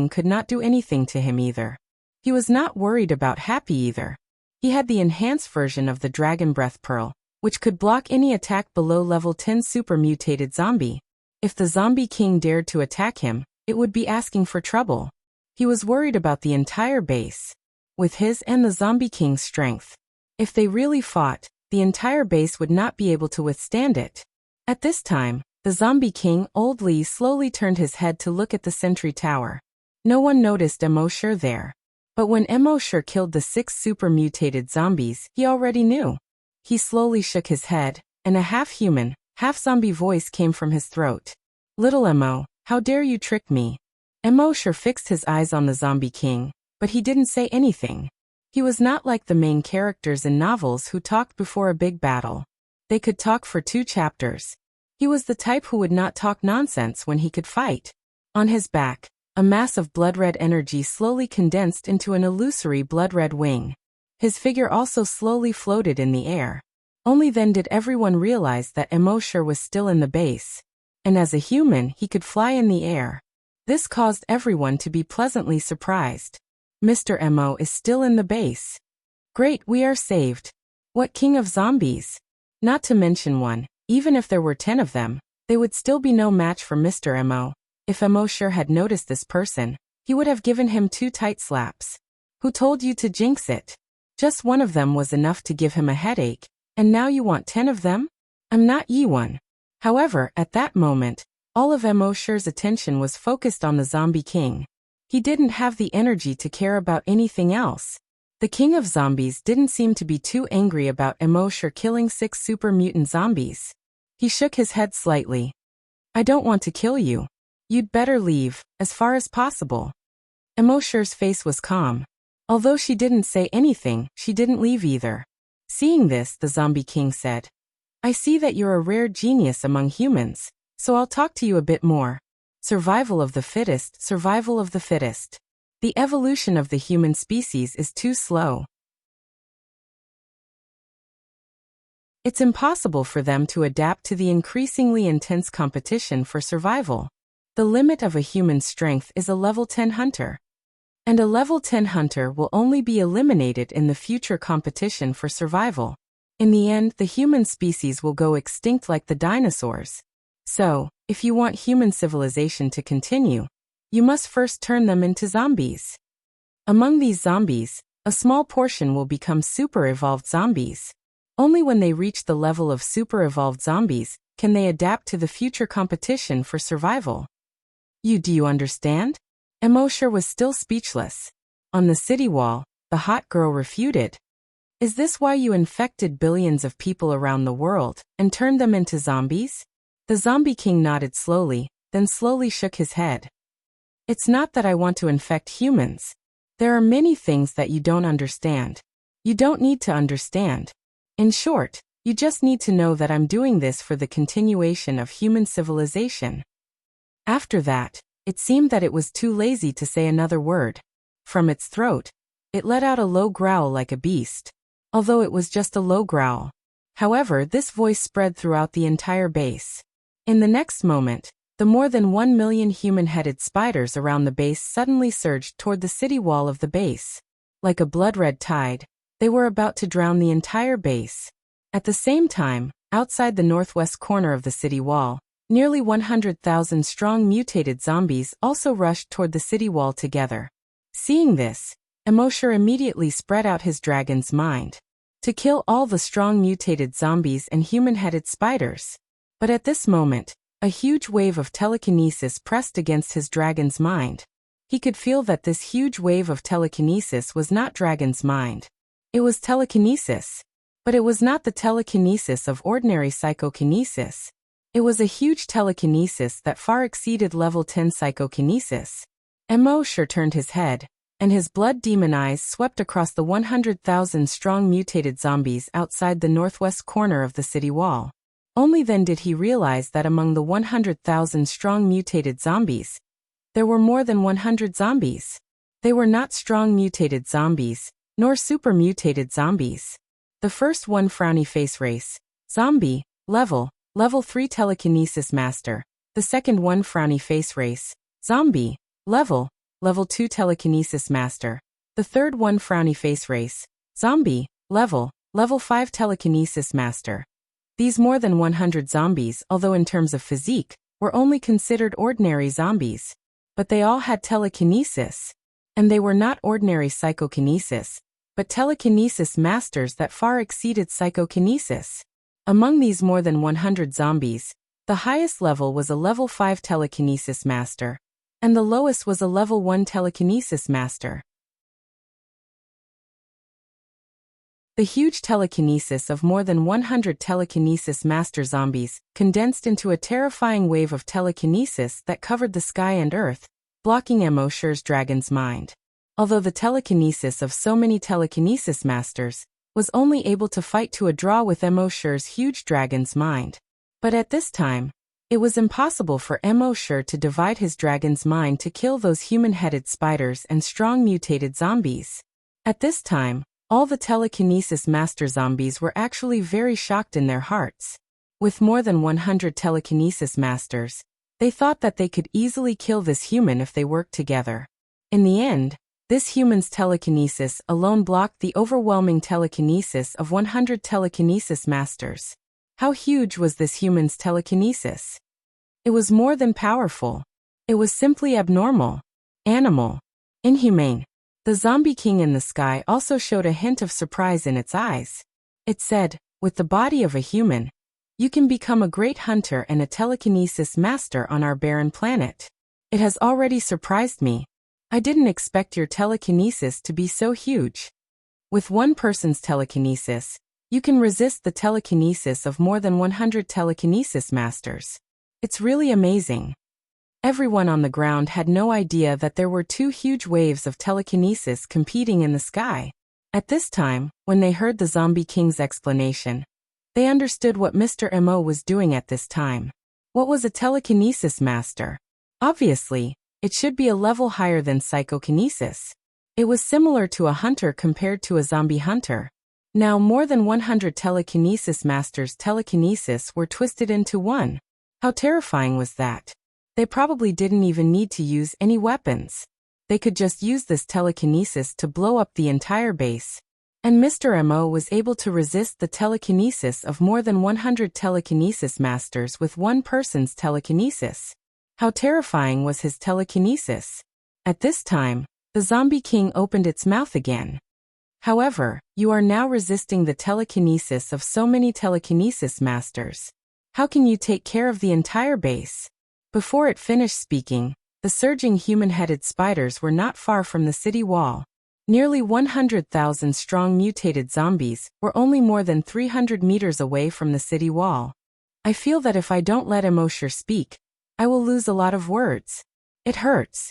could not do anything to him either. He was not worried about Happy either. He had the enhanced version of the Dragon Breath Pearl, which could block any attack below level 10 super mutated zombie. If the zombie king dared to attack him, it would be asking for trouble. He was worried about the entire base. With his and the zombie king's strength, if they really fought, the entire base would not be able to withstand it. At this time, the zombie king, Old Lee, slowly turned his head to look at the sentry tower. No one noticed Emosher there. But when Emosher killed the 6 super mutated zombies, he already knew. He slowly shook his head, and a half-human, half-zombie voice came from his throat. Little Emo, how dare you trick me? Emosher fixed his eyes on the zombie king, but he didn't say anything. He was not like the main characters in novels who talked before a big battle. They could talk for 2 chapters. He was the type who would not talk nonsense when he could fight. On his back, a mass of blood-red energy slowly condensed into an illusory blood-red wing. His figure also slowly floated in the air. Only then did everyone realize that Emosher was still in the base. And as a human, he could fly in the air. This caused everyone to be pleasantly surprised. Mr. Emo is still in the base. Great, we are saved. What king of zombies? Not to mention one, even if there were 10 of them, they would still be no match for Mr. Emo. If Emosher had noticed this person, he would have given him 2 tight slaps. Who told you to jinx it? Just one of them was enough to give him a headache, and now you want 10 of them? I'm not ye one. However, at that moment, all of Emosher's attention was focused on the zombie king. He didn't have the energy to care about anything else. The king of zombies didn't seem to be too angry about Emosher killing 6 super mutant zombies. He shook his head slightly. I don't want to kill you. You'd better leave, as far as possible. Emosher's face was calm. Although she didn't say anything, she didn't leave either. Seeing this, the zombie king said, I see that you're a rare genius among humans, so I'll talk to you a bit more. Survival of the fittest, survival of the fittest. The evolution of the human species is too slow. It's impossible for them to adapt to the increasingly intense competition for survival. The limit of a human's strength is a level 10 hunter. And a level 10 hunter will only be eliminated in the future competition for survival. In the end, the human species will go extinct like the dinosaurs. So, if you want human civilization to continue, you must first turn them into zombies. Among these zombies, a small portion will become super-evolved zombies. Only when they reach the level of super-evolved zombies can they adapt to the future competition for survival. Do you understand? Emosher was still speechless. On the city wall, the hot girl refuted. Is this why you infected billions of people around the world and turned them into zombies? The zombie king nodded slowly, then slowly shook his head. It's not that I want to infect humans. There are many things that you don't understand. You don't need to understand. In short, you just need to know that I'm doing this for the continuation of human civilization." After that, it seemed that it was too lazy to say another word. From its throat, it let out a low growl like a beast. Although it was just a low growl. However, this voice spread throughout the entire base. In the next moment, the more than 1 million human-headed spiders around the base suddenly surged toward the city wall of the base. Like a blood-red tide, they were about to drown the entire base. At the same time, outside the northwest corner of the city wall, nearly 100,000 strong mutated zombies also rushed toward the city wall together. Seeing this, Immortal immediately spread out his dragon's mind to kill all the strong mutated zombies and human-headed spiders. But at this moment, a huge wave of telekinesis pressed against his dragon's mind. He could feel that this huge wave of telekinesis was not dragon's mind. It was telekinesis. But it was not the telekinesis of ordinary psychokinesis. It was a huge telekinesis that far exceeded level 10 psychokinesis. Immortal turned his head, and his blood demon eyes swept across the 100,000 strong mutated zombies outside the northwest corner of the city wall. Only then did he realize that among the 100,000 strong mutated zombies, there were more than 100 zombies. They were not strong mutated zombies, nor super mutated zombies. The first one frowny face race, zombie, level 3 telekinesis master. The second one frowny face race, zombie, level 2 telekinesis master. The third one frowny face race, zombie, level 5 telekinesis master. These more than 100 zombies, although in terms of physique, were only considered ordinary zombies. But they all had telekinesis. And they were not ordinary psychokinesis, but telekinesis masters that far exceeded psychokinesis. Among these more than 100 zombies, the highest level was a level 5 telekinesis master, and the lowest was a level 1 telekinesis master. The huge telekinesis of more than 100 telekinesis master zombies condensed into a terrifying wave of telekinesis that covered the sky and earth, blocking Immortal's dragon's mind. Although the telekinesis of so many telekinesis masters was only able to fight to a draw with Immortal's huge dragon's mind. But at this time, it was impossible for Immortal to divide his dragon's mind to kill those human-headed spiders and strong mutated zombies. At this time, all the telekinesis master zombies were actually very shocked in their hearts. With more than 100 telekinesis masters, they thought that they could easily kill this human if they worked together. In the end, this human's telekinesis alone blocked the overwhelming telekinesis of 100 telekinesis masters. How huge was this human's telekinesis? It was more than powerful. It was simply abnormal, animal, inhumane. The zombie king in the sky also showed a hint of surprise in its eyes. It said, "With the body of a human, you can become a great hunter and a telekinesis master on our barren planet. It has already surprised me. I didn't expect your telekinesis to be so huge. With one person's telekinesis, you can resist the telekinesis of more than 100 telekinesis masters. It's really amazing." Everyone on the ground had no idea that there were two huge waves of telekinesis competing in the sky. At this time, when they heard the Zombie King's explanation, they understood what Mr. Mo was doing at this time. What was a telekinesis master? Obviously, it should be a level higher than psychokinesis. It was similar to a hunter compared to a zombie hunter. Now more than 100 telekinesis masters' telekinesis were twisted into one. How terrifying was that? They probably didn't even need to use any weapons. They could just use this telekinesis to blow up the entire base. And Mr. Mo was able to resist the telekinesis of more than 100 telekinesis masters with one person's telekinesis. How terrifying was his telekinesis? At this time, the Zombie King opened its mouth again. However, you are now resisting the telekinesis of so many telekinesis masters. How can you take care of the entire base? Before it finished speaking, the surging human-headed spiders were not far from the city wall. Nearly 100,000 strong mutated zombies were only more than 300 meters away from the city wall. I feel that if I don't let Immortal speak, I will lose a lot of words. It hurts.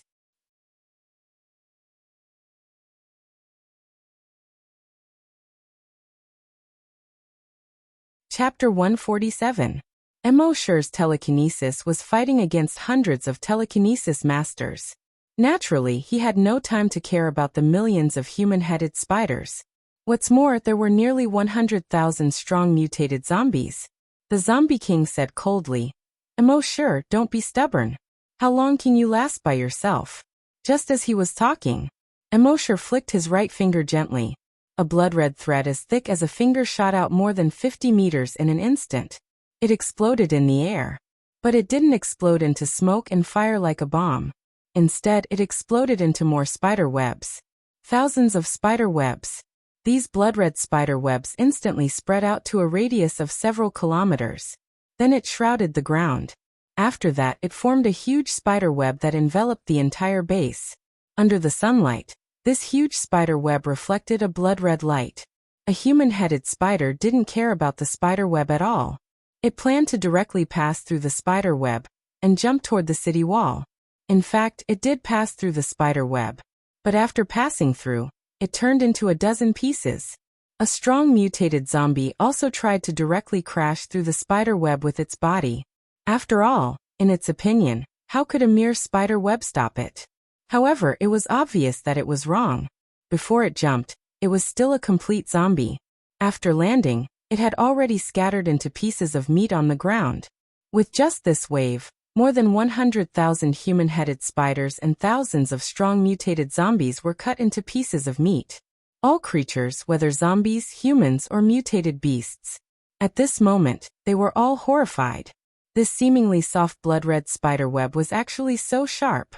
Chapter 147. Emosher's telekinesis was fighting against hundreds of telekinesis masters. Naturally, he had no time to care about the millions of human-headed spiders. What's more, there were nearly 100,000 strong mutated zombies. The Zombie King said coldly, "Emosher, don't be stubborn. How long can you last by yourself?" Just as he was talking, Emosher flicked his right finger gently. A blood-red thread as thick as a finger shot out more than 50 meters in an instant. It exploded in the air. But it didn't explode into smoke and fire like a bomb. Instead, it exploded into more spider webs. Thousands of spider webs. These blood-red spider webs instantly spread out to a radius of several kilometers. Then it shrouded the ground. After that, it formed a huge spider web that enveloped the entire base. Under the sunlight, this huge spider web reflected a blood-red light. A human-headed spider didn't care about the spider web at all. It planned to directly pass through the spider web and jump toward the city wall. In fact, it did pass through the spider web. But after passing through, it turned into a dozen pieces. A strong mutated zombie also tried to directly crash through the spider web with its body. After all, in its opinion, how could a mere spider web stop it? However, it was obvious that it was wrong. Before it jumped, it was still a complete zombie. After landing, it had already scattered into pieces of meat on the ground. With just this wave, more than 100,000 human-headed spiders and thousands of strong mutated zombies were cut into pieces of meat. All creatures, whether zombies, humans, or mutated beasts. At this moment, they were all horrified. This seemingly soft blood-red spiderweb was actually so sharp.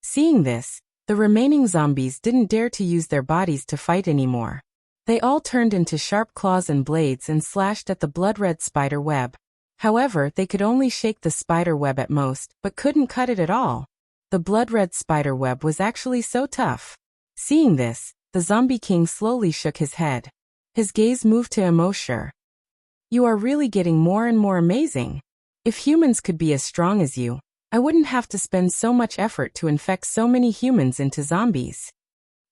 Seeing this, the remaining zombies didn't dare to use their bodies to fight anymore. They all turned into sharp claws and blades and slashed at the blood-red spider web. However, they could only shake the spider web at most, but couldn't cut it at all. The blood-red spider web was actually so tough. Seeing this, the Zombie King slowly shook his head. His gaze moved to Emosher. "You are really getting more and more amazing. If humans could be as strong as you, I wouldn't have to spend so much effort to infect so many humans into zombies.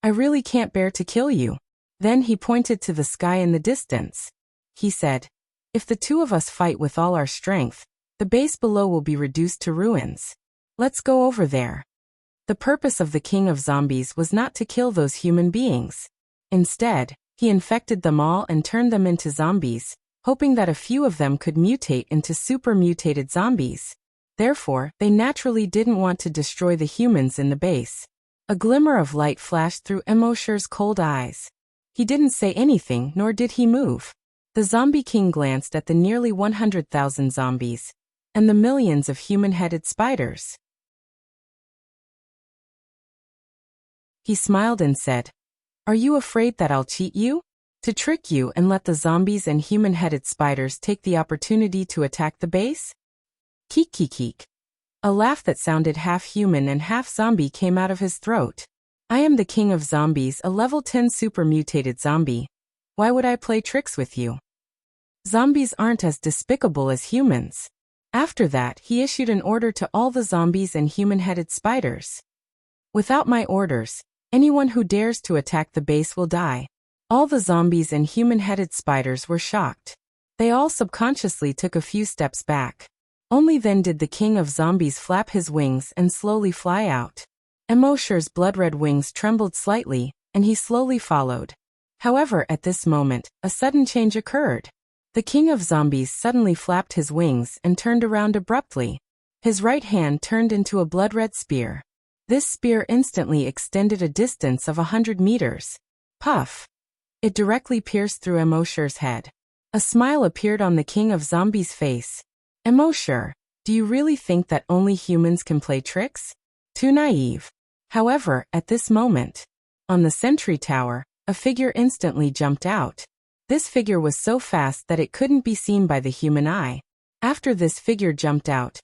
I really can't bear to kill you." Then he pointed to the sky in the distance. He said, "If the two of us fight with all our strength, the base below will be reduced to ruins. Let's go over there." The purpose of the King of Zombies was not to kill those human beings. Instead, he infected them all and turned them into zombies, hoping that a few of them could mutate into super mutated zombies. Therefore, they naturally didn't want to destroy the humans in the base. A glimmer of light flashed through Emosher's cold eyes. He didn't say anything, nor did he move. The Zombie King glanced at the nearly 100,000 zombies and the millions of human-headed spiders. He smiled and said, "Are you afraid that I'll cheat you? To trick you and let the zombies and human-headed spiders take the opportunity to attack the base?" Keek keek keek. A laugh that sounded half human and half zombie came out of his throat. "I am the King of Zombies, a level 10 super mutated zombie. Why would I play tricks with you? Zombies aren't as despicable as humans." After that, he issued an order to all the zombies and human-headed spiders. "Without my orders, anyone who dares to attack the base will die." All the zombies and human-headed spiders were shocked. They all subconsciously took a few steps back. Only then did the King of Zombies flap his wings and slowly fly out. Emosher's blood-red wings trembled slightly, and he slowly followed. However, at this moment, a sudden change occurred. The King of Zombies suddenly flapped his wings and turned around abruptly. His right hand turned into a blood-red spear. This spear instantly extended a distance of 100 meters. Puff! It directly pierced through Emosher's head. A smile appeared on the King of Zombies' face. "Emosher, do you really think that only humans can play tricks? Too naive." However, at this moment, on the sentry tower, a figure instantly jumped out. This figure was so fast that it couldn't be seen by the human eye. After this figure jumped out,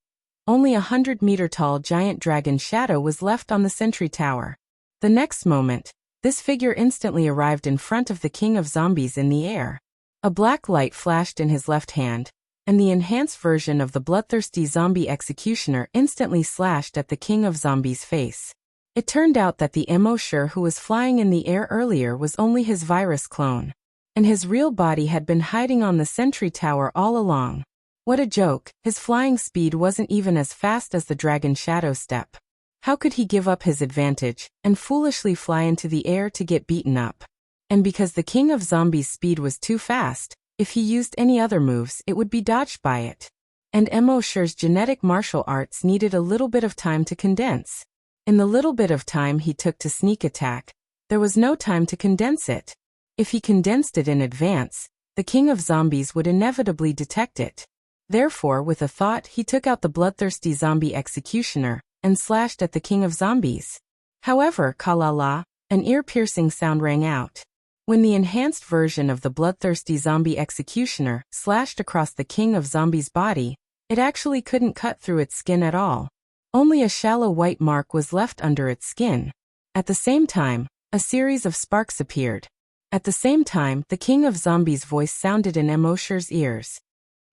only a 100-meter-tall giant dragon shadow was left on the sentry tower. The next moment, this figure instantly arrived in front of the King of Zombies in the air. A black light flashed in his left hand, and the enhanced version of the bloodthirsty zombie executioner instantly slashed at the King of Zombies' face. It turned out that the Emosher who was flying in the air earlier was only his virus clone. and his real body had been hiding on the sentry tower all along. What a joke, his flying speed wasn't even as fast as the dragon shadow step. How could he give up his advantage, and foolishly fly into the air to get beaten up? And because the king of zombies' speed was too fast, if he used any other moves it would be dodged by it. And Emosher's genetic martial arts needed a little bit of time to condense. In the little bit of time he took to sneak attack, there was no time to condense it. If he condensed it in advance, the king of zombies would inevitably detect it. Therefore, with a thought, he took out the bloodthirsty zombie executioner and slashed at the king of zombies. However, ka-la-la, an ear-piercing sound rang out. When the enhanced version of the bloodthirsty zombie executioner slashed across the king of zombies' body, it actually couldn't cut through its skin at all. Only a shallow white mark was left under its skin. At the same time, a series of sparks appeared. At the same time, the king of zombies' voice sounded in Emosher's ears.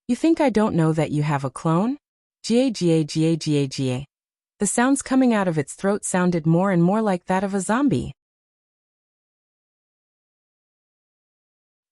"You think I don't know that you have a clone? Ga. The sounds coming out of its throat sounded more and more like that of a zombie.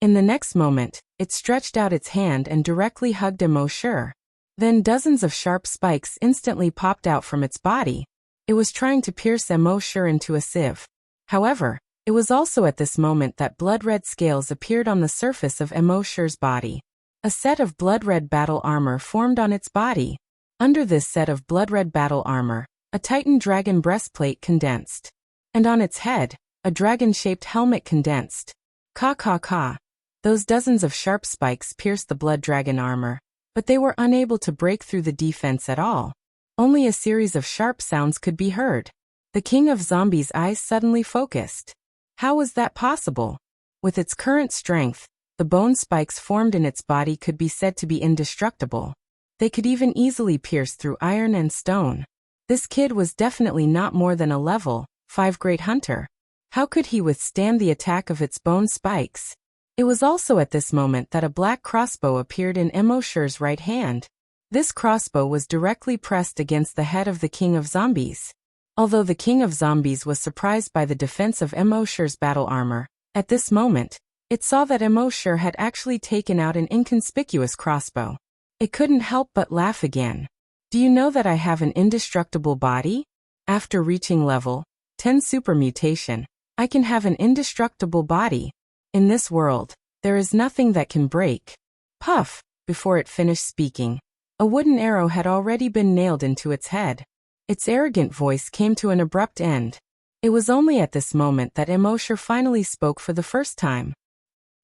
In the next moment, it stretched out its hand and directly hugged Emosher. Then dozens of sharp spikes instantly popped out from its body. It was trying to pierce Emosher into a sieve. However, it was also at this moment that blood-red scales appeared on the surface of Emosher's body. A set of blood-red battle armor formed on its body. Under this set of blood-red battle armor, a Titan dragon breastplate condensed. And on its head, a dragon-shaped helmet condensed. Ka. Those dozens of sharp spikes pierced the blood dragon armor, but they were unable to break through the defense at all. Only a series of sharp sounds could be heard. The king of zombies' eyes suddenly focused. How was that possible? With its current strength, the bone spikes formed in its body could be said to be indestructible. They could even easily pierce through iron and stone. This kid was definitely not more than a level 5 great hunter. How could he withstand the attack of its bone spikes? It was also at this moment that a black crossbow appeared in Emosher's right hand. This crossbow was directly pressed against the head of the king of zombies. Although the king of zombies was surprised by the defense of Emosher's battle armor, at this moment, it saw that Emosher had actually taken out an inconspicuous crossbow. It couldn't help but laugh again. "Do you know that I have an indestructible body? After reaching level 10 super mutation, I can have an indestructible body. In this world, there is nothing that can break." Puff! Before it finished speaking, a wooden arrow had already been nailed into its head. Its arrogant voice came to an abrupt end. It was only at this moment that Emosher finally spoke for the first time.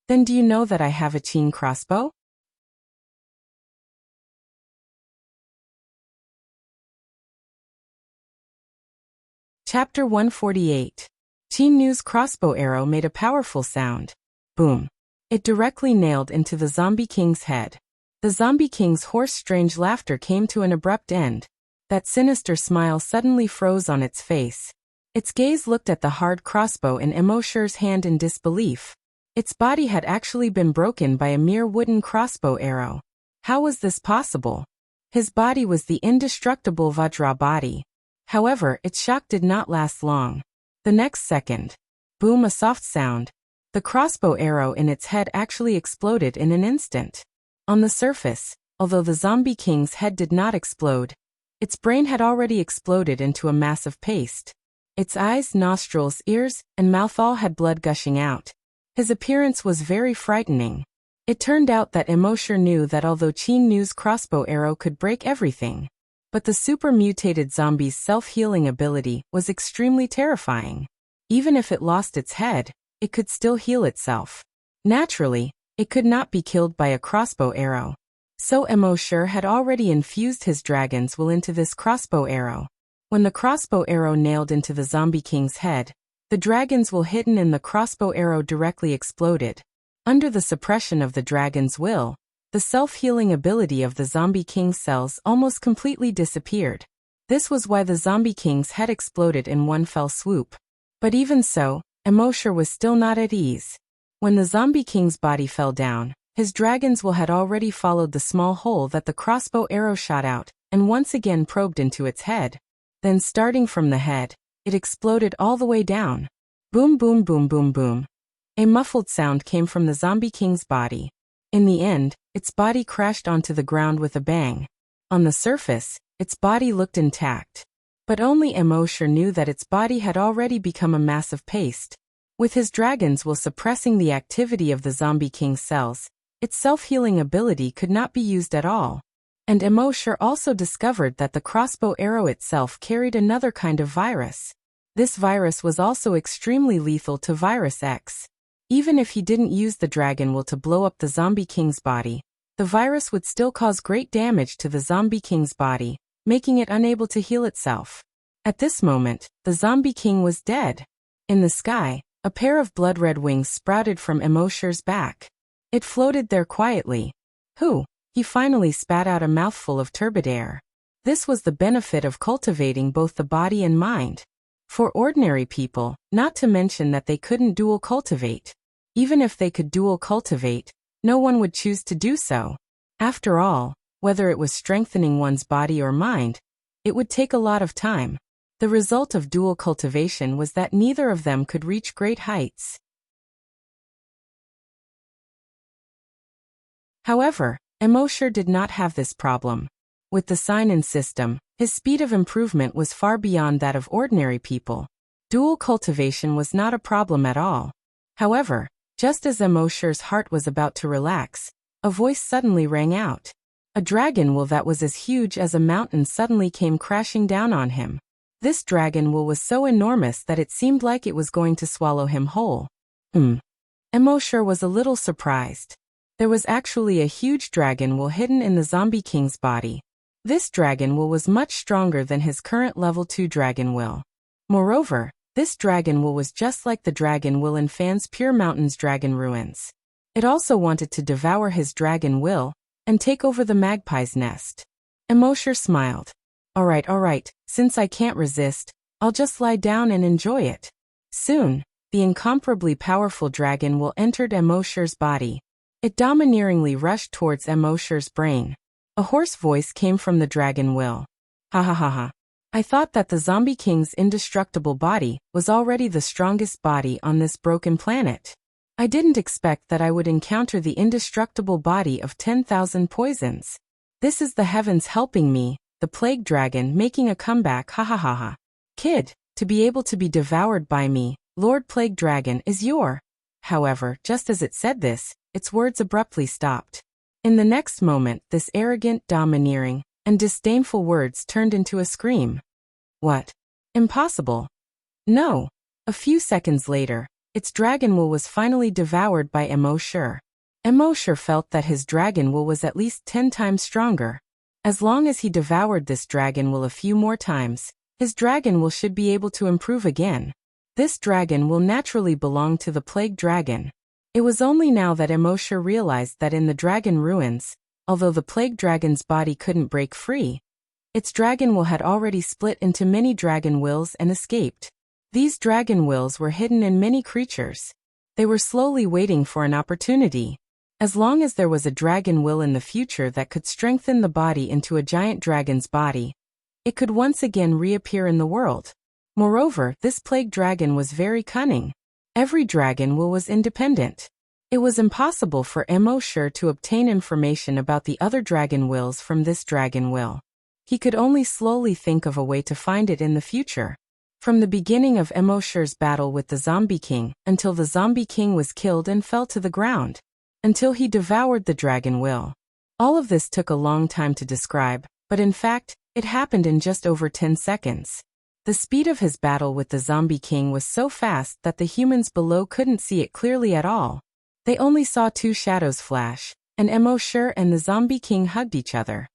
"Then do you know that I have a chain crossbow?" Chapter 148. Chinnu's crossbow arrow made a powerful sound. Boom. It directly nailed into the zombie king's head. The zombie king's hoarse, strange laughter came to an abrupt end. That sinister smile suddenly froze on its face. Its gaze looked at the hard crossbow in Emosher's hand in disbelief. Its body had actually been broken by a mere wooden crossbow arrow. How was this possible? His body was the indestructible Vajra body. However, its shock did not last long. The next second, boom, a soft sound. The crossbow arrow in its head actually exploded in an instant. On the surface, although the zombie king's head did not explode, its brain had already exploded into a mass of paste. Its eyes, nostrils, ears, and mouth all had blood gushing out. His appearance was very frightening. It turned out that Emosher knew that although Chinnu's crossbow arrow could break everything, but the super mutated zombie's self-healing ability was extremely terrifying. Even if it lost its head, it could still heal itself. Naturally, it could not be killed by a crossbow arrow. So Emosher had already infused his dragon's will into this crossbow arrow. When the crossbow arrow nailed into the zombie king's head, the dragon's will hidden in the crossbow arrow directly exploded. Under the suppression of the dragon's will, the self-healing ability of the zombie king's cells almost completely disappeared. This was why the zombie king's head exploded in one fell swoop. But even so, Emosher was still not at ease. When the zombie king's body fell down, his dragon's will had already followed the small hole that the crossbow arrow shot out, and once again probed into its head. Then starting from the head, it exploded all the way down. Boom boom boom boom boom. A muffled sound came from the zombie king's body. In the end, its body crashed onto the ground with a bang. On the surface, its body looked intact. But only Immortal knew that its body had already become a mass of paste. With his dragon's will suppressing the activity of the zombie king's cells, its self-healing ability could not be used at all. And Immortal also discovered that the crossbow arrow itself carried another kind of virus. This virus was also extremely lethal to Virus X. Even if he didn't use the dragon will to blow up the zombie king's body, the virus would still cause great damage to the zombie king's body, making it unable to heal itself. At this moment, the zombie king was dead. In the sky, a pair of blood-red wings sprouted from Immortal's back. It floated there quietly. He finally spat out a mouthful of turbid air. This was the benefit of cultivating both the body and mind. For ordinary people, not to mention that they couldn't dual cultivate. Even if they could dual cultivate, no one would choose to do so. After all, whether it was strengthening one's body or mind, it would take a lot of time. The result of dual cultivation was that neither of them could reach great heights. However, Immortal did not have this problem. With the sign-in system, his speed of improvement was far beyond that of ordinary people. Dual cultivation was not a problem at all. However, just as Immortal's heart was about to relax, a voice suddenly rang out. A dragon will that was as huge as a mountain suddenly came crashing down on him. This dragon will was so enormous that it seemed like it was going to swallow him whole. Immortal was a little surprised. There was actually a huge dragon will hidden in the zombie king's body. This dragon will was much stronger than his current level 2 dragon will. Moreover, this dragon will was just like the dragon will in Fan's Pure Mountain's dragon ruins. It also wanted to devour his dragon will and take over the magpie's nest. Immortal smiled. Alright, since I can't resist, I'll just lie down and enjoy it. Soon, the incomparably powerful dragon will entered Immortal's body. It domineeringly rushed towards Immortal's brain. A hoarse voice came from the dragon will. Ha. I thought that the zombie king's indestructible body was already the strongest body on this broken planet. I didn't expect that I would encounter the indestructible body of 10,000 poisons. This is the heavens helping me, the plague dragon making a comeback. Ha. Kid, to be able to be devoured by me, Lord Plague Dragon, is your. However, just as it said this, its words abruptly stopped. In the next moment, this arrogant, domineering, and disdainful words turned into a scream. What? Impossible. No. A few seconds later, its dragon will was finally devoured by Immortal. Immortal felt that his dragon will was at least 10 times stronger. As long as he devoured this dragon will a few more times, his dragon will should be able to improve again. This dragon will naturally belong to the plague dragon. It was only now that Immortal realized that in the dragon ruins, although the plague dragon's body couldn't break free, its dragon will had already split into many dragon wills and escaped. These dragon wills were hidden in many creatures. They were slowly waiting for an opportunity. As long as there was a dragon will in the future that could strengthen the body into a giant dragon's body, it could once again reappear in the world. Moreover, this plague dragon was very cunning. Every dragon will was independent. It was impossible for Immortal to obtain information about the other dragon wills from this dragon will. He could only slowly think of a way to find it in the future. From the beginning of Immortal's battle with the Zombie King, until the Zombie King was killed and fell to the ground, until he devoured the dragon will. All of this took a long time to describe, but in fact, it happened in just over 10 seconds. The speed of his battle with the Zombie King was so fast that the humans below couldn't see it clearly at all. They only saw 2 shadows flash, and Immortal and the Zombie King hugged each other.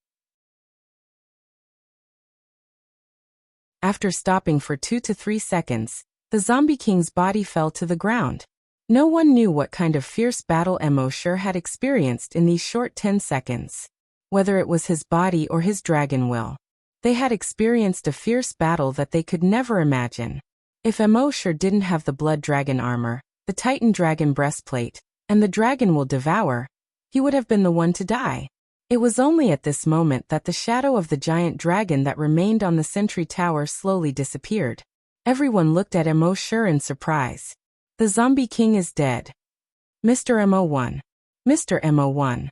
After stopping for 2 to 3 seconds, the Zombie King's body fell to the ground. No one knew what kind of fierce battle Immortal had experienced in these short 10 seconds. Whether it was his body or his dragon will, they had experienced a fierce battle that they could never imagine. If Immortal didn't have the blood dragon armor, the Titan dragon breastplate, and the dragon will devour, he would have been the one to die. It was only at this moment that the shadow of the giant dragon that remained on the sentry tower slowly disappeared. Everyone looked at Immortal in surprise. The Zombie King is dead. Mr. Mo won. Mr. Mo won.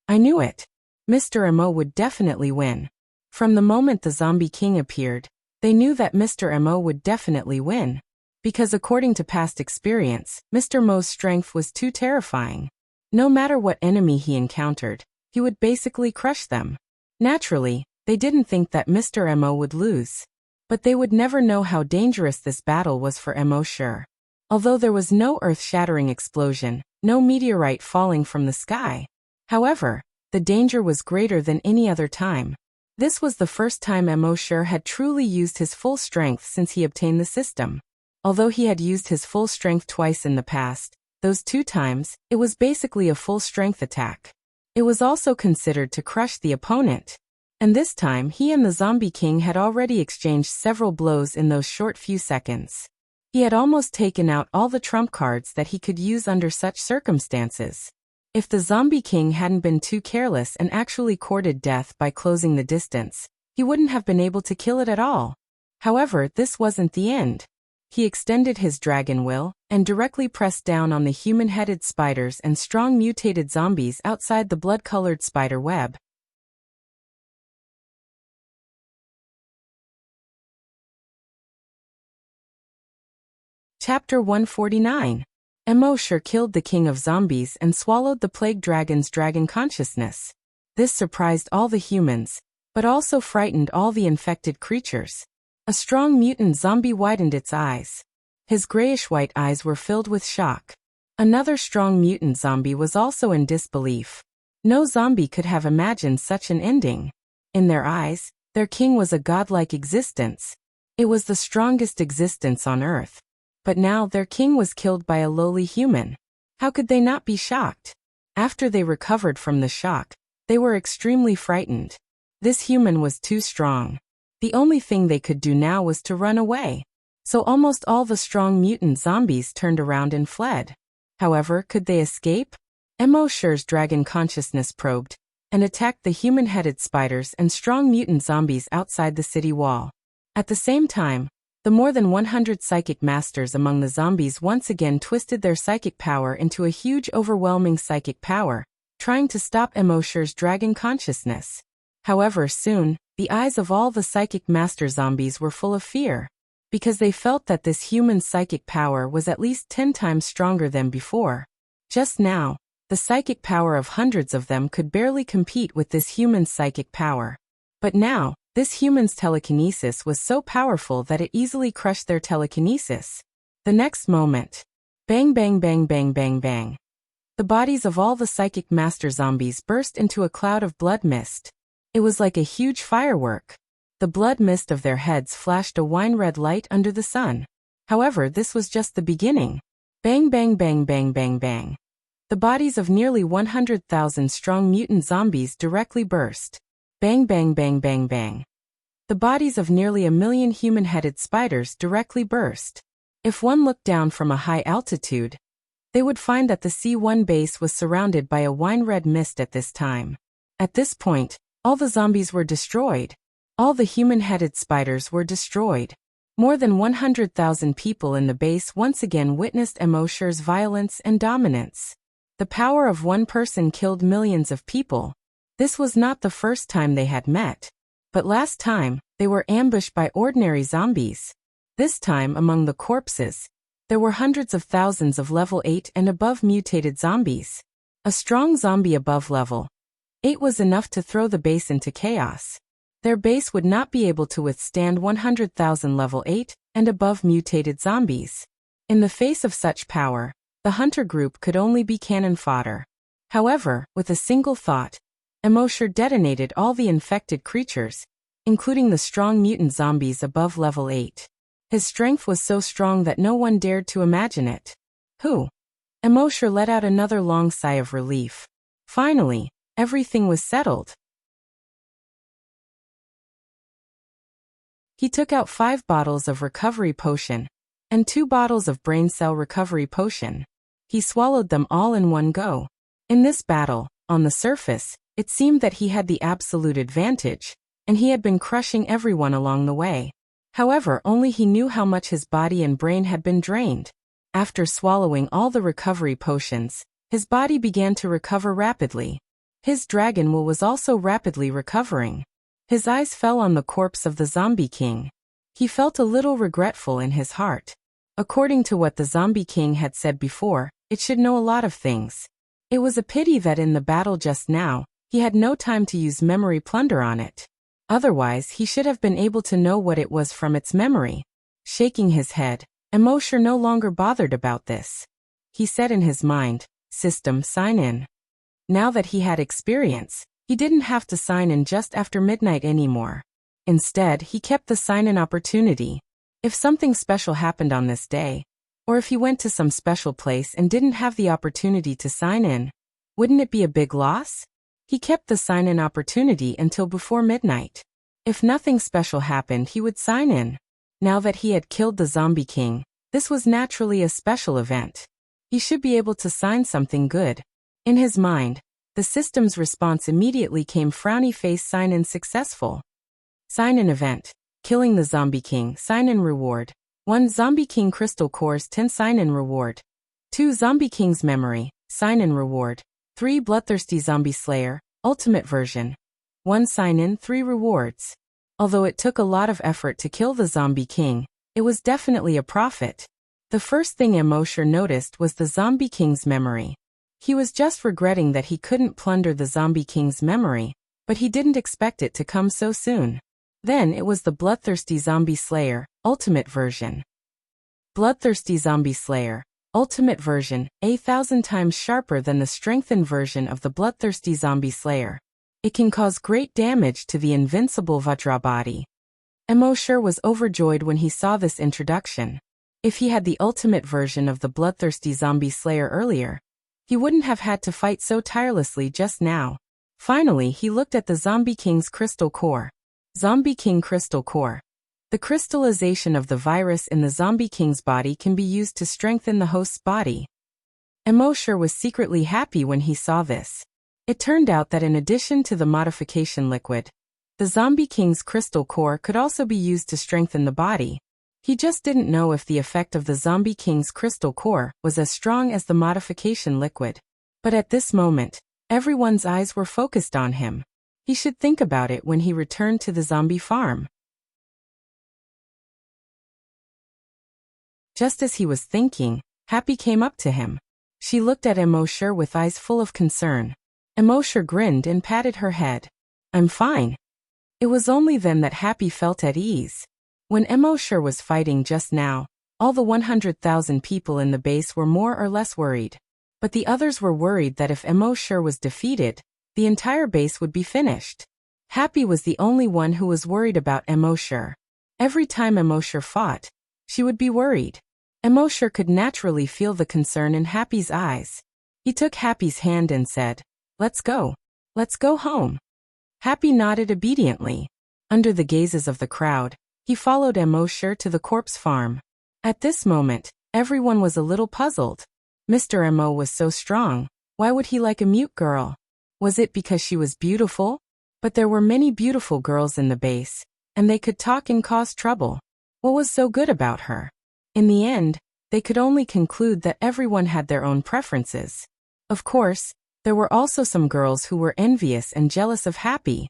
I knew it. Mr. Mo would definitely win. From the moment the Zombie King appeared, they knew that Mr. Mo would definitely win. Because according to past experience, Mr. Mo's strength was too terrifying. No matter what enemy he encountered, he would basically crush them. Naturally, they didn't think that Mr. Mo would lose. But they would never know how dangerous this battle was for Mo sure. Although there was no earth-shattering explosion, no meteorite falling from the sky. However, the danger was greater than any other time. This was the first time Mo sure had truly used his full strength since he obtained the system. Although he had used his full strength twice in the past, those 2 times, it was basically a full strength attack. It was also considered to crush the opponent. And this time he and the Zombie King had already exchanged several blows in those short few seconds. He had almost taken out all the trump cards that he could use under such circumstances. If the Zombie King hadn't been too careless and actually courted death by closing the distance, he wouldn't have been able to kill it at all. However, this wasn't the end. He extended his dragon will, and directly pressed down on the human-headed spiders and strong mutated zombies outside the blood-colored spider web. Chapter 149. Mo sure killed the king of zombies and swallowed the plague dragon's dragon consciousness. This surprised all the humans, but also frightened all the infected creatures. A strong mutant zombie widened its eyes. His grayish-white eyes were filled with shock. Another strong mutant zombie was also in disbelief. No zombie could have imagined such an ending. In their eyes, their king was a godlike existence. It was the strongest existence on Earth. But now their king was killed by a lowly human. How could they not be shocked? After they recovered from the shock, they were extremely frightened. This human was too strong. The only thing they could do now was to run away. So almost all the strong mutant zombies turned around and fled. However, could they escape? Mo sure's dragon consciousness probed and attacked the human-headed spiders and strong mutant zombies outside the city wall. At the same time, the more than 100 psychic masters among the zombies once again twisted their psychic power into a huge overwhelming psychic power, trying to stop Mo sure's dragon consciousness. However, soon, the eyes of all the psychic master zombies were full of fear, because they felt that this human psychic power was at least 10 times stronger than before. Just now, the psychic power of hundreds of them could barely compete with this human psychic power. But now, this human's telekinesis was so powerful that it easily crushed their telekinesis. The next moment, bang bang bang bang bang bang. The bodies of all the psychic master zombies burst into a cloud of blood mist. It was like a huge firework. The blood mist of their heads flashed a wine-red light under the sun. However, this was just the beginning. Bang bang bang bang bang bang. The bodies of nearly 100,000 strong mutant zombies directly burst. Bang bang bang bang bang. The bodies of nearly 1 million human-headed spiders directly burst. If one looked down from a high altitude, they would find that the C1 base was surrounded by a wine-red mist at this time. At this point, all the zombies were destroyed. All the human-headed spiders were destroyed. More than 100,000 people in the base once again witnessed Mo sure's violence and dominance. The power of one person killed millions of people. This was not the first time they had met. But last time, they were ambushed by ordinary zombies. This time, among the corpses, there were hundreds of thousands of level 8 and above mutated zombies. A strong zombie above level 8 was enough to throw the base into chaos. Their base would not be able to withstand 100,000 level 8 and above mutated zombies. In the face of such power, the hunter group could only be cannon fodder. However, with a single thought, Mo sure detonated all the infected creatures, including the strong mutant zombies above level 8. His strength was so strong that no one dared to imagine it. Mo sure let out another long sigh of relief. Finally, everything was settled. He took out 5 bottles of recovery potion and 2 bottles of brain cell recovery potion. He swallowed them all in one go. In this battle, on the surface, it seemed that he had the absolute advantage, and he had been crushing everyone along the way. However, only he knew how much his body and brain had been drained. After swallowing all the recovery potions, his body began to recover rapidly. His dragon will was also rapidly recovering. His eyes fell on the corpse of the Zombie King. He felt a little regretful in his heart. According to what the Zombie King had said before, it should know a lot of things. It was a pity that in the battle just now, he had no time to use memory plunder on it. Otherwise, he should have been able to know what it was from its memory. Shaking his head, Immortal no longer bothered about this. He said in his mind, "System, sign in." Now that he had experience, he didn't have to sign in just after midnight anymore. Instead, he kept the sign-in opportunity. If something special happened on this day, or if he went to some special place and didn't have the opportunity to sign in, wouldn't it be a big loss? He kept the sign-in opportunity until before midnight. If nothing special happened, he would sign in. Now that he had killed the Zombie King, this was naturally a special event. He should be able to sign something good. In his mind, the system's response immediately came frowny face sign-in successful. Sign-in event. Killing the Zombie King, sign-in reward. 1 Zombie King Crystal Cores 10 sign-in reward. 2 Zombie King's Memory, sign-in reward. 3 Bloodthirsty Zombie Slayer, Ultimate Version. 1 sign-in, 3 rewards. Although it took a lot of effort to kill the Zombie King, it was definitely a profit. The first thing Immortal noticed was the Zombie King's memory. He was just regretting that he couldn't plunder the Zombie King's memory, but he didn't expect it to come so soon. Then it was the Bloodthirsty Zombie Slayer, Ultimate Version. Bloodthirsty Zombie Slayer, Ultimate Version, 1,000 times sharper than the strengthened version of the Bloodthirsty Zombie Slayer. It can cause great damage to the invincible Vajra body. Immortal was overjoyed when he saw this introduction. If he had the ultimate version of the Bloodthirsty Zombie Slayer earlier, he wouldn't have had to fight so tirelessly just now. Finally, he looked at the Zombie King's Crystal Core. Zombie King Crystal Core. The crystallization of the virus in the Zombie King's body can be used to strengthen the host's body. Immortal was secretly happy when he saw this. It turned out that in addition to the modification liquid, the Zombie King's Crystal Core could also be used to strengthen the body. He just didn't know if the effect of the Zombie King's Crystal Core was as strong as the modification liquid. But at this moment, everyone's eyes were focused on him. He should think about it when he returned to the zombie farm. Just as he was thinking, Happy came up to him. She looked at Immortal with eyes full of concern. Immortal grinned and patted her head. "I'm fine." It was only then that Happy felt at ease. When Immortal was fighting just now, all the 100,000 people in the base were more or less worried. But the others were worried that if Immortal was defeated, the entire base would be finished. Happy was the only one who was worried about Immortal. Every time Immortal fought, she would be worried. Immortal could naturally feel the concern in Happy's eyes. He took Happy's hand and said, "Let's go. Let's go home." Happy nodded obediently. Under the gazes of the crowd, he followed Immortal to the corpse farm. At this moment, everyone was a little puzzled. Mr. Mo was so strong, why would he like a mute girl? Was it because she was beautiful? But there were many beautiful girls in the base, and they could talk and cause trouble. What was so good about her? In the end, they could only conclude that everyone had their own preferences. Of course, there were also some girls who were envious and jealous of Happy.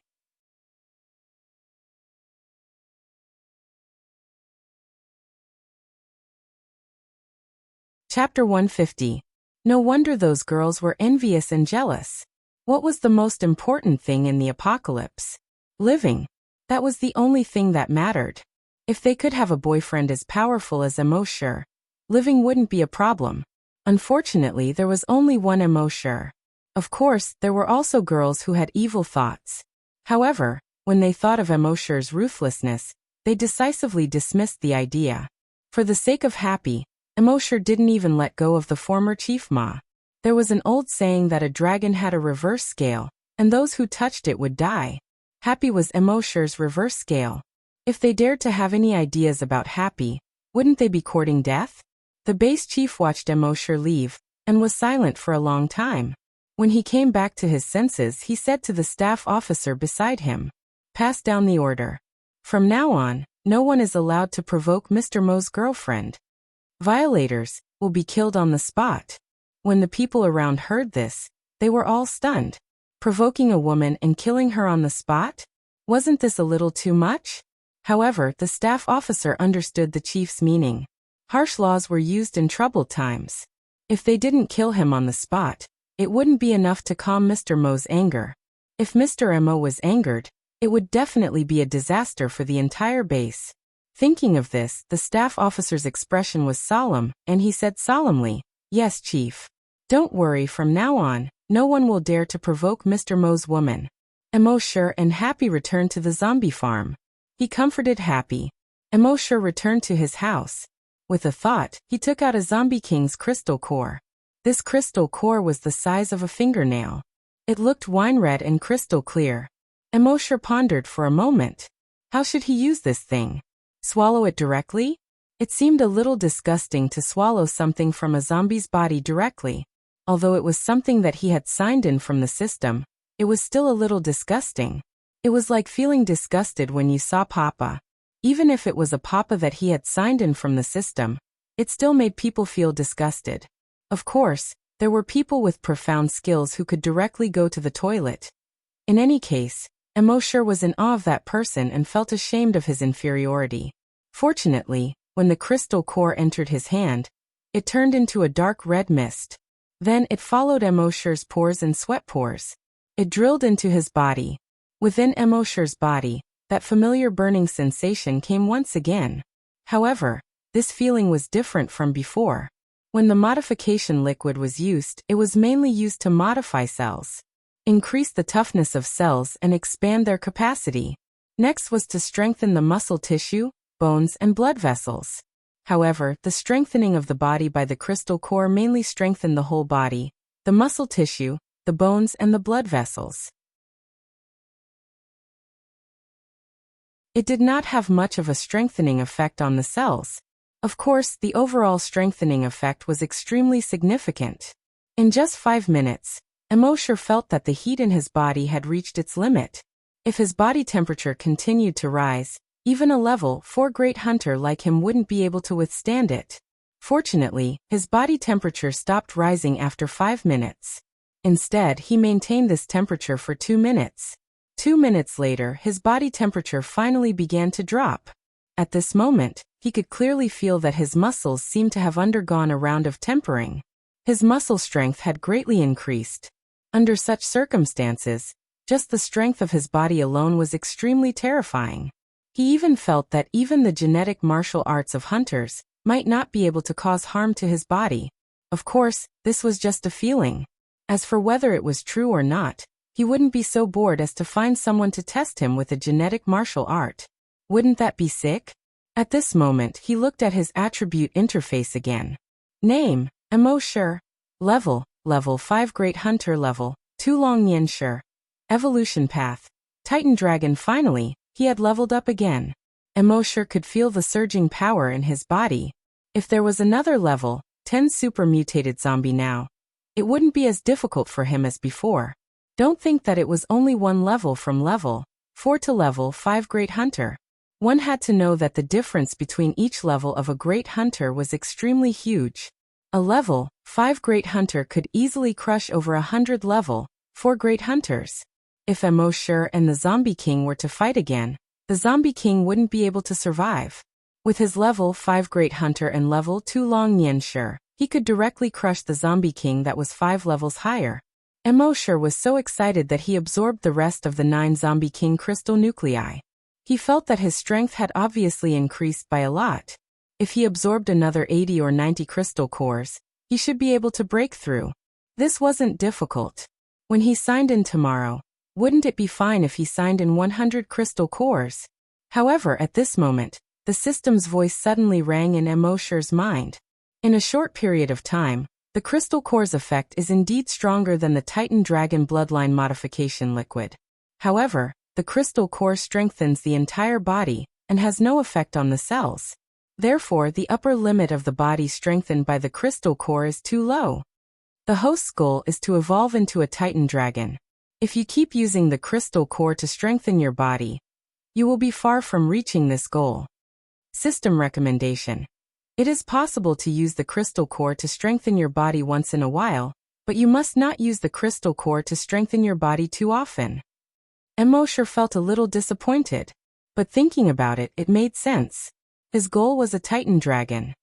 Chapter 150. No wonder those girls were envious and jealous. What was the most important thing in the apocalypse? Living. That was the only thing that mattered. If they could have a boyfriend as powerful as Immortal, living wouldn't be a problem. Unfortunately, there was only one Immortal. Of course, there were also girls who had evil thoughts. However, when they thought of Immortal's ruthlessness, they decisively dismissed the idea. For the sake of Happy, Immortal didn't even let go of the former Chief Ma. There was an old saying that a dragon had a reverse scale, and those who touched it would die. Happy was Immortal's reverse scale. If they dared to have any ideas about Happy, wouldn't they be courting death? The base chief watched Immortal leave, and was silent for a long time. When he came back to his senses, he said to the staff officer beside him, "Pass down the order. From now on, no one is allowed to provoke Mr. Mo's girlfriend. Violators will be killed on the spot. When the people around heard this, they were all stunned. Provoking a woman and killing her on the spot? Wasn't this a little too much? However, the staff officer understood the chief's meaning. Harsh laws were used in troubled times. If they didn't kill him on the spot, it wouldn't be enough to calm Mr. Mo's anger. If Mr. Mo was angered, it would definitely be a disaster for the entire base. Thinking of this, the staff officer's expression was solemn, and he said solemnly, "Yes, Chief. Don't worry, from now on, no one will dare to provoke Mr. Mo's woman." Emosure and Happy returned to the zombie farm. He comforted Happy. Emosure returned to his house. With a thought, he took out a zombie king's crystal core. This crystal core was the size of a fingernail. It looked wine-red and crystal clear. Emosure pondered for a moment. How should he use this thing? Swallow it directly? It seemed a little disgusting to swallow something from a zombie's body directly. Although it was something that he had signed in from the system, it was still a little disgusting. It was like feeling disgusted when you saw Papa. Even if it was a Papa that he had signed in from the system, it still made people feel disgusted. Of course, there were people with profound skills who could directly go to the toilet. In any case, Emosure was in awe of that person and felt ashamed of his inferiority. Fortunately, when the crystal core entered his hand, it turned into a dark red mist. Then it followed Emosure's pores and sweat pores. It drilled into his body. Within Emosure's body, that familiar burning sensation came once again. However, this feeling was different from before. When the modification liquid was used, it was mainly used to modify cells, increase the toughness of cells and expand their capacity. Next was to strengthen the muscle tissue, bones and blood vessels. However, the strengthening of the body by the crystal core mainly strengthened the whole body, the muscle tissue, the bones and the blood vessels. It did not have much of a strengthening effect on the cells. Of course, the overall strengthening effect was extremely significant. In just 5 minutes, Emosure felt that the heat in his body had reached its limit. If his body temperature continued to rise, even a level 4 great hunter like him wouldn't be able to withstand it. Fortunately, his body temperature stopped rising after 5 minutes. Instead, he maintained this temperature for 2 minutes. 2 minutes later, his body temperature finally began to drop. At this moment, he could clearly feel that his muscles seemed to have undergone a round of tempering. His muscle strength had greatly increased. Under such circumstances, just the strength of his body alone was extremely terrifying. He even felt that even the genetic martial arts of hunters might not be able to cause harm to his body. Of course, this was just a feeling. As for whether it was true or not, he wouldn't be so bored as to find someone to test him with a genetic martial art. Wouldn't that be sick? At this moment, he looked at his attribute interface again. Name, Emosure. Level 5 Great Hunter. Level 2 Long Nianshi. Evolution path, Titan Dragon. Finally, he had leveled up again. Emosure could feel the surging power in his body. If there was another level 10 super mutated zombie now, it wouldn't be as difficult for him as before. Don't think that it was only one level from level 4 to level 5 Great Hunter. One had to know that the difference between each level of a Great Hunter was extremely huge. A level 5 Great Hunter could easily crush over 100 level 4 Great Hunters. If Emosure and the Zombie King were to fight again, the Zombie King wouldn't be able to survive. With his level 5 Great Hunter and level 2 Long Nianshi, he could directly crush the Zombie King that was 5 levels higher. Emosure was so excited that he absorbed the rest of the 9 Zombie King crystal nuclei. He felt that his strength had obviously increased by a lot. If he absorbed another 80 or 90 crystal cores, he should be able to break through. This wasn't difficult. When he signed in tomorrow, wouldn't it be fine if he signed in 100 crystal cores? However, at this moment, the system's voice suddenly rang in Emosure's mind. In a short period of time, the crystal core's effect is indeed stronger than the Titan Dragon bloodline modification liquid. However, the crystal core strengthens the entire body and has no effect on the cells. Therefore, the upper limit of the body strengthened by the crystal core is too low. The host's goal is to evolve into a Titan Dragon. If you keep using the crystal core to strengthen your body, you will be far from reaching this goal. System recommendation. It is possible to use the crystal core to strengthen your body once in a while, but you must not use the crystal core to strengthen your body too often. Emosher felt a little disappointed, but thinking about it, it made sense. His goal was a Titan dragon.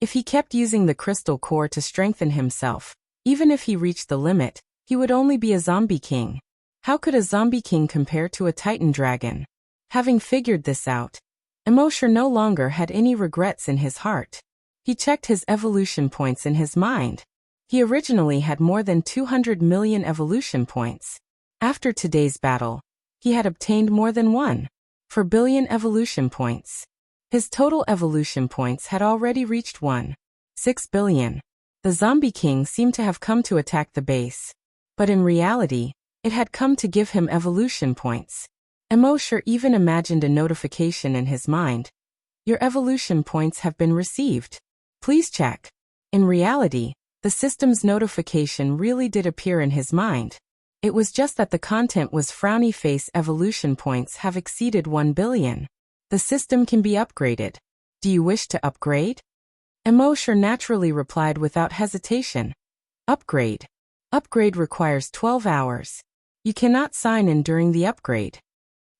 If he kept using the crystal core to strengthen himself, even if he reached the limit, he would only be a zombie king. How could a zombie king compare to a Titan dragon? Having figured this out, Emosher no longer had any regrets in his heart. He checked his evolution points in his mind. He originally had more than 200 million evolution points. After today's battle, he had obtained more than 1.4 billion evolution points. His total evolution points had already reached 1.6 billion. The zombie king seemed to have come to attack the base. But in reality, it had come to give him evolution points. Emosher even imagined a notification in his mind. Your evolution points have been received. Please check. In reality, the system's notification really did appear in his mind. It was just that the content was frowny face evolution points have exceeded 1 billion. The system can be upgraded. Do you wish to upgrade? Emosher naturally replied without hesitation. Upgrade. Upgrade requires 12 hours. You cannot sign in during the upgrade.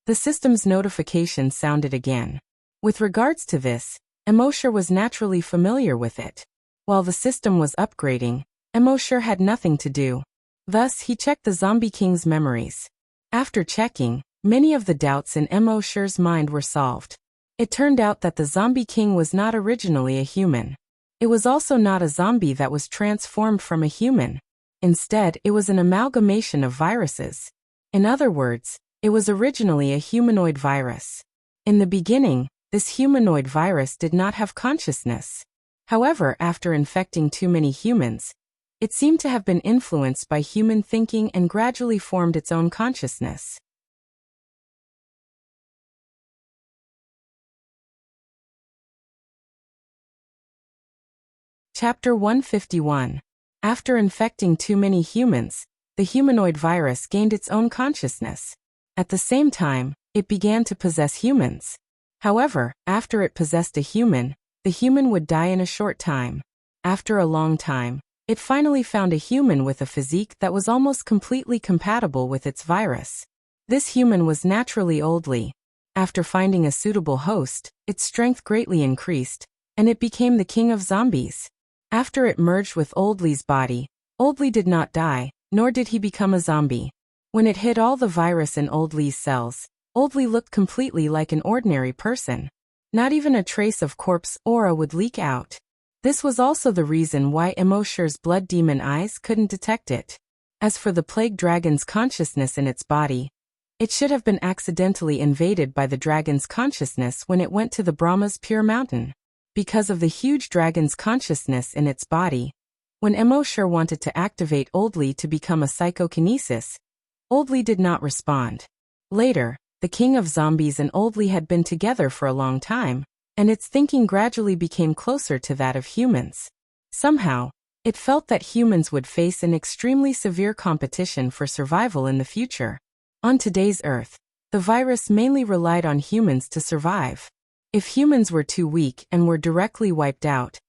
The system's notification sounded again. With regards to this, Emosher was naturally familiar with it. While the system was upgrading, Emosher had nothing to do. Thus, he checked the Zombie King's memories. After checking, many of the doubts in Emosher's mind were solved. It turned out that the Zombie King was not originally a human. It was also not a zombie that was transformed from a human. Instead, it was an amalgamation of viruses. In other words, it was originally a humanoid virus. In the beginning, this humanoid virus did not have consciousness. However, after infecting too many humans, it seemed to have been influenced by human thinking and gradually formed its own consciousness. Chapter 151. After infecting too many humans, the humanoid virus gained its own consciousness. At the same time, it began to possess humans. However, after it possessed a human, the human would die in a short time. After a long time, it finally found a human with a physique that was almost completely compatible with its virus. This human was naturally Oldly. After finding a suitable host, its strength greatly increased, and it became the king of zombies. After it merged with Oldly's body, Oldly did not die, nor did he become a zombie. When it hid all the virus in Oldly's cells, Oldly looked completely like an ordinary person. Not even a trace of corpse aura would leak out. This was also the reason why Emosher's blood demon eyes couldn't detect it. As for the plague dragon's consciousness in its body, it should have been accidentally invaded by the dragon's consciousness when it went to the Brahma's Pure Mountain. Because of the huge dragon's consciousness in its body, when Emosher wanted to activate Oldly to become a psychokinesis, Oldly did not respond. Later, the king of zombies and Oldly had been together for a long time, and its thinking gradually became closer to that of humans. Somehow, it felt that humans would face an extremely severe competition for survival in the future. On today's Earth, the virus mainly relied on humans to survive. If humans were too weak and were directly wiped out,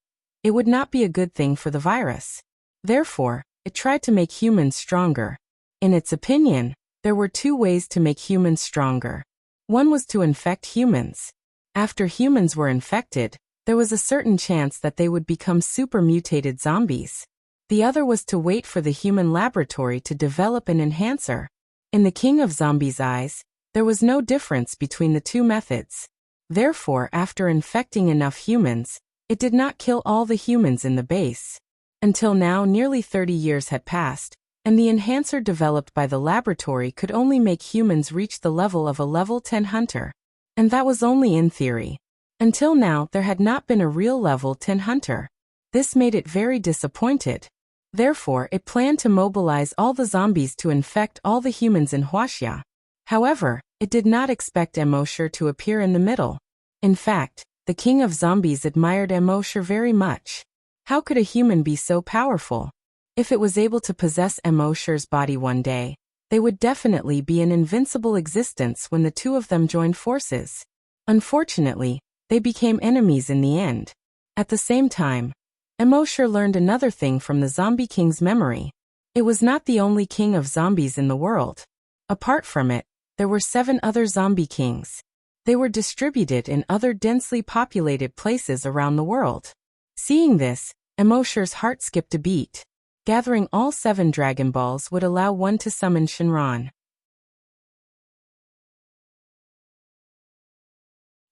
it would not be a good thing for the virus. Therefore, it tried to make humans stronger. In its opinion, there were two ways to make humans stronger. One was to infect humans. After humans were infected, there was a certain chance that they would become super mutated zombies. The other was to wait for the human laboratory to develop an enhancer. In the king of zombies' eyes, there was no difference between the two methods. Therefore, after infecting enough humans, it did not kill all the humans in the base. Until now, nearly 30 years had passed, and the enhancer developed by the laboratory could only make humans reach the level of a level 10 hunter. And that was only in theory. Until now, there had not been a real level 10 hunter. This made it very disappointed. Therefore, it planned to mobilize all the zombies to infect all the humans in Wuxia. However, it did not expect Emosher to appear in the middle. In fact, the king of zombies admired Emosher very much. How could a human be so powerful? If it was able to possess Emosher's body one day, they would definitely be an invincible existence when the two of them joined forces. Unfortunately, they became enemies in the end. At the same time, Immortal learned another thing from the Zombie King's memory. It was not the only king of zombies in the world. Apart from it, there were 7 other zombie kings. They were distributed in other densely populated places around the world. Seeing this, Immortal's heart skipped a beat. Gathering all 7 Dragon Balls would allow one to summon Shinran.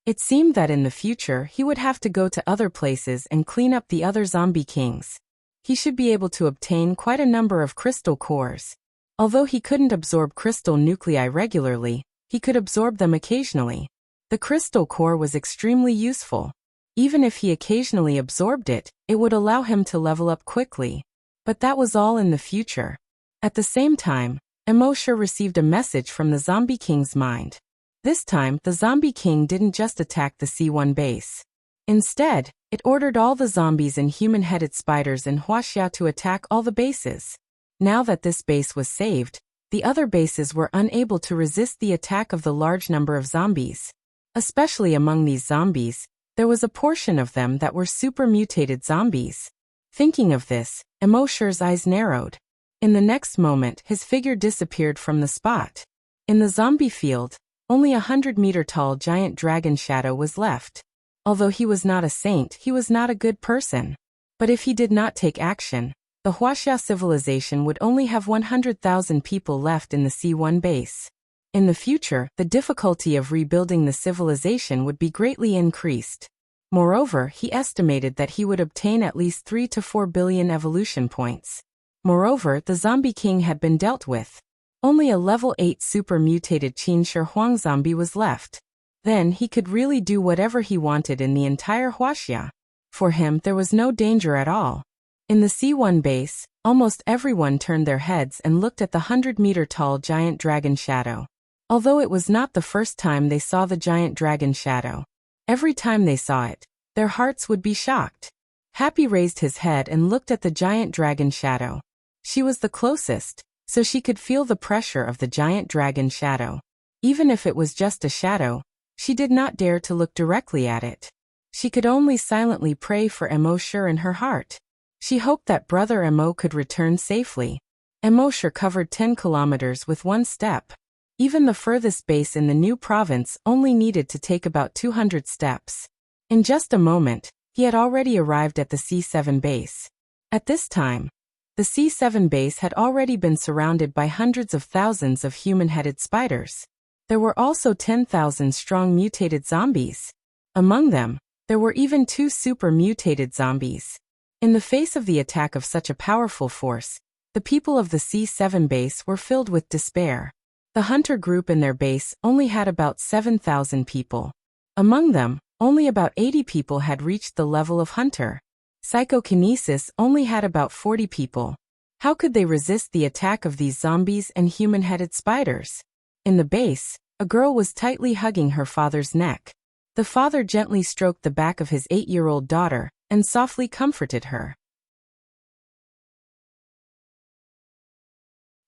It seemed that in the future he would have to go to other places and clean up the other zombie kings. He should be able to obtain quite a number of crystal cores. Although he couldn't absorb crystal nuclei regularly, he could absorb them occasionally. The crystal core was extremely useful. Even if he occasionally absorbed it, it would allow him to level up quickly. But that was all in the future. At the same time, Immortal received a message from the Zombie King's mind. This time, the Zombie King didn't just attack the C1 base. Instead, it ordered all the zombies and human-headed spiders in Wuxia to attack all the bases. Now that this base was saved, the other bases were unable to resist the attack of the large number of zombies. Especially among these zombies, there was a portion of them that were super mutated zombies. Thinking of this, Immortal's eyes narrowed. In the next moment, his figure disappeared from the spot. In the zombie field, only a 100-meter-tall giant dragon shadow was left. Although he was not a saint, he was not a good person. But if he did not take action, the Wuxia civilization would only have 100,000 people left in the C1 base. In the future, the difficulty of rebuilding the civilization would be greatly increased. Moreover, he estimated that he would obtain at least 3 to 4 billion evolution points. Moreover, the Zombie King had been dealt with. Only a level 8 super mutated Qin Shi Huang zombie was left. Then he could really do whatever he wanted in the entire Wuxia. For him, there was no danger at all. In the C1 base, almost everyone turned their heads and looked at the 100-meter-tall giant dragon shadow. Although it was not the first time they saw the giant dragon shadow, every time they saw it, their hearts would be shocked. Happy raised his head and looked at the giant dragon shadow. She was the closest, so she could feel the pressure of the giant dragon shadow. Even if it was just a shadow, she did not dare to look directly at it. She could only silently pray for Immortal in her heart. She hoped that brother Emo could return safely. Immortal covered 10 kilometers with one step. Even the furthest base in the new province only needed to take about 200 steps. In just a moment, he had already arrived at the C7 base. At this time, the C7 base had already been surrounded by hundreds of thousands of human-headed spiders. There were also 10,000 strong mutated zombies. Among them, there were even 2 super mutated zombies. In the face of the attack of such a powerful force, the people of the C7 base were filled with despair. The hunter group in their base only had about 7,000 people. Among them, only about 80 people had reached the level of hunter. Psychokinesis only had about 40 people. How could they resist the attack of these zombies and human-headed spiders? In the base, a girl was tightly hugging her father's neck. The father gently stroked the back of his 8-year-old daughter and softly comforted her.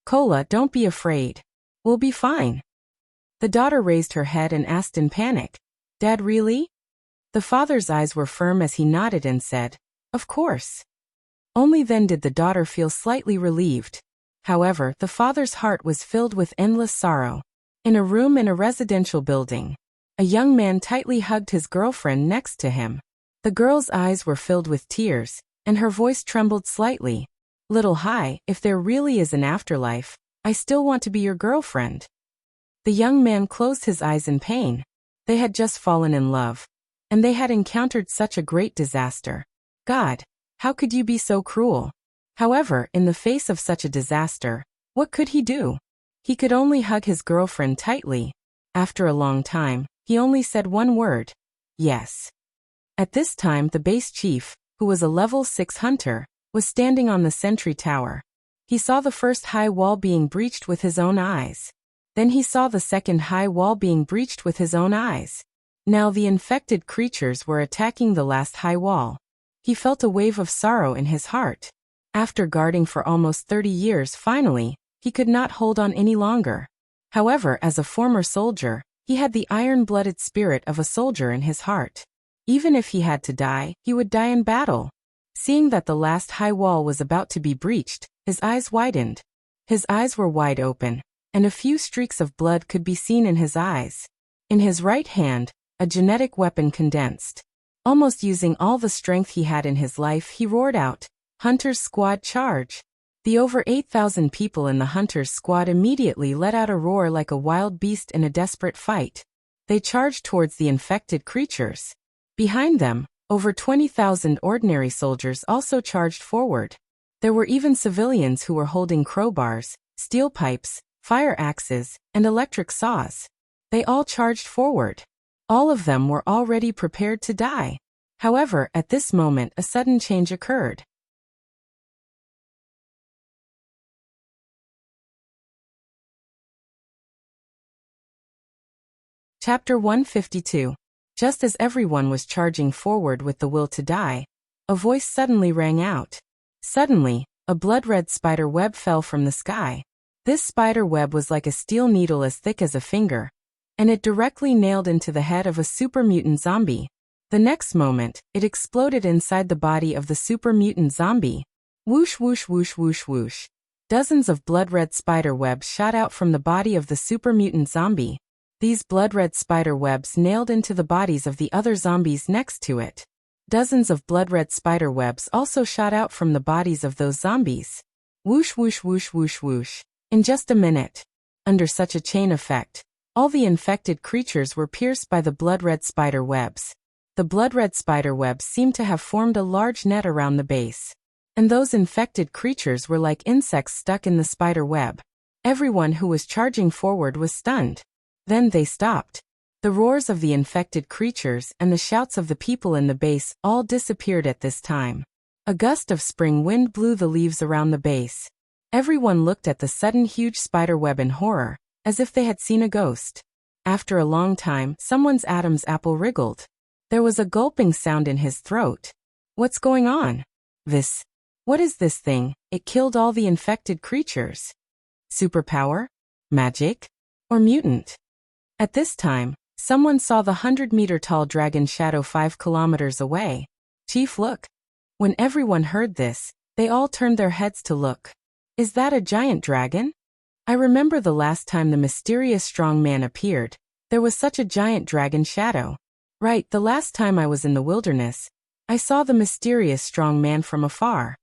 "Kola, don't be afraid. We'll be fine." The daughter raised her head and asked in panic, "Dad, really?" The father's eyes were firm as he nodded and said, "Of course." Only then did the daughter feel slightly relieved. However, the father's heart was filled with endless sorrow. In a room in a residential building, a young man tightly hugged his girlfriend next to him. The girl's eyes were filled with tears, and her voice trembled slightly. "Little Hai, if there really is an afterlife, I still want to be your girlfriend." The young man closed his eyes in pain. They had just fallen in love, and they had encountered such a great disaster. God, how could you be so cruel? However, in the face of such a disaster, what could he do? He could only hug his girlfriend tightly. After a long time, he only said one word: "Yes." At this time, the base chief, who was a level 6 hunter, was standing on the sentry tower. He saw the first high wall being breached with his own eyes. Then he saw the second high wall being breached with his own eyes. Now the infected creatures were attacking the last high wall. He felt a wave of sorrow in his heart. After guarding for almost 30 years, finally, he could not hold on any longer. However, as a former soldier, He had the iron-blooded spirit of a soldier in his heart. Even if he had to die, he would die in battle. Seeing that the last high wall was about to be breached, his eyes widened. His eyes were wide open, and a few streaks of blood could be seen in his eyes. In his right hand, a genetic weapon condensed. Almost using all the strength he had in his life, he roared out, "Hunter's squad, charge!" The over 8,000 people in the Hunter's squad immediately let out a roar like a wild beast in a desperate fight. They charged towards the infected creatures. Behind them, over 20,000 ordinary soldiers also charged forward. There were even civilians who were holding crowbars, steel pipes, fire axes, and electric saws. They all charged forward. All of them were already prepared to die. However, at this moment a sudden change occurred. Chapter 152. Just as everyone was charging forward with the will to die, a voice suddenly rang out. Suddenly, a blood-red spider web fell from the sky. This spider web was like a steel needle as thick as a finger, and it directly nailed into the head of a super mutant zombie. The next moment, it exploded inside the body of the super mutant zombie. Whoosh whoosh whoosh whoosh whoosh. Dozens of blood-red spider webs shot out from the body of the super mutant zombie. These blood-red spider webs nailed into the bodies of the other zombies next to it. Dozens of blood-red spider webs also shot out from the bodies of those zombies. Whoosh whoosh whoosh whoosh whoosh. In just a minute, under such a chain effect, all the infected creatures were pierced by the blood-red spider webs. The blood-red spider webs seemed to have formed a large net around the base. And those infected creatures were like insects stuck in the spider web. Everyone who was charging forward was stunned. Then they stopped. The roars of the infected creatures and the shouts of the people in the base all disappeared at this time. A gust of spring wind blew the leaves around the base. Everyone looked at the sudden huge spider web in horror, as if they had seen a ghost. After a long time, someone's Adam's apple wriggled. There was a gulping sound in his throat. What's going on? What is this thing? It killed all the infected creatures. Superpower? Magic? Or mutant? At this time, someone saw the 100-meter-tall dragon shadow 5 kilometers away. Chief, look. When everyone heard this, they all turned their heads to look. Is that a giant dragon? I remember the last time the mysterious strong man appeared, there was such a giant dragon shadow. Right, the last time I was in the wilderness, I saw the mysterious strong man from afar.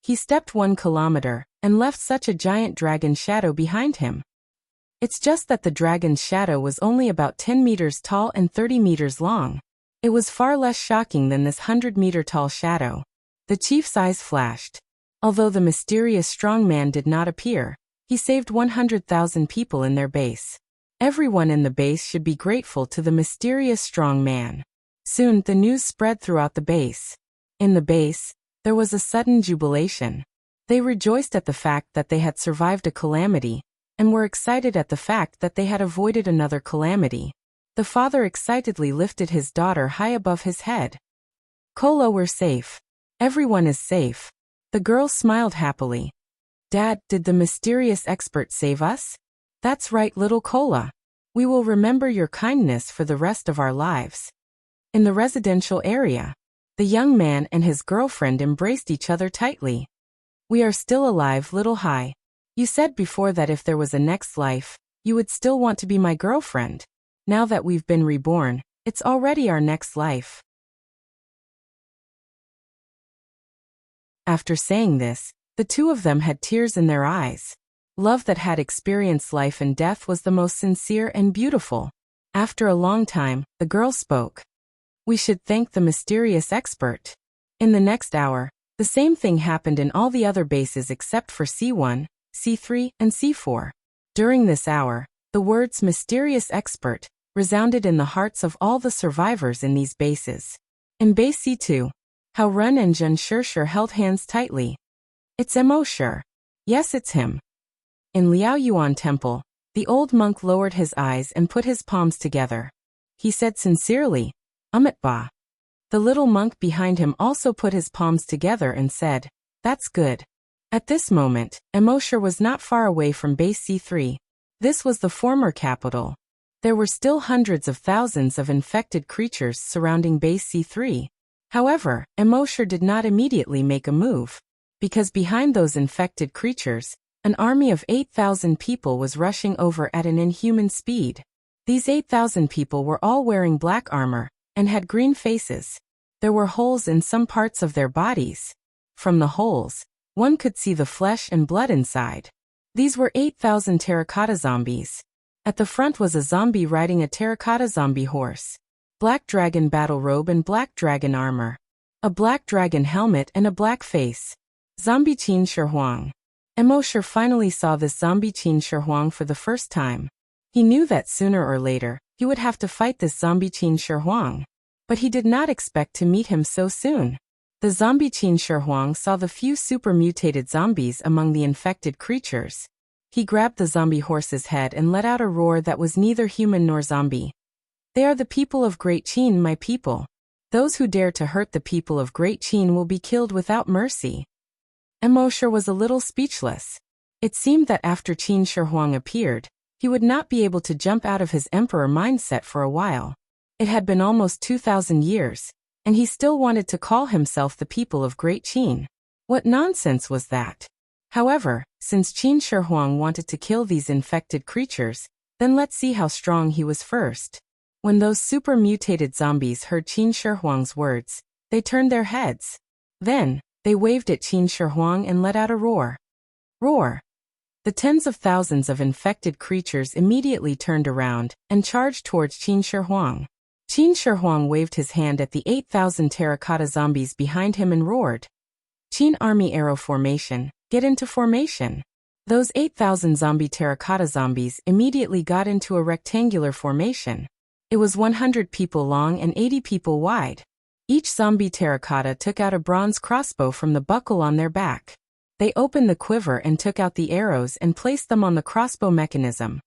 He stepped 1 kilometer and left such a giant dragon shadow behind him. It's just that the dragon's shadow was only about 10 meters tall and 30 meters long. It was far less shocking than this 100-meter-tall shadow. The chief's eyes flashed. Although the mysterious strong man did not appear, he saved 100,000 people in their base. Everyone in the base should be grateful to the mysterious strong man. Soon the news spread throughout the base. In the base, there was a sudden jubilation. They rejoiced at the fact that they had survived a calamity, and were excited at the fact that they had avoided another calamity. The father excitedly lifted his daughter high above his head. Kola, we're safe. Everyone is safe. The girl smiled happily. Dad, did the mysterious expert save us? That's right, little Kola. We will remember your kindness for the rest of our lives. In the residential area, the young man and his girlfriend embraced each other tightly. We are still alive, little Hai. You said before that if there was a next life, you would still want to be my girlfriend. Now that we've been reborn, it's already our next life. After saying this, the two of them had tears in their eyes. Love that had experienced life and death was the most sincere and beautiful. After a long time, the girl spoke. We should thank the mysterious expert. In the next hour, the same thing happened in all the other bases except for C1, C3, and C4. During this hour, the words mysterious expert resounded in the hearts of all the survivors in these bases. In base C2, Hao Run and Zhen Shishir held hands tightly. It's Mo. Yes, it's him. In Liao Yuan Temple, the old monk lowered his eyes and put his palms together. He said sincerely, Ba. The little monk behind him also put his palms together and said, That's good. At this moment, Mo was not far away from base C3. This was the former capital. There were still hundreds of thousands of infected creatures surrounding Base C3. However, Emosher did not immediately make a move. Because behind those infected creatures, an army of 8,000 people was rushing over at an inhuman speed. These 8,000 people were all wearing black armor and had green faces. There were holes in some parts of their bodies. From the holes, one could see the flesh and blood inside. These were 8,000 terracotta zombies. At the front was a zombie riding a terracotta zombie horse. Black dragon battle robe and black dragon armor. A black dragon helmet and a black face. Zombie Qin Shi Huang. Emosher finally saw this zombie Qin Shi Huang for the first time. He knew that sooner or later, he would have to fight this zombie Qin Shi Huang. But he did not expect to meet him so soon. The zombie Qin Shi Huang saw the few super mutated zombies among the infected creatures. He grabbed the zombie horse's head and let out a roar that was neither human nor zombie. They are the people of Great Qin, my people. Those who dare to hurt the people of Great Qin will be killed without mercy. Emosher was a little speechless. It seemed that after Qin Shi Huang appeared, he would not be able to jump out of his emperor mindset for a while. It had been almost 2,000 years, and he still wanted to call himself the people of Great Qin. What nonsense was that? However, since Qin Shi Huang wanted to kill these infected creatures, then let's see how strong he was first. When those super mutated zombies heard Qin Shi Huang's words, they turned their heads. Then, they waved at Qin Shi Huang and let out a roar. Roar! The tens of thousands of infected creatures immediately turned around and charged towards Qin Shi Huang. Qin Shi Huang waved his hand at the 8,000 terracotta zombies behind him and roared. Qin Army Arrow Formation, get into formation. Those 8,000 zombie terracotta zombies immediately got into a rectangular formation. It was 100 people long and 80 people wide. Each zombie terracotta took out a bronze crossbow from the buckle on their back. They opened the quiver and took out the arrows and placed them on the crossbow mechanism.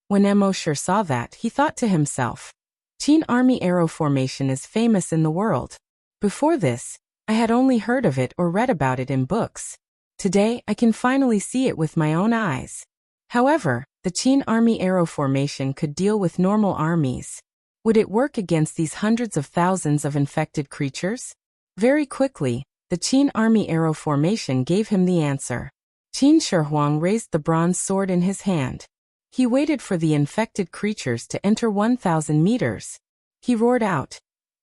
When Emosher saw that, he thought to himself, Qin Army Arrow Formation is famous in the world. Before this, I had only heard of it or read about it in books. Today, I can finally see it with my own eyes. However, the Qin Army Arrow Formation could deal with normal armies. Would it work against these hundreds of thousands of infected creatures? Very quickly, the Qin Army Arrow Formation gave him the answer. Qin Shi Huang raised the bronze sword in his hand. He waited for the infected creatures to enter 1,000 meters. He roared out,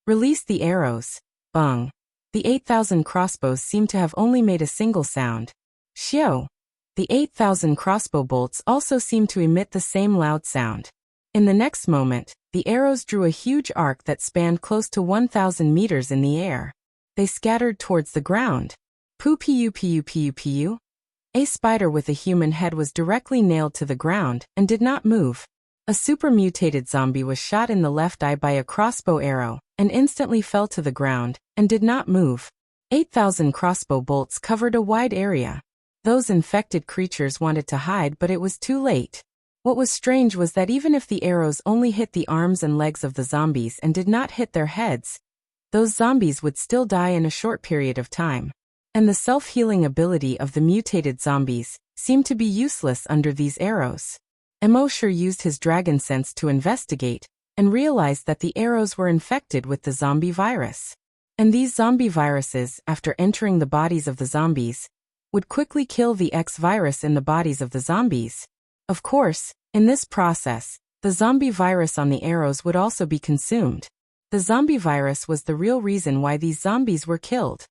"Release the arrows." Bang! The 8,000 crossbows seemed to have only made a single sound. Xiao! The 8,000 crossbow bolts also seemed to emit the same loud sound. In the next moment, the arrows drew a huge arc that spanned close to 1,000 meters in the air. They scattered towards the ground. Pu. A spider with a human head was directly nailed to the ground and did not move. A super mutated zombie was shot in the left eye by a crossbow arrow and instantly fell to the ground and did not move. 8,000 crossbow bolts covered a wide area. Those infected creatures wanted to hide, but it was too late. What was strange was that even if the arrows only hit the arms and legs of the zombies and did not hit their heads, those zombies would still die in a short period of time. And the self-healing ability of the mutated zombies seemed to be useless under these arrows. Emosher used his dragon sense to investigate and realized that the arrows were infected with the zombie virus. And these zombie viruses, after entering the bodies of the zombies, would quickly kill the X virus in the bodies of the zombies. Of course, in this process, the zombie virus on the arrows would also be consumed. The zombie virus was the real reason why these zombies were killed.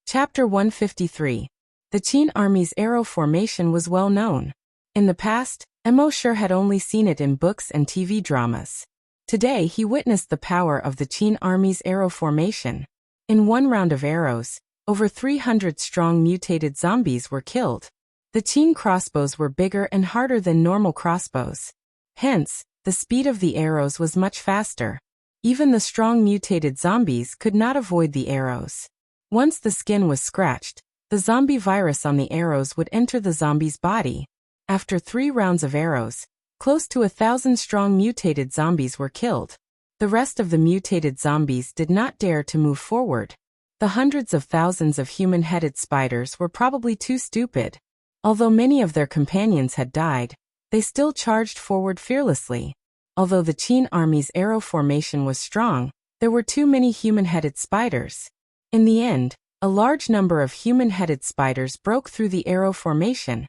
Chapter 153. The Qin Army's arrow formation was well known. In the past, Emosher had only seen it in books and TV dramas. Today he witnessed the power of the Qin Army's arrow formation. In one round of arrows, over 300 strong mutated zombies were killed. The Qin crossbows were bigger and harder than normal crossbows. Hence, the speed of the arrows was much faster. Even the strong mutated zombies could not avoid the arrows. Once the skin was scratched, the zombie virus on the arrows would enter the zombie's body. After 3 rounds of arrows, close to 1,000 strong mutated zombies were killed. The rest of the mutated zombies did not dare to move forward. The hundreds of thousands of human-headed spiders were probably too stupid. Although many of their companions had died, they still charged forward fearlessly. Although the Qin army's arrow formation was strong, there were too many human-headed spiders. In the end, a large number of human-headed spiders broke through the arrow formation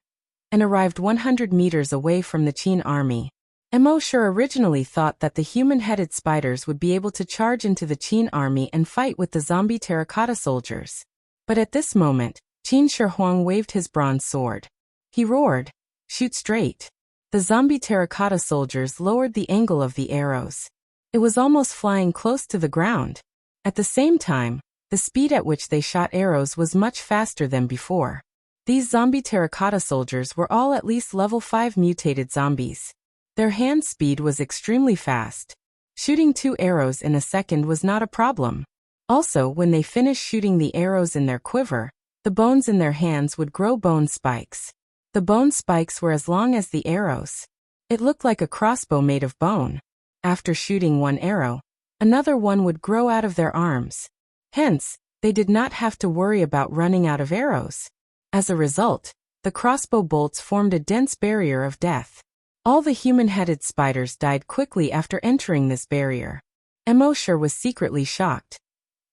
and arrived 100 meters away from the Qin army. Emosher originally thought that the human-headed spiders would be able to charge into the Qin army and fight with the zombie terracotta soldiers. But at this moment, Qin Shi Huang waved his bronze sword. He roared, "Shoot straight." The zombie terracotta soldiers lowered the angle of the arrows. It was almost flying close to the ground. At the same time, the speed at which they shot arrows was much faster than before. These zombie terracotta soldiers were all at least level 5 mutated zombies. Their hand speed was extremely fast. Shooting 2 arrows in a second was not a problem. Also, when they finished shooting the arrows in their quiver, the bones in their hands would grow bone spikes. The bone spikes were as long as the arrows. It looked like a crossbow made of bone. After shooting 1 arrow, another one would grow out of their arms. Hence, they did not have to worry about running out of arrows. As a result, the crossbow bolts formed a dense barrier of death. All the human-headed spiders died quickly after entering this barrier. Emosher was secretly shocked.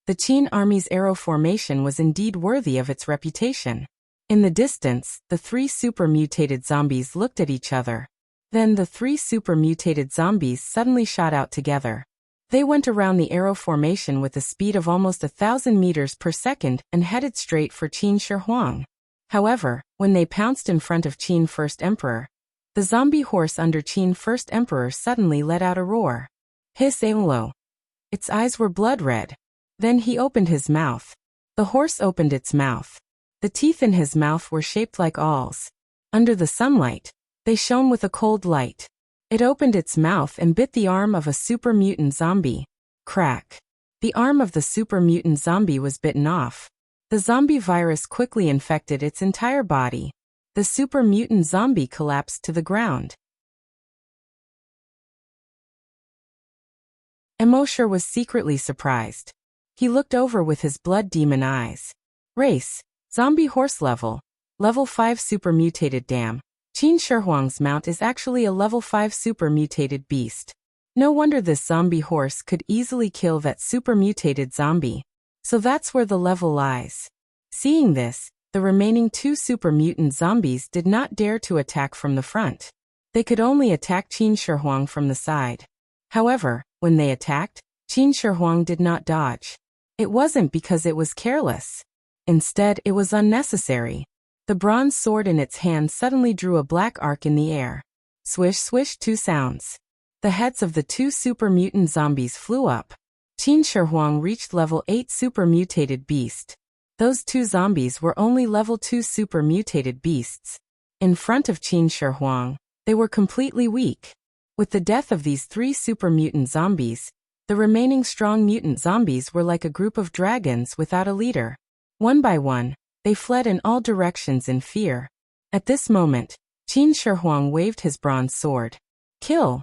The Qin army's arrow formation was indeed worthy of its reputation. In the distance, the 3 super-mutated zombies looked at each other. Then the 3 super-mutated zombies suddenly shot out together. They went around the arrow formation with a speed of almost 1,000 meters per second and headed straight for Qin Shi Huang. However, when they pounced in front of Qin First Emperor, the zombie horse under Qin First Emperor suddenly let out a roar. Hiss Aolo. Its eyes were blood red. Then he opened his mouth. The horse opened its mouth. The teeth in his mouth were shaped like awls. Under the sunlight, they shone with a cold light. It opened its mouth and bit the arm of a super mutant zombie. Crack. The arm of the super mutant zombie was bitten off. The zombie virus quickly infected its entire body. The super mutant zombie collapsed to the ground. Emosher was secretly surprised. He looked over with his blood demon eyes. Race. Zombie horse level. Level 5 super mutated. Damn. Qin Shi Huang's mount is actually a level 5 super mutated beast. No wonder this zombie horse could easily kill that super mutated zombie. So that's where the level lies. Seeing this, the remaining 2 super mutant zombies did not dare to attack from the front. They could only attack Qin Shi Huang from the side. However, when they attacked, Qin Shi Huang did not dodge. It wasn't because it was careless. Instead, it was unnecessary. The bronze sword in its hand suddenly drew a black arc in the air. Swish swish 2 sounds. The heads of the 2 super mutant zombies flew up. Qin Shi Huang reached level 8 super mutated beast. Those 2 zombies were only level 2 super mutated beasts. In front of Qin Shi Huang, they were completely weak. With the death of these 3 super mutant zombies, the remaining strong mutant zombies were like a group of dragons without a leader. One by one, they fled in all directions in fear. At this moment, Qin Shi Huang waved his bronze sword. Kill!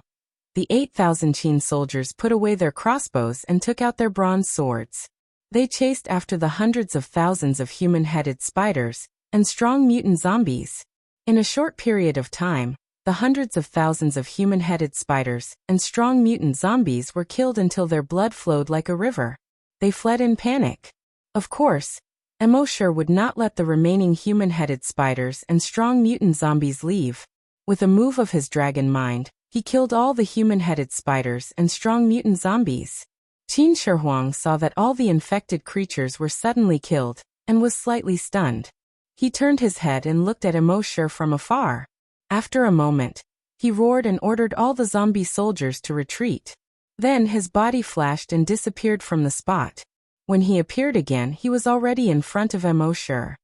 The 8,000 Qin soldiers put away their crossbows and took out their bronze swords. They chased after the hundreds of thousands of human-headed spiders and strong mutant zombies. In a short period of time, the hundreds of thousands of human-headed spiders and strong mutant zombies were killed until their blood flowed like a river. They fled in panic. Of course, Emosher would not let the remaining human-headed spiders and strong mutant zombies leave. With a move of his dragon mind, he killed all the human-headed spiders and strong mutant zombies. Qin Shi Huang saw that all the infected creatures were suddenly killed, and was slightly stunned. He turned his head and looked at Emosher from afar. After a moment, he roared and ordered all the zombie soldiers to retreat. Then his body flashed and disappeared from the spot. When he appeared again, he was already in front of Emosher.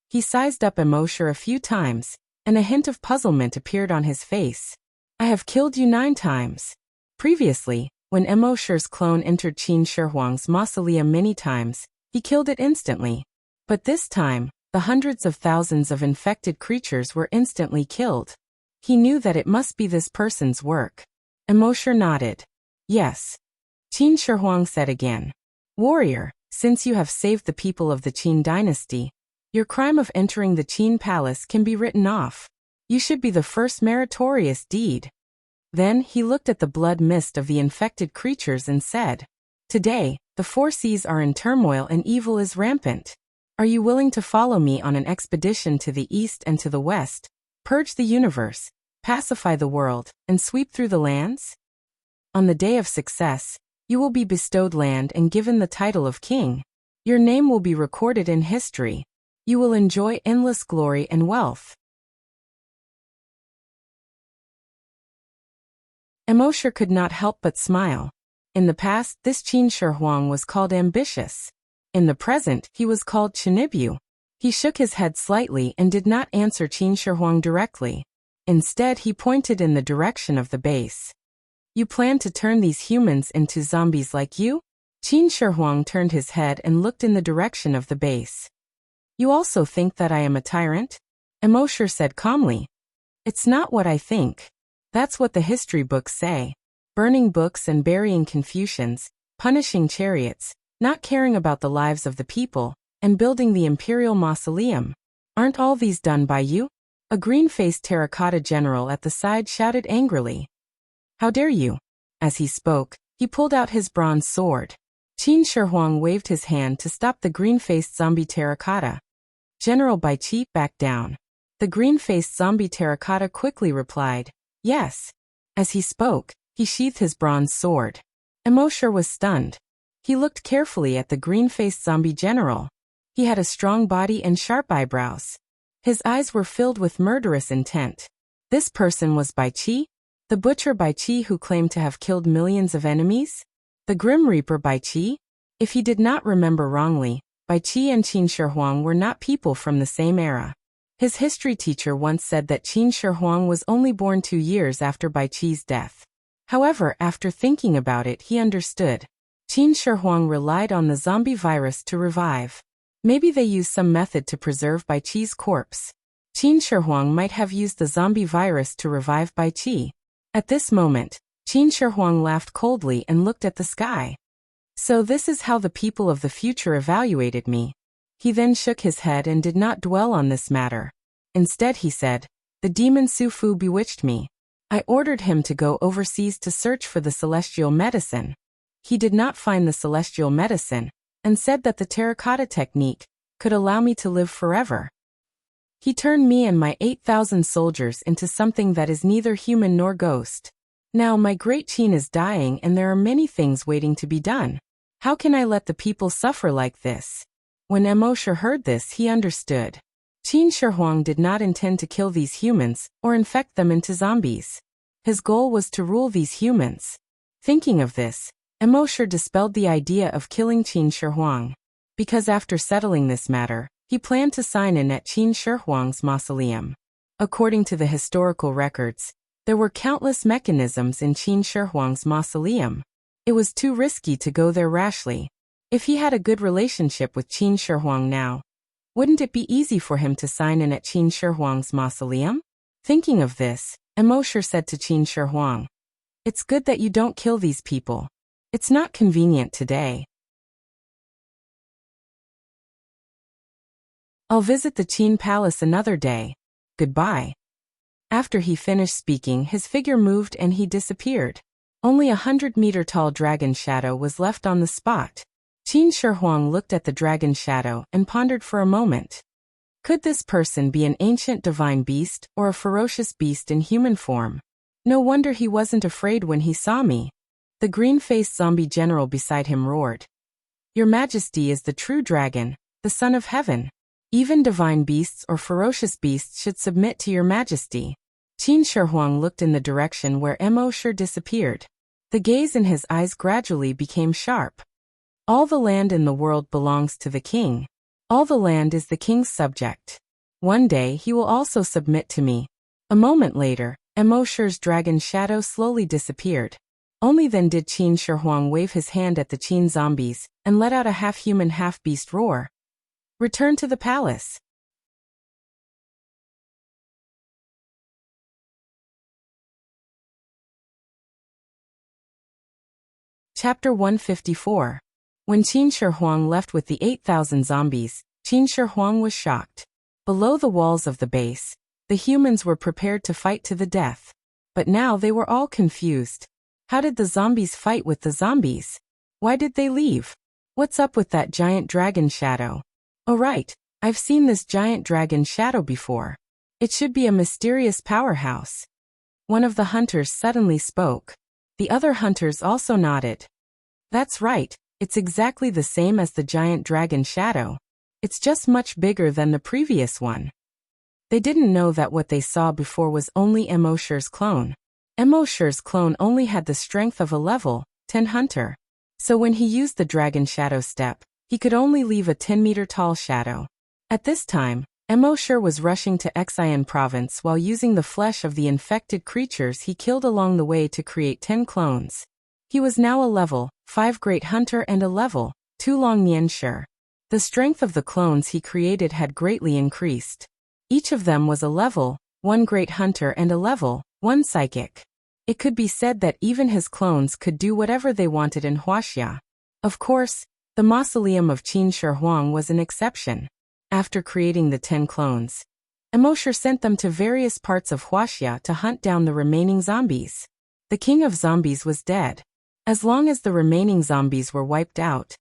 He sized up Emosher a few times, and a hint of puzzlement appeared on his face. I have killed you 9 times. Previously, when Emosher's clone entered Qin Shi Huang's mausoleum many times, he killed it instantly. But this time, the hundreds of thousands of infected creatures were instantly killed. He knew that it must be this person's work. Emosher nodded. Yes. Qin Shi Huang said again. Warrior, since you have saved the people of the Qin dynasty, your crime of entering the Qin palace can be written off. You should be the first meritorious deed. Then he looked at the blood mist of the infected creatures and said, Today, the four seas are in turmoil and evil is rampant. Are you willing to follow me on an expedition to the east and to the west, purge the universe, pacify the world, and sweep through the lands? On the day of success, you will be bestowed land and given the title of king. Your name will be recorded in history. You will enjoy endless glory and wealth. Emosher could not help but smile. In the past, this Qin Shi Huang was called ambitious. In the present, he was called Chinibyu. He shook his head slightly and did not answer Qin Shi Huang directly. Instead, he pointed in the direction of the base. You plan to turn these humans into zombies like you? Qin Shi Huang turned his head and looked in the direction of the base. You also think that I am a tyrant? Emosher said calmly. It's not what I think. That's what the history books say. Burning books and burying Confucians, punishing chariots, not caring about the lives of the people, and building the imperial mausoleum. Aren't all these done by you? A green-faced terracotta general at the side shouted angrily. How dare you? As he spoke, he pulled out his bronze sword. Qin Shi Huang waved his hand to stop the green-faced zombie terracotta. General Baiqi, back down. The green-faced zombie terracotta quickly replied, Yes. As he spoke, he sheathed his bronze sword. Emosher was stunned. He looked carefully at the green-faced zombie general. He had a strong body and sharp eyebrows. His eyes were filled with murderous intent. This person was Baiqi, the butcher Baiqi who claimed to have killed millions of enemies? The Grim Reaper Baiqi? If he did not remember wrongly, Baiqi and Qin Shi Huang were not people from the same era. His history teacher once said that Qin Shi Huang was only born 2 years after Baiqi's death. However, after thinking about it, he understood. Qin Shi Huang relied on the zombie virus to revive. Maybe they used some method to preserve Baiqi's corpse. Qin Shi Huang might have used the zombie virus to revive Baiqi. At this moment, Qin Shi Huang laughed coldly and looked at the sky. So this is how the people of the future evaluated me. He then shook his head and did not dwell on this matter. Instead he said, The demon Su Fu bewitched me. I ordered him to go overseas to search for the celestial medicine. He did not find the celestial medicine, and said that the terracotta technique could allow me to live forever. He turned me and my 8,000 soldiers into something that is neither human nor ghost. Now my great Qin is dying and there are many things waiting to be done. How can I let the people suffer like this? When Emosher heard this, he understood. Qin Shi Huang did not intend to kill these humans or infect them into zombies. His goal was to rule these humans. Thinking of this, Emosher dispelled the idea of killing Qin Shi Huang. Because after settling this matter, he planned to sign in at Qin Shi Huang's mausoleum. According to the historical records, there were countless mechanisms in Qin Shi Huang's mausoleum. It was too risky to go there rashly. If he had a good relationship with Qin Shi Huang now, wouldn't it be easy for him to sign in at Qin Shi Huang's mausoleum? Thinking of this, Emosher said to Qin Shi Huang, It's good that you don't kill these people. It's not convenient today. I'll visit the Qin palace another day. Goodbye. After he finished speaking, his figure moved and he disappeared. Only 100-meter-tall dragon shadow was left on the spot. Qin Shi Huang looked at the dragon shadow and pondered for a moment. Could this person be an ancient divine beast or a ferocious beast in human form? No wonder he wasn't afraid when he saw me. The green-faced zombie general beside him roared. Your Majesty is the true dragon, the son of heaven. Even divine beasts or ferocious beasts should submit to your Majesty. Qin Shi Huang looked in the direction where Emosher disappeared. The gaze in his eyes gradually became sharp. All the land in the world belongs to the king. All the land is the king's subject. One day he will also submit to me. A moment later, Emosher's dragon shadow slowly disappeared. Only then did Qin Shi Huang wave his hand at the Qin zombies and let out a half-human half-beast roar. Return to the palace. Chapter 154. When Qin Shi Huang left with the 8,000 zombies, Qin Shi Huang was shocked. Below the walls of the base, the humans were prepared to fight to the death. But now they were all confused. How did the zombies fight with the zombies? Why did they leave? What's up with that giant dragon shadow? Oh right, I've seen this giant dragon shadow before. It should be a mysterious powerhouse. One of the hunters suddenly spoke. The other hunters also nodded. That's right, it's exactly the same as the giant dragon shadow. It's just much bigger than the previous one. They didn't know that what they saw before was only Immortal's clone. Immortal's clone only had the strength of a level 10 hunter. So when he used the dragon shadow step, he could only leave a 10-meter tall shadow. At this time, Immortal was rushing to Xian province while using the flesh of the infected creatures he killed along the way to create 10 clones. He was now a level 5 great hunter and a level 2 long nianshi. The strength of the clones he created had greatly increased. Each of them was a level 1 great hunter and a level 1 psychic. It could be said that even his clones could do whatever they wanted in Wuxia. Of course, the mausoleum of Qin Shi Huang was an exception. After creating the 10 clones, Immortal sent them to various parts of Wuxia to hunt down the remaining zombies. The king of zombies was dead. As long as the remaining zombies were wiped out,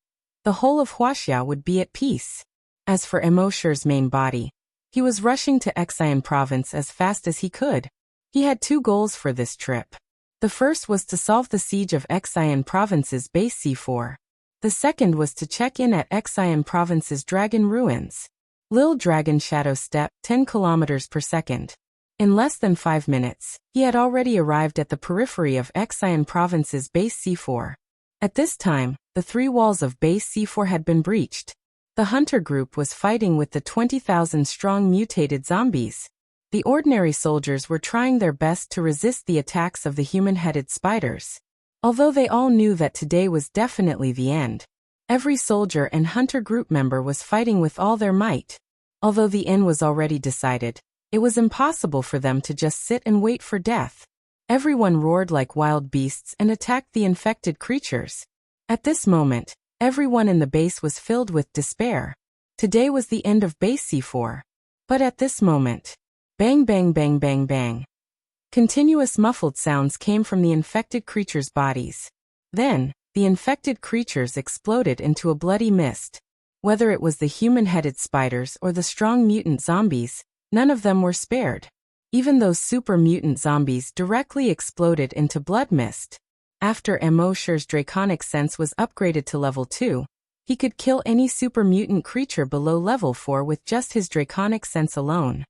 the whole of Wuxia would be at peace. As for Immortal's main body, he was rushing to Xian province as fast as he could. He had 2 goals for this trip. The first was to solve the siege of Xian province's base C4. The second was to check in at Xian province's dragon ruins. Lil Dragon Shadow Step 10 km per second. In less than 5 minutes, he had already arrived at the periphery of Xian province's base C4. At this time, the 3 walls of base C4 had been breached. The hunter group was fighting with the 20,000 strong mutated zombies. The ordinary soldiers were trying their best to resist the attacks of the human-headed spiders. Although they all knew that today was definitely the end, every soldier and hunter group member was fighting with all their might. Although the end was already decided, it was impossible for them to just sit and wait for death. Everyone roared like wild beasts and attacked the infected creatures. At this moment, everyone in the base was filled with despair. Today was the end of base C4. But at this moment, bang bang bang bang bang. Continuous muffled sounds came from the infected creatures' bodies. Then, the infected creatures exploded into a bloody mist. Whether it was the human-headed spiders or the strong mutant zombies, none of them were spared. Even those super mutant zombies directly exploded into blood mist. After Immortal's draconic sense was upgraded to level 2, he could kill any super mutant creature below level 4 with just his draconic sense alone.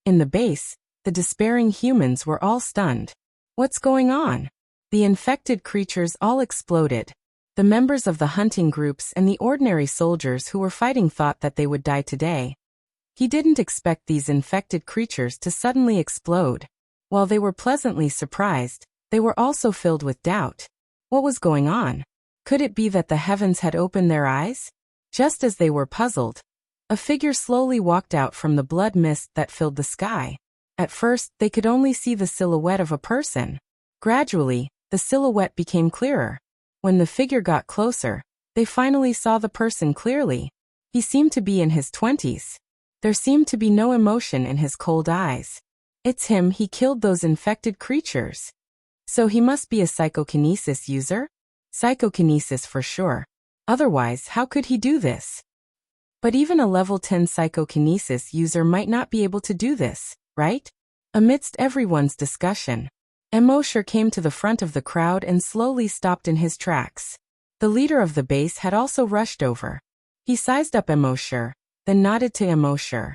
In the base, the despairing humans were all stunned. What's going on? The infected creatures all exploded. The members of the hunting groups and the ordinary soldiers who were fighting thought that they would die today. He didn't expect these infected creatures to suddenly explode. While they were pleasantly surprised, they were also filled with doubt. What was going on? Could it be that the heavens had opened their eyes? Just as they were puzzled, a figure slowly walked out from the blood mist that filled the sky. At first, they could only see the silhouette of a person. Gradually, the silhouette became clearer. When the figure got closer, they finally saw the person clearly. He seemed to be in his 20s. There seemed to be no emotion in his cold eyes. It's him, he killed those infected creatures. So he must be a psychokinesis user? Psychokinesis for sure. Otherwise, how could he do this? But even a level 10 psychokinesis user might not be able to do this, right? Amidst everyone's discussion, Immortal came to the front of the crowd and slowly stopped in his tracks. The leader of the base had also rushed over. He sized up Immortal, then nodded to Immortal.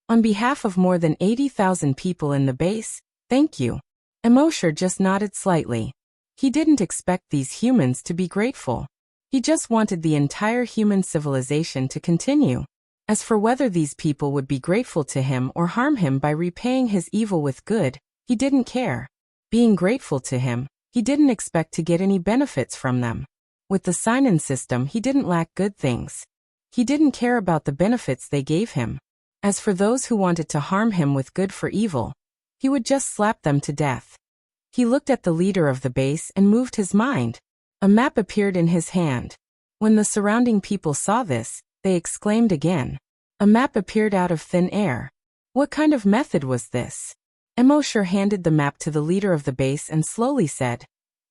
On behalf of more than 80,000 people in the base, thank you. Immortal just nodded slightly. He didn't expect these humans to be grateful. He just wanted the entire human civilization to continue. As for whether these people would be grateful to him or harm him by repaying his evil with good, he didn't care. Being grateful to him, he didn't expect to get any benefits from them. With the sign-in system, he didn't lack good things. He didn't care about the benefits they gave him. As for those who wanted to harm him with good for evil, he would just slap them to death. He looked at the leader of the base and moved his mind. A map appeared in his hand. When the surrounding people saw this, they exclaimed again. A map appeared out of thin air. What kind of method was this? Immortal handed the map to the leader of the base and slowly said,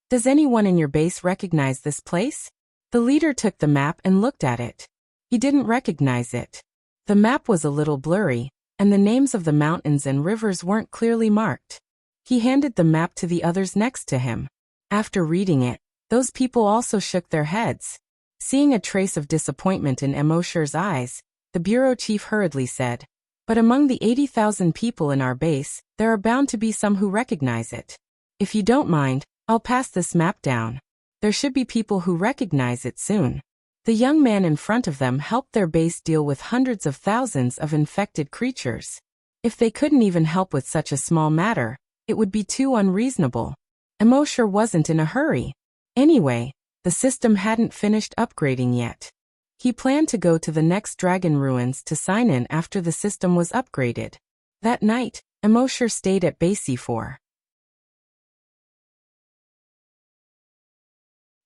"Does anyone in your base recognize this place?" The leader took the map and looked at it. He didn't recognize it. The map was a little blurry, and the names of the mountains and rivers weren't clearly marked. He handed the map to the others next to him. After reading it, those people also shook their heads. Seeing a trace of disappointment in Immortal's eyes, the bureau chief hurriedly said, "But among the 80,000 people in our base, there are bound to be some who recognize it. If you don't mind, I'll pass this map down. There should be people who recognize it soon." The young man in front of them helped their base deal with hundreds of thousands of infected creatures. If they couldn't even help with such a small matter, it would be too unreasonable. Immortal wasn't in a hurry. Anyway, the system hadn't finished upgrading yet. He planned to go to the next dragon ruins to sign in after the system was upgraded. That night, Immortal stayed at base C4.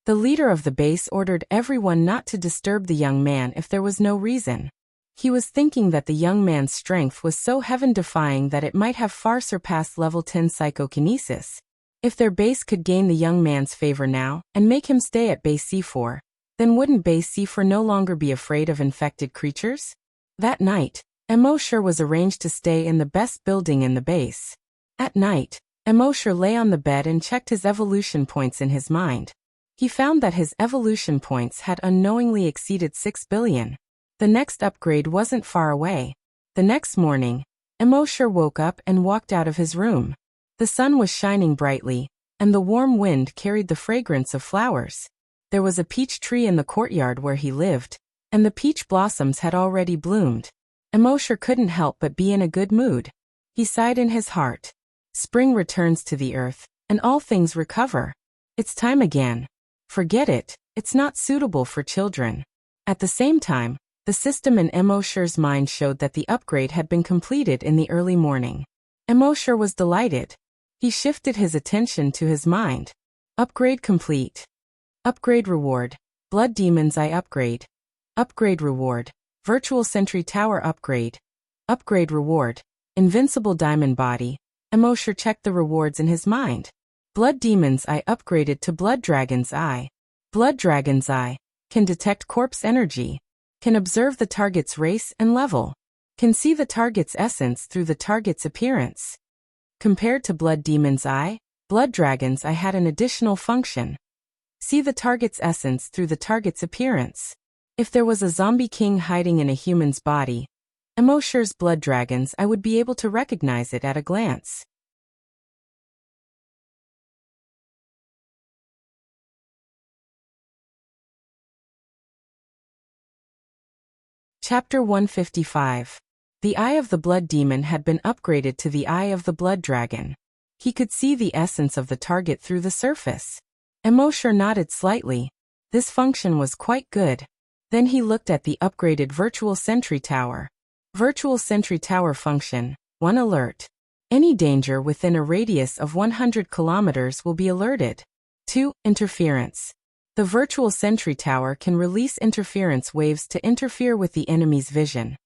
The leader of the base ordered everyone not to disturb the young man if there was no reason. He was thinking that the young man's strength was so heaven-defying that it might have far surpassed level 10 psychokinesis. If their base could gain the young man's favor now and make him stay at base C4, then wouldn't base C4 no longer be afraid of infected creatures? That night, Immortal was arranged to stay in the best building in the base. At night, Immortal lay on the bed and checked his evolution points in his mind. He found that his evolution points had unknowingly exceeded 6 billion. The next upgrade wasn't far away. The next morning, Immortal woke up and walked out of his room. The sun was shining brightly, and the warm wind carried the fragrance of flowers. There was a peach tree in the courtyard where he lived, and the peach blossoms had already bloomed. Immortal couldn't help but be in a good mood. He sighed in his heart. Spring returns to the earth, and all things recover. It's time again. Forget it, it's not suitable for children. At the same time, the system in Immortal's mind showed that the upgrade had been completed in the early morning. Immortal was delighted. He shifted his attention to his mind. Upgrade complete. Upgrade reward. Blood Demon's Eye upgrade. Upgrade reward. Virtual Sentry Tower upgrade. Upgrade reward. Invincible Diamond Body. Immortal checked the rewards in his mind. Blood Demon's Eye upgraded to Blood Dragon's Eye. Blood Dragon's Eye can detect corpse energy, can observe the target's race and level, can see the target's essence through the target's appearance. Compared to Blood Demon's Eye, Blood Dragon's Eye had an additional function. See the target's essence through the target's appearance. If there was a zombie king hiding in a human's body, Immortal's Blood Dragon's Eye would be able to recognize it at a glance. Chapter 155. The Eye of the Blood Demon had been upgraded to the Eye of the Blood Dragon. He could see the essence of the target through the surface. Immortal nodded slightly. This function was quite good. Then he looked at the upgraded Virtual Sentry Tower. Virtual Sentry Tower function. 1 alert. Any danger within a radius of 100 kilometers will be alerted. 2 interference. The Virtual Sentry Tower can release interference waves to interfere with the enemy's vision.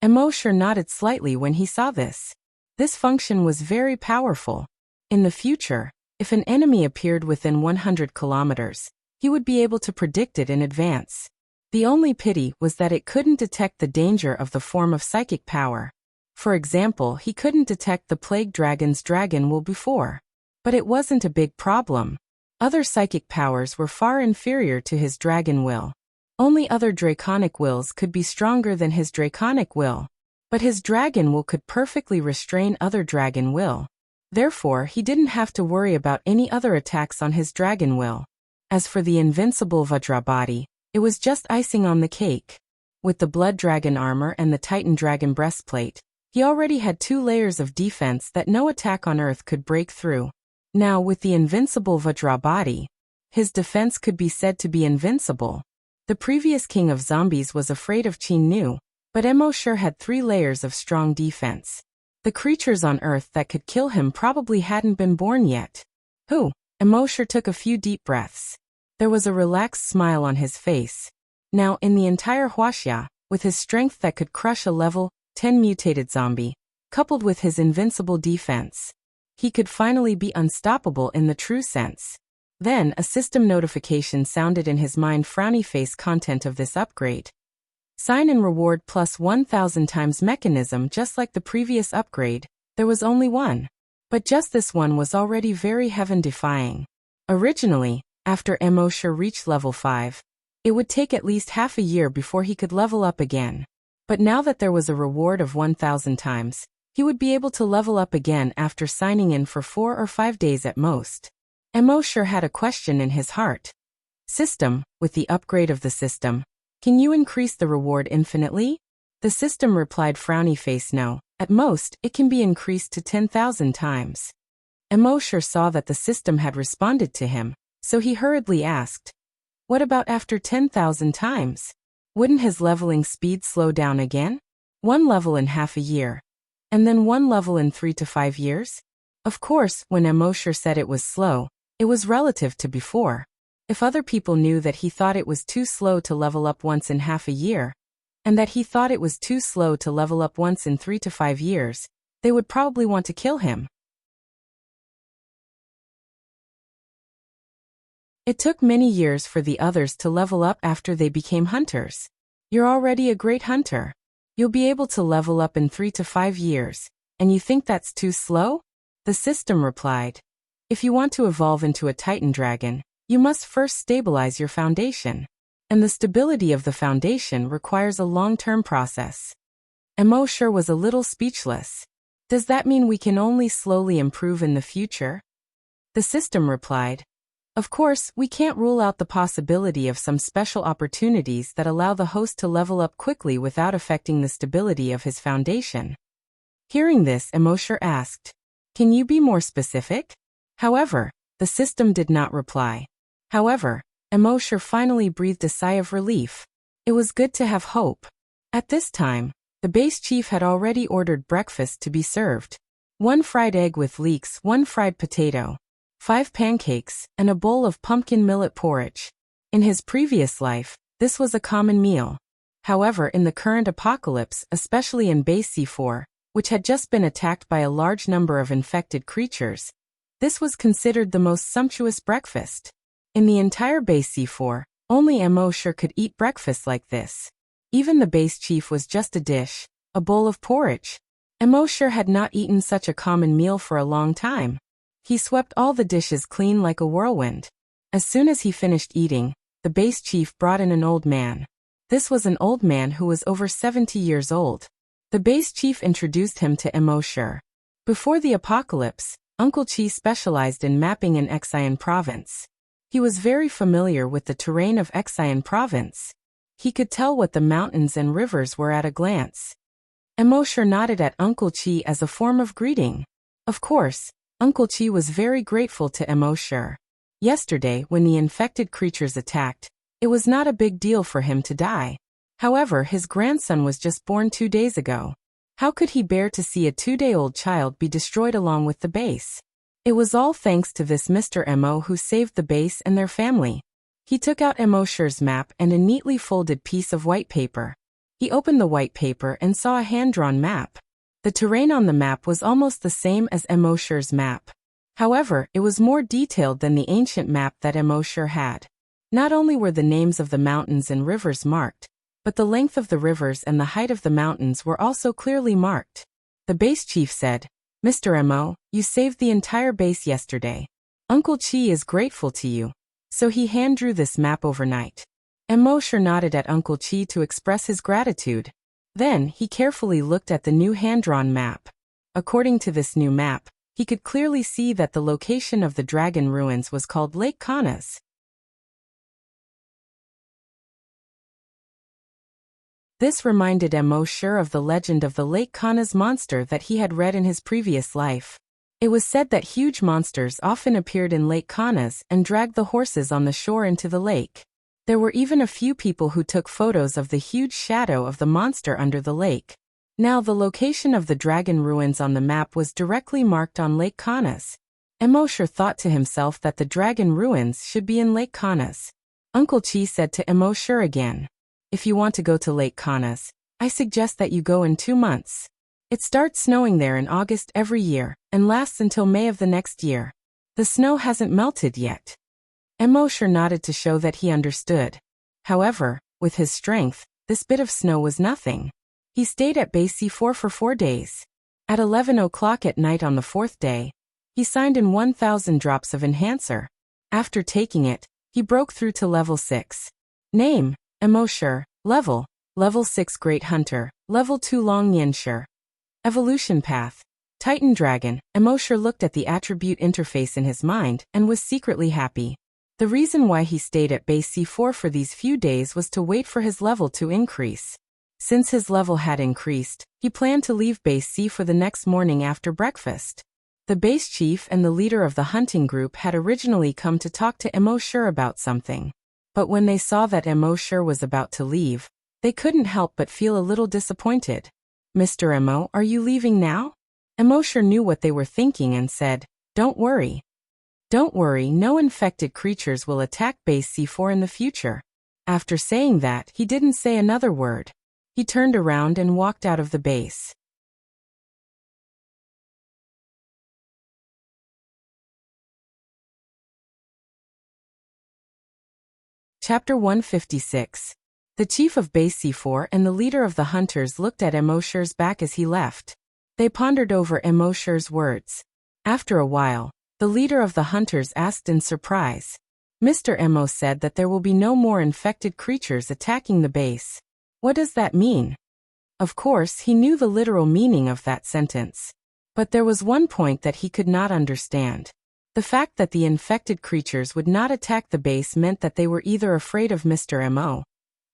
Immortal nodded slightly when he saw this. This function was very powerful. In the future, if an enemy appeared within 100 kilometers, he would be able to predict it in advance. The only pity was that it couldn't detect the danger of the form of psychic power. For example, he couldn't detect the Plague Dragon's dragon will before. But it wasn't a big problem. Other psychic powers were far inferior to his dragon will. Only other draconic wills could be stronger than his draconic will. But his dragon will could perfectly restrain other dragon will. Therefore, he didn't have to worry about any other attacks on his dragon will. As for the invincible Vajra body, it was just icing on the cake. With the Blood Dragon armor and the Titan Dragon breastplate, he already had 2 layers of defense that no attack on Earth could break through. Now with the invincible Vajra body, his defense could be said to be invincible. The previous king of zombies was afraid of Qin Nu, but Immortal had 3 layers of strong defense. The creatures on Earth that could kill him probably hadn't been born yet. Who? Emosher took a few deep breaths. There was a relaxed smile on his face. Now, in the entire Wuxia, with his strength that could crush a level 10 mutated zombie, coupled with his invincible defense, he could finally be unstoppable in the true sense. Then, a system notification sounded in his mind. Frowny face. Content of this upgrade. Sign in reward plus 1000 times mechanism. Just like the previous upgrade, there was only one. But just this one was already very heaven-defying. Originally, after Emosher reached level 5, it would take at least half a year before he could level up again. But now that there was a reward of 1000 times, he would be able to level up again after signing in for 4 or 5 days at most. Emosher had a question in his heart. System, with the upgrade of the system, can you increase the reward infinitely? The system replied. Frowny face. No, at most, it can be increased to 10,000 times. Emosher saw that the system had responded to him, so he hurriedly asked, what about after 10,000 times? Wouldn't his leveling speed slow down again? 1 level in half a year. And then 1 level in 3 to 5 years? Of course, when Emosher said it was slow, it was relative to before. If other people knew that he thought it was too slow to level up once in half a year, and that he thought it was too slow to level up once in 3 to 5 years, they would probably want to kill him. It took many years for the others to level up after they became hunters. You're already a great hunter. You'll be able to level up in 3 to 5 years, and you think that's too slow? The system replied. If you want to evolve into a Titan dragon, you must first stabilize your foundation. And the stability of the foundation requires a long-term process. Emosher was a little speechless. Does that mean we can only slowly improve in the future? The system replied. Of course, we can't rule out the possibility of some special opportunities that allow the host to level up quickly without affecting the stability of his foundation. Hearing this, Emosher asked, can you be more specific? However, the system did not reply. However, Emosher finally breathed a sigh of relief. It was good to have hope. At this time, the base chief had already ordered breakfast to be served. 1 fried egg with leeks, 1 fried potato, 5 pancakes, and a bowl of pumpkin millet porridge. In his previous life, this was a common meal. However, in the current apocalypse, especially in base C4, which had just been attacked by a large number of infected creatures, this was considered the most sumptuous breakfast. In the entire base C4, only Emosher could eat breakfast like this. Even the base chief was just a dish, a bowl of porridge. Emosher had not eaten such a common meal for a long time. He swept all the dishes clean like a whirlwind. As soon as he finished eating, the base chief brought in an old man. This was an old man who was over 70 years old. The base chief introduced him to Emosher. Before the apocalypse, Uncle Chi specialized in mapping in Wuxia province. He was very familiar with the terrain of Wuxia province. He could tell what the mountains and rivers were at a glance. Emosher nodded at Uncle Chi as a form of greeting. Of course, Uncle Chi was very grateful to Emosher. Yesterday, when the infected creatures attacked, it was not a big deal for him to die. However, his grandson was just born 2 days ago. How could he bear to see a 2-day-old child be destroyed along with the base? It was all thanks to this Mr. Emo who saved the base and their family. He took out Emosher's map and a neatly folded piece of white paper. He opened the white paper and saw a hand-drawn map. The terrain on the map was almost the same as Emosher's map. However, it was more detailed than the ancient map that Emosher had. Not only were the names of the mountains and rivers marked, but the length of the rivers and the height of the mountains were also clearly marked. The base chief said, Mr. Emo, you saved the entire base yesterday. Uncle Chi is grateful to you. So he hand-drew this map overnight. Emosher nodded at Uncle Chi to express his gratitude. Then, he carefully looked at the new hand-drawn map. According to this new map, he could clearly see that the location of the dragon ruins was called Lake Kanas. This reminded Emosher of the legend of the Lake Kanas monster that he had read in his previous life. It was said that huge monsters often appeared in Lake Kanas and dragged the horses on the shore into the lake. There were even a few people who took photos of the huge shadow of the monster under the lake. Now the location of the dragon ruins on the map was directly marked on Lake Kanas. Emosher thought to himself that the dragon ruins should be in Lake Kanas. Uncle Chi said to Emosher again, "If you want to go to Lake Kanas, I suggest that you go in 2 months. It starts snowing there in August every year, and lasts until May of the next year. The snow hasn't melted yet." Emosher nodded to show that he understood. However, with his strength, this bit of snow was nothing. He stayed at base C4 for 4 days. At 11 o'clock at night on the 4th day, he signed in 1,000 drops of enhancer. After taking it, he broke through to level 6. Name, Emosher. Level 6 Great Hunter. Level 2 Long Yinshur. Evolution path. Titan Dragon. Emosher looked at the attribute interface in his mind and was secretly happy. The reason why he stayed at base C4 for these few days was to wait for his level to increase. Since his level had increased, he planned to leave base C for the next morning after breakfast. The base chief and the leader of the hunting group had originally come to talk to Emosher about something. But when they saw that Emosher was about to leave, they couldn't help but feel a little disappointed. "Mr. Emo, are you leaving now?" Emosher knew what they were thinking and said, "Don't worry. Don't worry, no infected creatures will attack base C4 in the future." After saying that, he didn't say another word. He turned around and walked out of the base. Chapter 156. The chief of base C4 and the leader of the hunters looked at Emosher's back as he left. They pondered over Emosher's words. After a while, the leader of the hunters asked in surprise. Mr. Emo said that there will be no more infected creatures attacking the base. What does that mean? Of course, he knew the literal meaning of that sentence. But there was one point that he could not understand. The fact that the infected creatures would not attack the base meant that they were either afraid of Mr. Emo,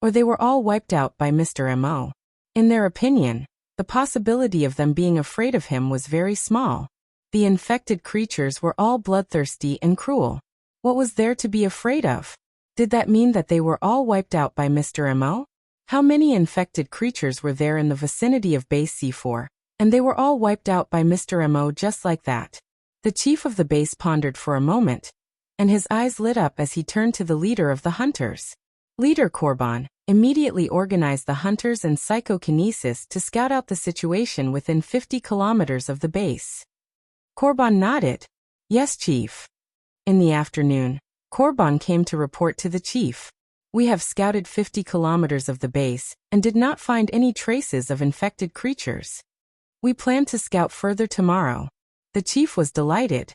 or they were all wiped out by Mr. Emo. In their opinion, the possibility of them being afraid of him was very small. The infected creatures were all bloodthirsty and cruel. What was there to be afraid of? Did that mean that they were all wiped out by Mr. Emo? How many infected creatures were there in the vicinity of base C4, and they were all wiped out by Mr. Emo just like that? The chief of the base pondered for a moment, and his eyes lit up as he turned to the leader of the hunters. Leader Korban immediately organized the hunters and psychokinesis to scout out the situation within 50 kilometers of the base. Korban nodded. "Yes, chief." In the afternoon, Korban came to report to the chief. "We have scouted 50 kilometers of the base and did not find any traces of infected creatures. We plan to scout further tomorrow." The chief was delighted.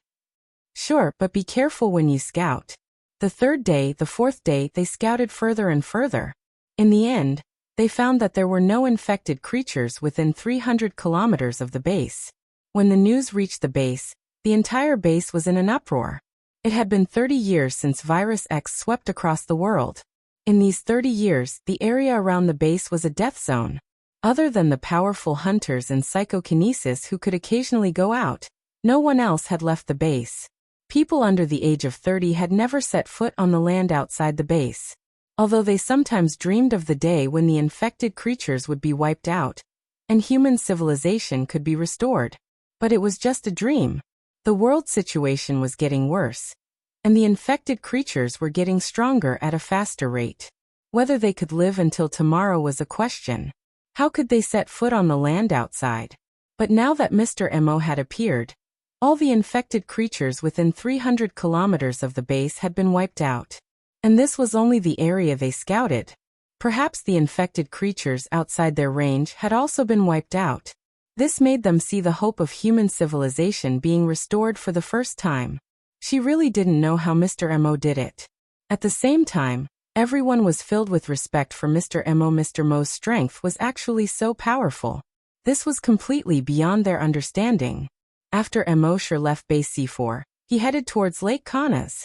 "Sure, but be careful when you scout." The 3rd day, the 4th day, they scouted further and further. In the end, they found that there were no infected creatures within 300 kilometers of the base. When the news reached the base, the entire base was in an uproar. It had been 30 years since Virus X swept across the world. In these 30 years, the area around the base was a death zone. Other than the powerful hunters and psychokinesis who could occasionally go out, no one else had left the base. People under the age of 30 had never set foot on the land outside the base. Although they sometimes dreamed of the day when the infected creatures would be wiped out, and human civilization could be restored. But it was just a dream. The world situation was getting worse, and the infected creatures were getting stronger at a faster rate. Whether they could live until tomorrow was a question. How could they set foot on the land outside? But now that Mr. Emo had appeared, all the infected creatures within 300 kilometers of the base had been wiped out. And this was only the area they scouted. Perhaps the infected creatures outside their range had also been wiped out. This made them see the hope of human civilization being restored for the first time. She really didn't know how Mr. Emo did it. At the same time, everyone was filled with respect for Mr. Emo. Mr. Mo's strength was actually so powerful. This was completely beyond their understanding. After Emosher left base C4, he headed towards Lake Kanas.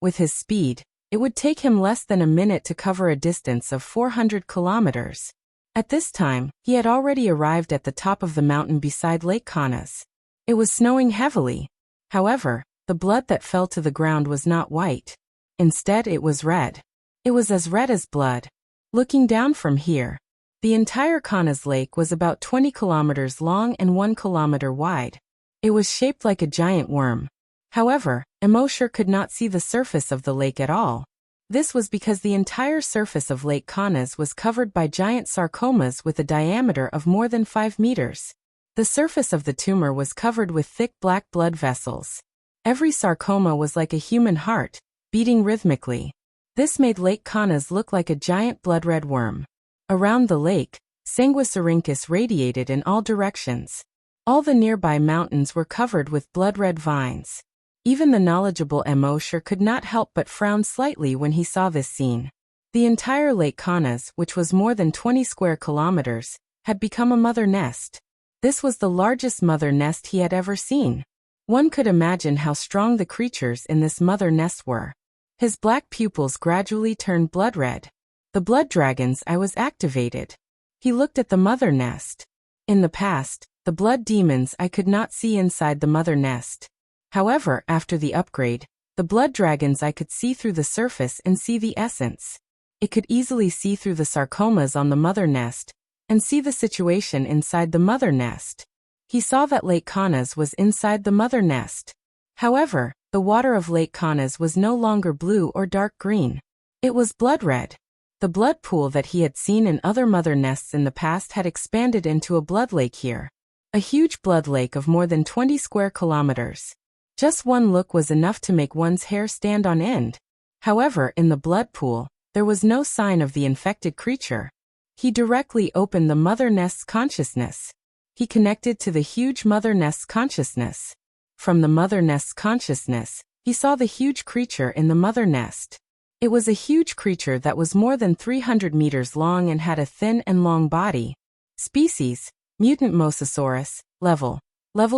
With his speed, it would take him less than a minute to cover a distance of 400 kilometers. At this time, he had already arrived at the top of the mountain beside Lake Kanas. It was snowing heavily. However, the blood that fell to the ground was not white. Instead, it was red. It was as red as blood. Looking down from here, The entire Kana's lake was about 20 kilometers long and 1 kilometer wide. It was shaped like a giant worm. However, Emosher could not see the surface of the lake at all. This was because the entire surface of Lake Kanas was covered by giant sarcomas with a diameter of more than 5 meters. The surface of the tumor was covered with thick black blood vessels. Every sarcoma was like a human heart, beating rhythmically. This made Lake Kanas look like a giant blood-red worm. Around the lake, Sanguisurincus radiated in all directions. All the nearby mountains were covered with blood-red vines. Even the knowledgeable Emosher could not help but frown slightly when he saw this scene. The entire Lake Kanas, which was more than 20 square kilometers, had become a mother nest. This was the largest mother nest he had ever seen. One could imagine how strong the creatures in this mother nest were. His black pupils gradually turned blood-red. The blood dragon's eye was activated. He looked at the mother nest. In the past, the blood demon's eye could not see inside the mother nest. However, after the upgrade, the blood dragon's eye could see through the surface and see the essence. It could easily see through the sarcomas on the mother nest and see the situation inside the mother nest. He saw that Lake Kanas was inside the mother nest. However, the water of Lake Kanas was no longer blue or dark green. It was blood-red. The blood pool that he had seen in other mother nests in the past had expanded into a blood lake here. A huge blood lake of more than 20 square kilometers. Just one look was enough to make one's hair stand on end. However, in the blood pool, there was no sign of the infected creature. He directly opened the mother nest's consciousness. He connected to the huge mother nest's consciousness. From the mother nest's consciousness, he saw the huge creature in the mother nest. It was a huge creature that was more than 300 meters long and had a thin and long body. Species, mutant Mosasaurus, level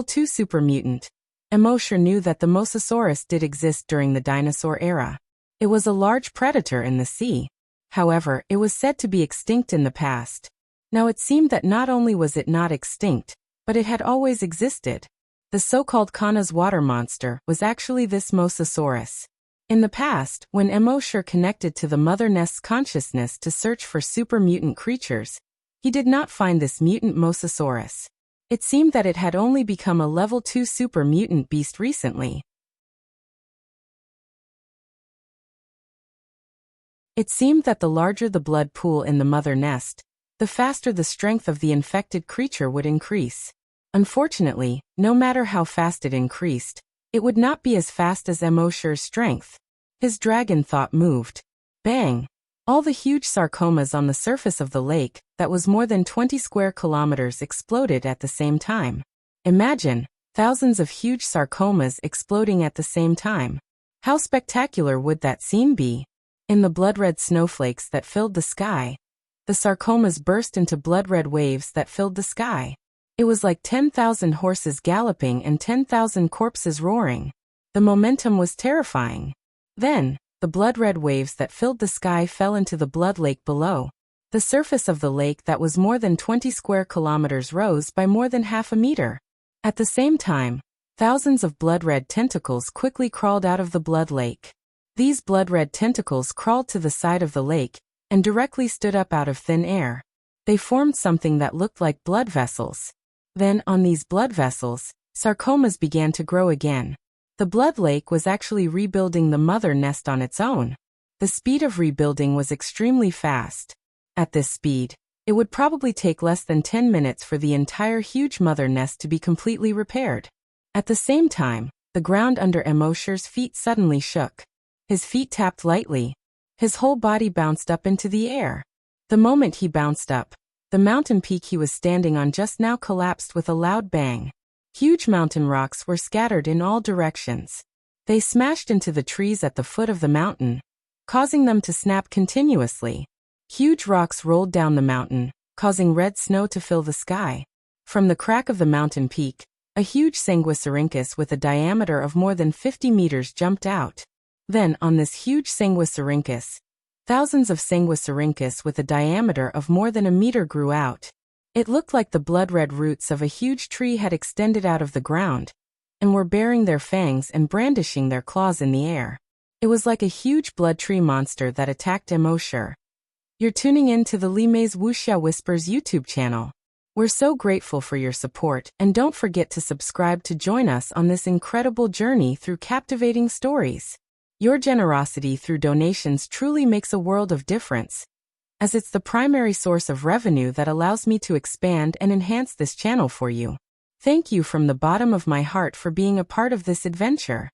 2 super mutant. Emosher knew that the Mosasaurus did exist during the dinosaur era. It was a large predator in the sea. However, it was said to be extinct in the past. Now it seemed that not only was it not extinct, but it had always existed. The so-called Kana's water monster was actually this Mosasaurus. In the past, when Emosher connected to the mother nest's consciousness to search for super mutant creatures, he did not find this mutant Mosasaurus. It seemed that it had only become a level 2 super mutant beast recently. It seemed that the larger the blood pool in the mother nest, the faster the strength of the infected creature would increase. Unfortunately, no matter how fast it increased, it would not be as fast as Emosher's strength. His dragon thought moved. Bang! All the huge sarcomas on the surface of the lake, that was more than 20 square kilometers, exploded at the same time. Imagine, thousands of huge sarcomas exploding at the same time. How spectacular would that scene be? In the blood-red snowflakes that filled the sky, the sarcomas burst into blood-red waves that filled the sky. It was like 10,000 horses galloping and 10,000 corpses roaring. The momentum was terrifying. Then, the blood-red waves that filled the sky fell into the blood lake below. The surface of the lake that was more than 20 square kilometers rose by more than half a meter. At the same time, thousands of blood-red tentacles quickly crawled out of the blood lake. These blood-red tentacles crawled to the side of the lake and directly stood up out of thin air. They formed something that looked like blood vessels. Then, on these blood vessels, sarcomas began to grow again. The blood lake was actually rebuilding the mother nest on its own. The speed of rebuilding was extremely fast. At this speed, it would probably take less than 10 minutes for the entire huge mother nest to be completely repaired. At the same time, the ground under Emosher's feet suddenly shook. His feet tapped lightly. His whole body bounced up into the air. The moment he bounced up, the mountain peak he was standing on just now collapsed with a loud bang. Huge mountain rocks were scattered in all directions. They smashed into the trees at the foot of the mountain, causing them to snap continuously. Huge rocks rolled down the mountain, causing red snow to fill the sky. From the crack of the mountain peak, a huge Sanguisurincus with a diameter of more than 50 meters jumped out. Then, on this huge Sanguisurincus, thousands of Sanguisurincus with a diameter of more than a meter grew out. It looked like the blood-red roots of a huge tree had extended out of the ground, and were baring their fangs and brandishing their claws in the air. It was like a huge blood tree monster that attacked Emosher. You're tuning in to the Li Mei's Wuxia Whispers YouTube channel. We're so grateful for your support, and don't forget to subscribe to join us on this incredible journey through captivating stories. Your generosity through donations truly makes a world of difference, as it's the primary source of revenue that allows me to expand and enhance this channel for you. Thank you from the bottom of my heart for being a part of this adventure.